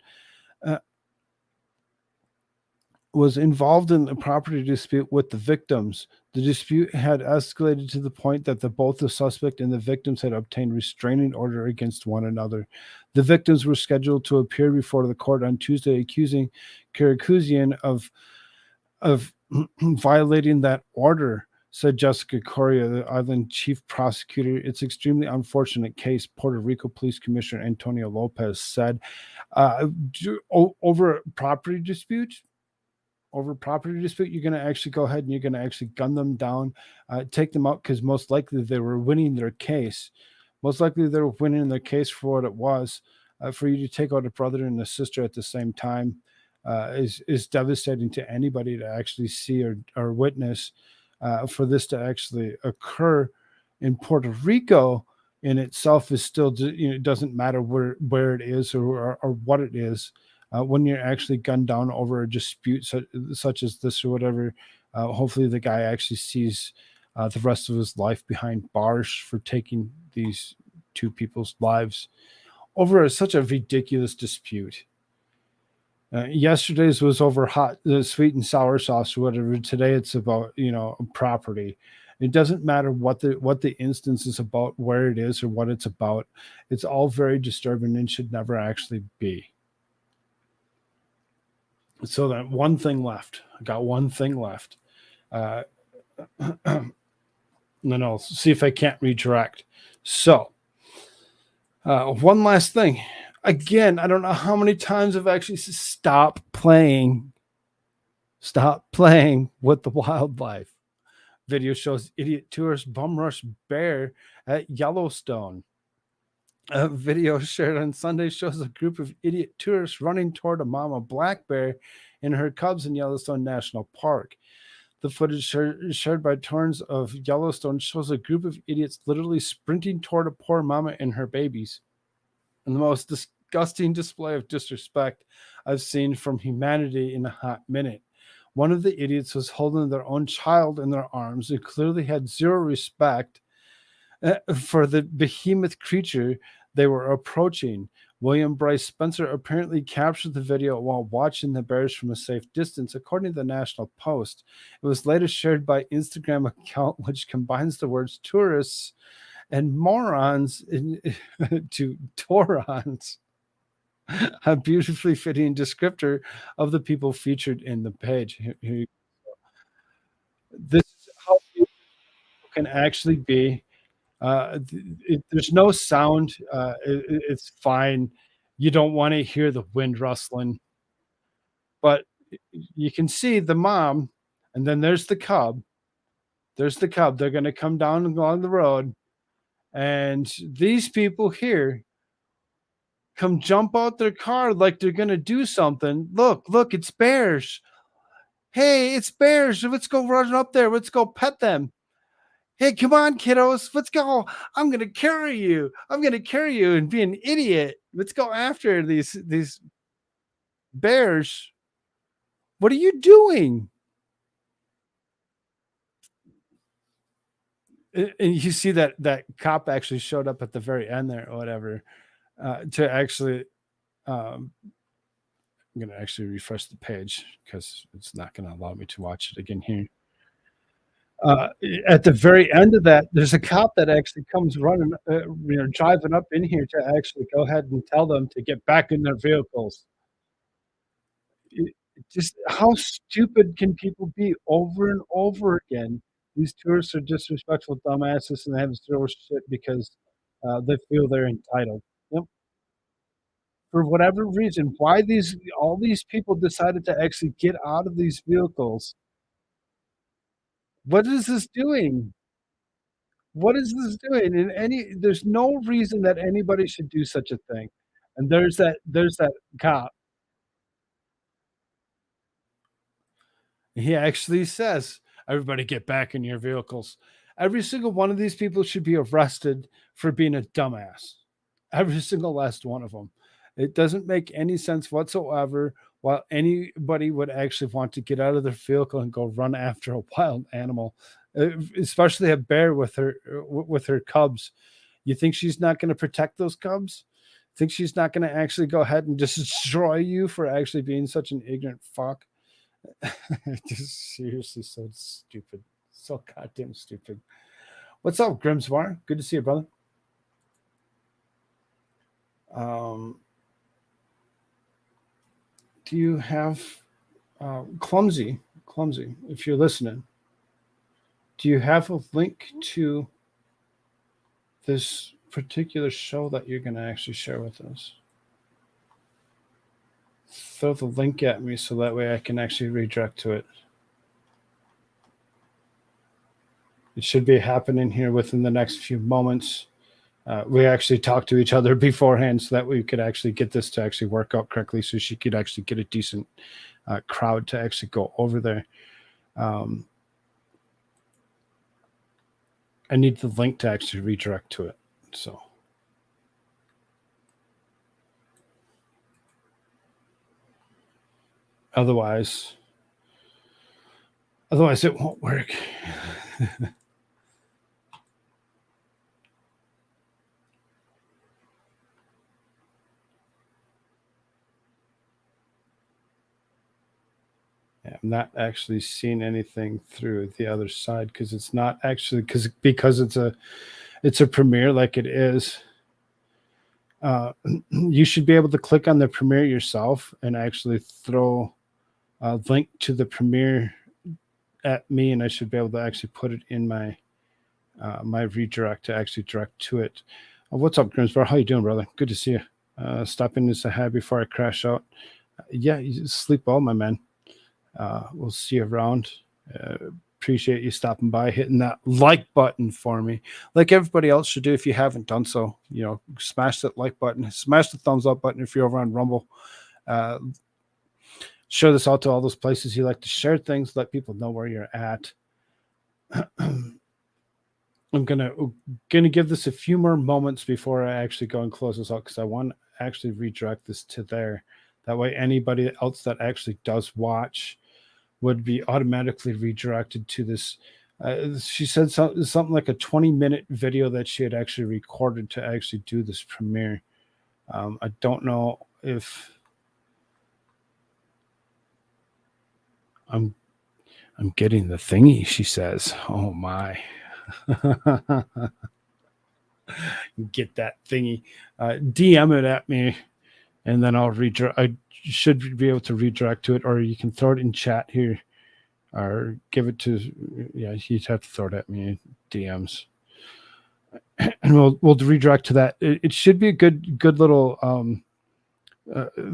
was involved in a property dispute with the victims. The dispute had escalated to the point that both the suspect and the victims had obtained restraining order against one another. The victims were scheduled to appear before the court on Tuesday, accusing Karazulian of violating that order, said Jessica Correa, the island chief prosecutor. It's extremely unfortunate case, Puerto Rico Police Commissioner Antonio Lopez said. Over property dispute, you're going to actually go ahead and you're going to actually gun them down, take them out, because most likely they were winning their case. Most likely they were winning their case for what it was. For you to take out a brother and a sister at the same time is devastating to anybody to actually see or witness. For this to actually occur in Puerto Rico in itself is still, it doesn't matter where it is or what it is. When you're actually gunned down over a dispute such as this or whatever, hopefully the guy actually sees the rest of his life behind bars for taking these 2 people's lives over such a ridiculous dispute. Yesterday's was over sweet and sour sauce or whatever. Today it's about property. It doesn't matter what the instance is about, where it is, or what it's about. It's all very disturbing and should never actually be. So that one thing left. I got one thing left. And then I'll see if I can't redirect. So one last thing. Again, I don't know how many times I've actually said, stop playing with the wildlife. Video shows idiot tourist bum rush bear at Yellowstone. A video shared on Sunday shows a group of idiot tourists running toward a mama black bear and her cubs in Yellowstone National Park. The footage shared by Torrens of Yellowstone shows a group of idiots literally sprinting toward a poor mama and her babies. And the most disgusting display of disrespect I've seen from humanity in a hot minute. One of the idiots was holding their own child in their arms and clearly had zero respect for the behemoth creature they were approaching. William Bryce Spencer apparently captured the video while watching the bears from a safe distance, according to the National Post. It was later shared by Instagram account, which combines the words tourists and morons to Torons, a beautifully fitting descriptor of the people featured in the page. This is how people can actually be. There's no sound. It's fine. You don't want to hear the wind rustling, but you can see the mom, and then there's the cub. There's the cub. They're going to come down along the road, and these people here come jump out their car like they're going to do something. Look, it's bears. Hey, it's bears. Let's go run up there. Let's go pet them. Hey, come on, kiddos. Let's go. I'm going to carry you. I'm going to carry you and be an idiot. Let's go after these bears. What are you doing? And you see that cop actually showed up at the very end there or whatever to actually I'm going to actually refresh the page because it's not going to allow me to watch it again here. At the very end of that, there's a cop that actually comes running, driving up in here to actually go ahead and tell them to get back in their vehicles. Just how stupid can people be over and over again? These tourists are disrespectful dumbasses and they have zero shit because they feel they're entitled. Yep. For whatever reason, why all these people decided to actually get out of these vehicles. What is this doing? What is this doing? There's no reason that anybody should do such a thing. And there's that cop. He actually says, everybody get back in your vehicles. Every single one of these people should be arrested for being a dumbass. Every single last one of them. It doesn't make any sense whatsoever why anybody would actually want to get out of their vehicle and go run after a wild animal, especially a bear with her cubs. You think she's not going to protect those cubs? Think she's not going to actually go ahead and just destroy you for actually being such an ignorant fuck? Just seriously so stupid. So goddamn stupid. What's up, Grimswar? Good to see you, brother. Do you have Clumsy, if you're listening, do you have a link to this particular show that you're going to actually share with us? Throw the link at me so that way I can actually redirect to it. It should be happening here within the next few moments. We actually talked to each other beforehand so that we could actually get this to actually work out correctly so she could actually get a decent crowd to actually go over there. I need the link to actually redirect to it. So. Otherwise it won't work. Yeah, I'm not actually seeing anything through the other side because it's not actually because it's a premiere like it is. You should be able to click on the premiere yourself and actually throw a link to the premiere at me, and I should be able to actually put it in my my redirect to actually direct to it. What's up, Grimsbar? How you doing, brother? Good to see you. Stop in to say hi before I crash out. Yeah, you sleep well, my man. We'll see you around. Appreciate you stopping by, hitting that like button for me, like everybody else should do. If you haven't done so, smash that like button, smash the thumbs up button if you're over on Rumble. Share this out to all those places you like to share things. Let people know where you're at. I'm gonna give this a few more moments before I actually go and close this out because I want to actually redirect this to there. That way, anybody else that actually does watch would be automatically redirected to this. She said something like a 20-minute video that she had actually recorded to actually do this premiere. I don't know if I'm getting the thingy, she says. Oh my. Get that thingy. DM it at me, and then I'll redirect. I should be able to redirect to it, or you can throw it in chat here, or give it to. Yeah, you'd have to throw it at me DMs, and we'll redirect to that. It should be a good little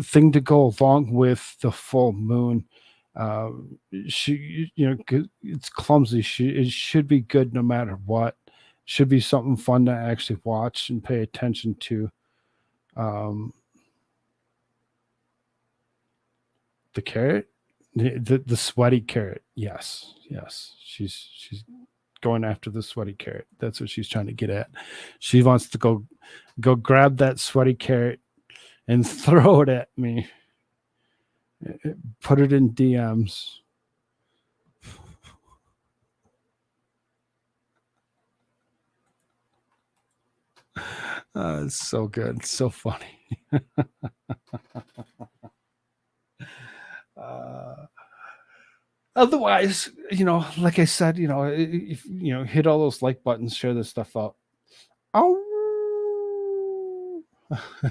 thing to go along with the full moon. It's clumsy. It should be good no matter what. Should be something fun to actually watch and pay attention to. The carrot, the sweaty carrot. Yes, she's going after the sweaty carrot. That's what she's trying to get at. She wants to go grab that sweaty carrot and throw it at me. Put it in DMs. It's so good. It's so funny. Otherwise, like I said, if hit all those like buttons, share this stuff out. Oh,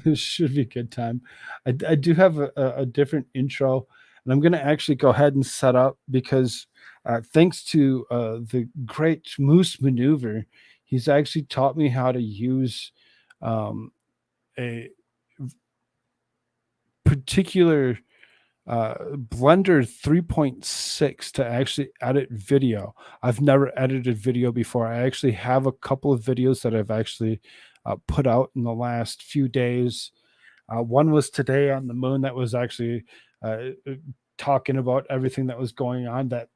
it should be a good time. I do have a different intro, and I'm going to actually go ahead and set up because thanks to the great Moose Maneuver, he's actually taught me how to use a particular Blender 3.6 to actually edit video. I've never edited video before. I actually have a couple of videos that I've actually put out in the last few days. One was today on the moon that was actually talking about everything that was going on, that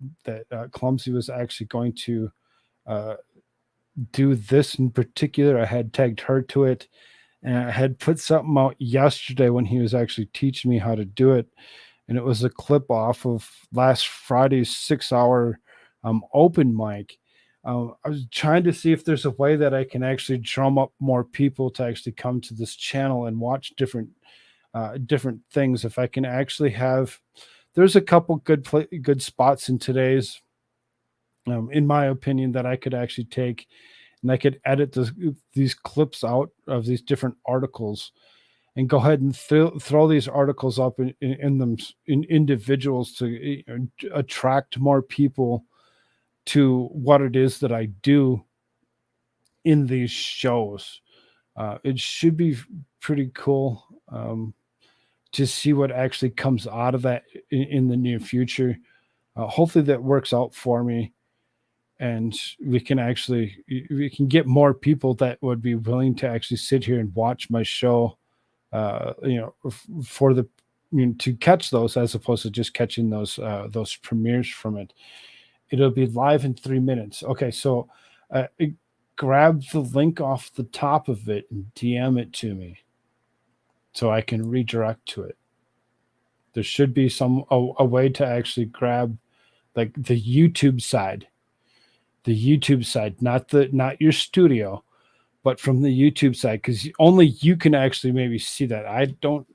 Clumsy was actually going to do this in particular. I had tagged her to it, and I had put something out yesterday when he was actually teaching me how to do it. And it was a clip off of last Friday's 6-hour open mic. I was trying to see if there's a way that I can actually drum up more people to actually come to this channel and watch different things. If I can actually have, there's a couple good spots in today's, in my opinion, that I could actually take, and I could edit these clips out of these different articles and go ahead and throw these articles up in individuals to attract more people to what it is that I do in these shows. It should be pretty cool to see what actually comes out of that in the near future. Hopefully that works out for me, and we can get more people that would be willing to actually sit here and watch my show. For the to catch those, as opposed to just catching those premieres from it. It'll be live in 3 minutes. Okay, so grab the link off the top of it and DM it to me so I can redirect to it. There should be a way to actually grab like the YouTube side, not your studio, but from the YouTube side, because only you can actually maybe see that. I don't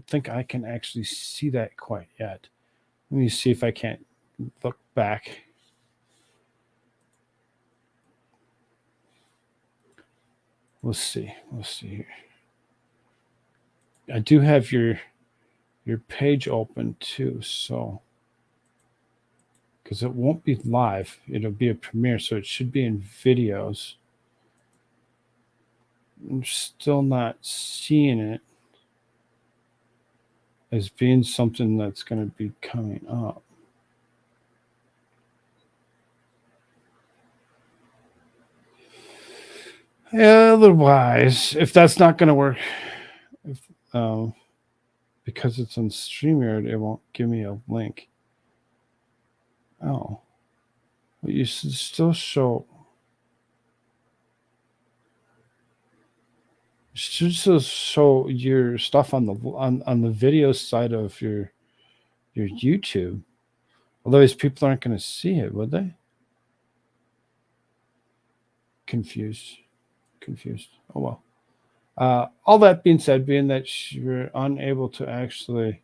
think I can actually see that quite yet. Let me see if I can't look back. We'll see here. I do have your page open too, so because it won't be live, it'll be a premiere, so it should be in videos. I'm still not seeing it as being something that's going to be coming up. Otherwise, if that's not going to work, because it's on StreamYard, it won't give me a link. Oh, but you should still show. Should still show your stuff on the video side of your YouTube. Otherwise, people aren't going to see it, would they? Confused. Oh well. All that being said, being that you're unable to actually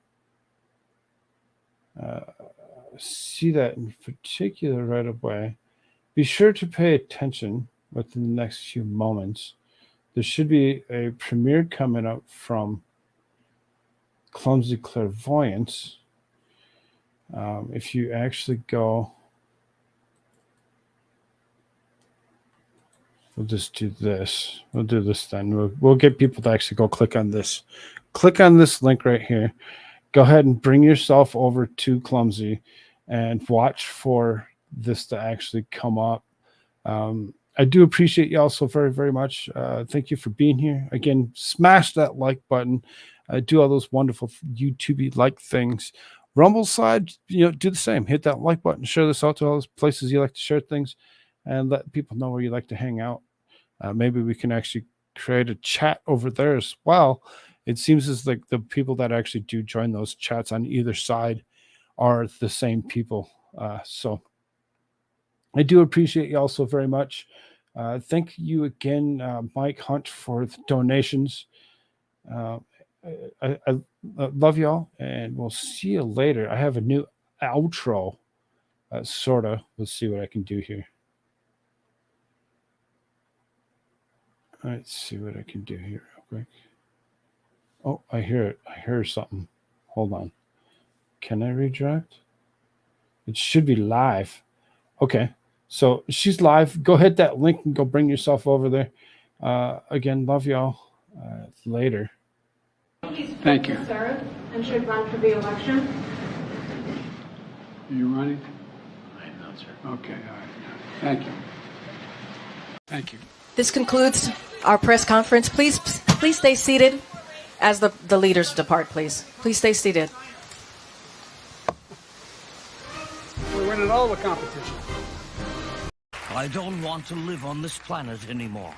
see that in particular right away, be sure to pay attention within the next few moments. There should be a premiere coming up from Clumsy Clairvoyance. If you actually go, we'll just do this. We'll do this then. We'll get people to actually go click on this. Click on this link right here. Go ahead and bring yourself over to Clumsy and watch for this to actually come up. I do appreciate you all so very, very much. Thank you for being here. Again, smash that like button. Do all those wonderful YouTube like things. Rumble side, do the same. Hit that like button. Share this out to all those places you like to share things, and let people know where you like to hang out. Maybe we can actually create a chat over there as well. It seems as like the people that actually do join those chats on either side are the same people. So I do appreciate you all so very much. Thank you again, Mike Hunt, for the donations. I love y'all, and we'll see you later. I have a new outro, sorta. Let's see what I can do here. Let's see what I can do here real quick. Oh, I hear it. I hear something. Hold on. Can I redirect? It should be live. Okay. So she's live. Go hit that link and go bring yourself over there. Again, love y'all. Later. Thank you. Serve and should run for the election. Are you running? I'm not, sir. Okay, all right. Thank you. Thank you. This concludes our press conference. Please stay seated as the leaders depart, please. Please stay seated. We're winning all the competition. I don't want to live on this planet anymore.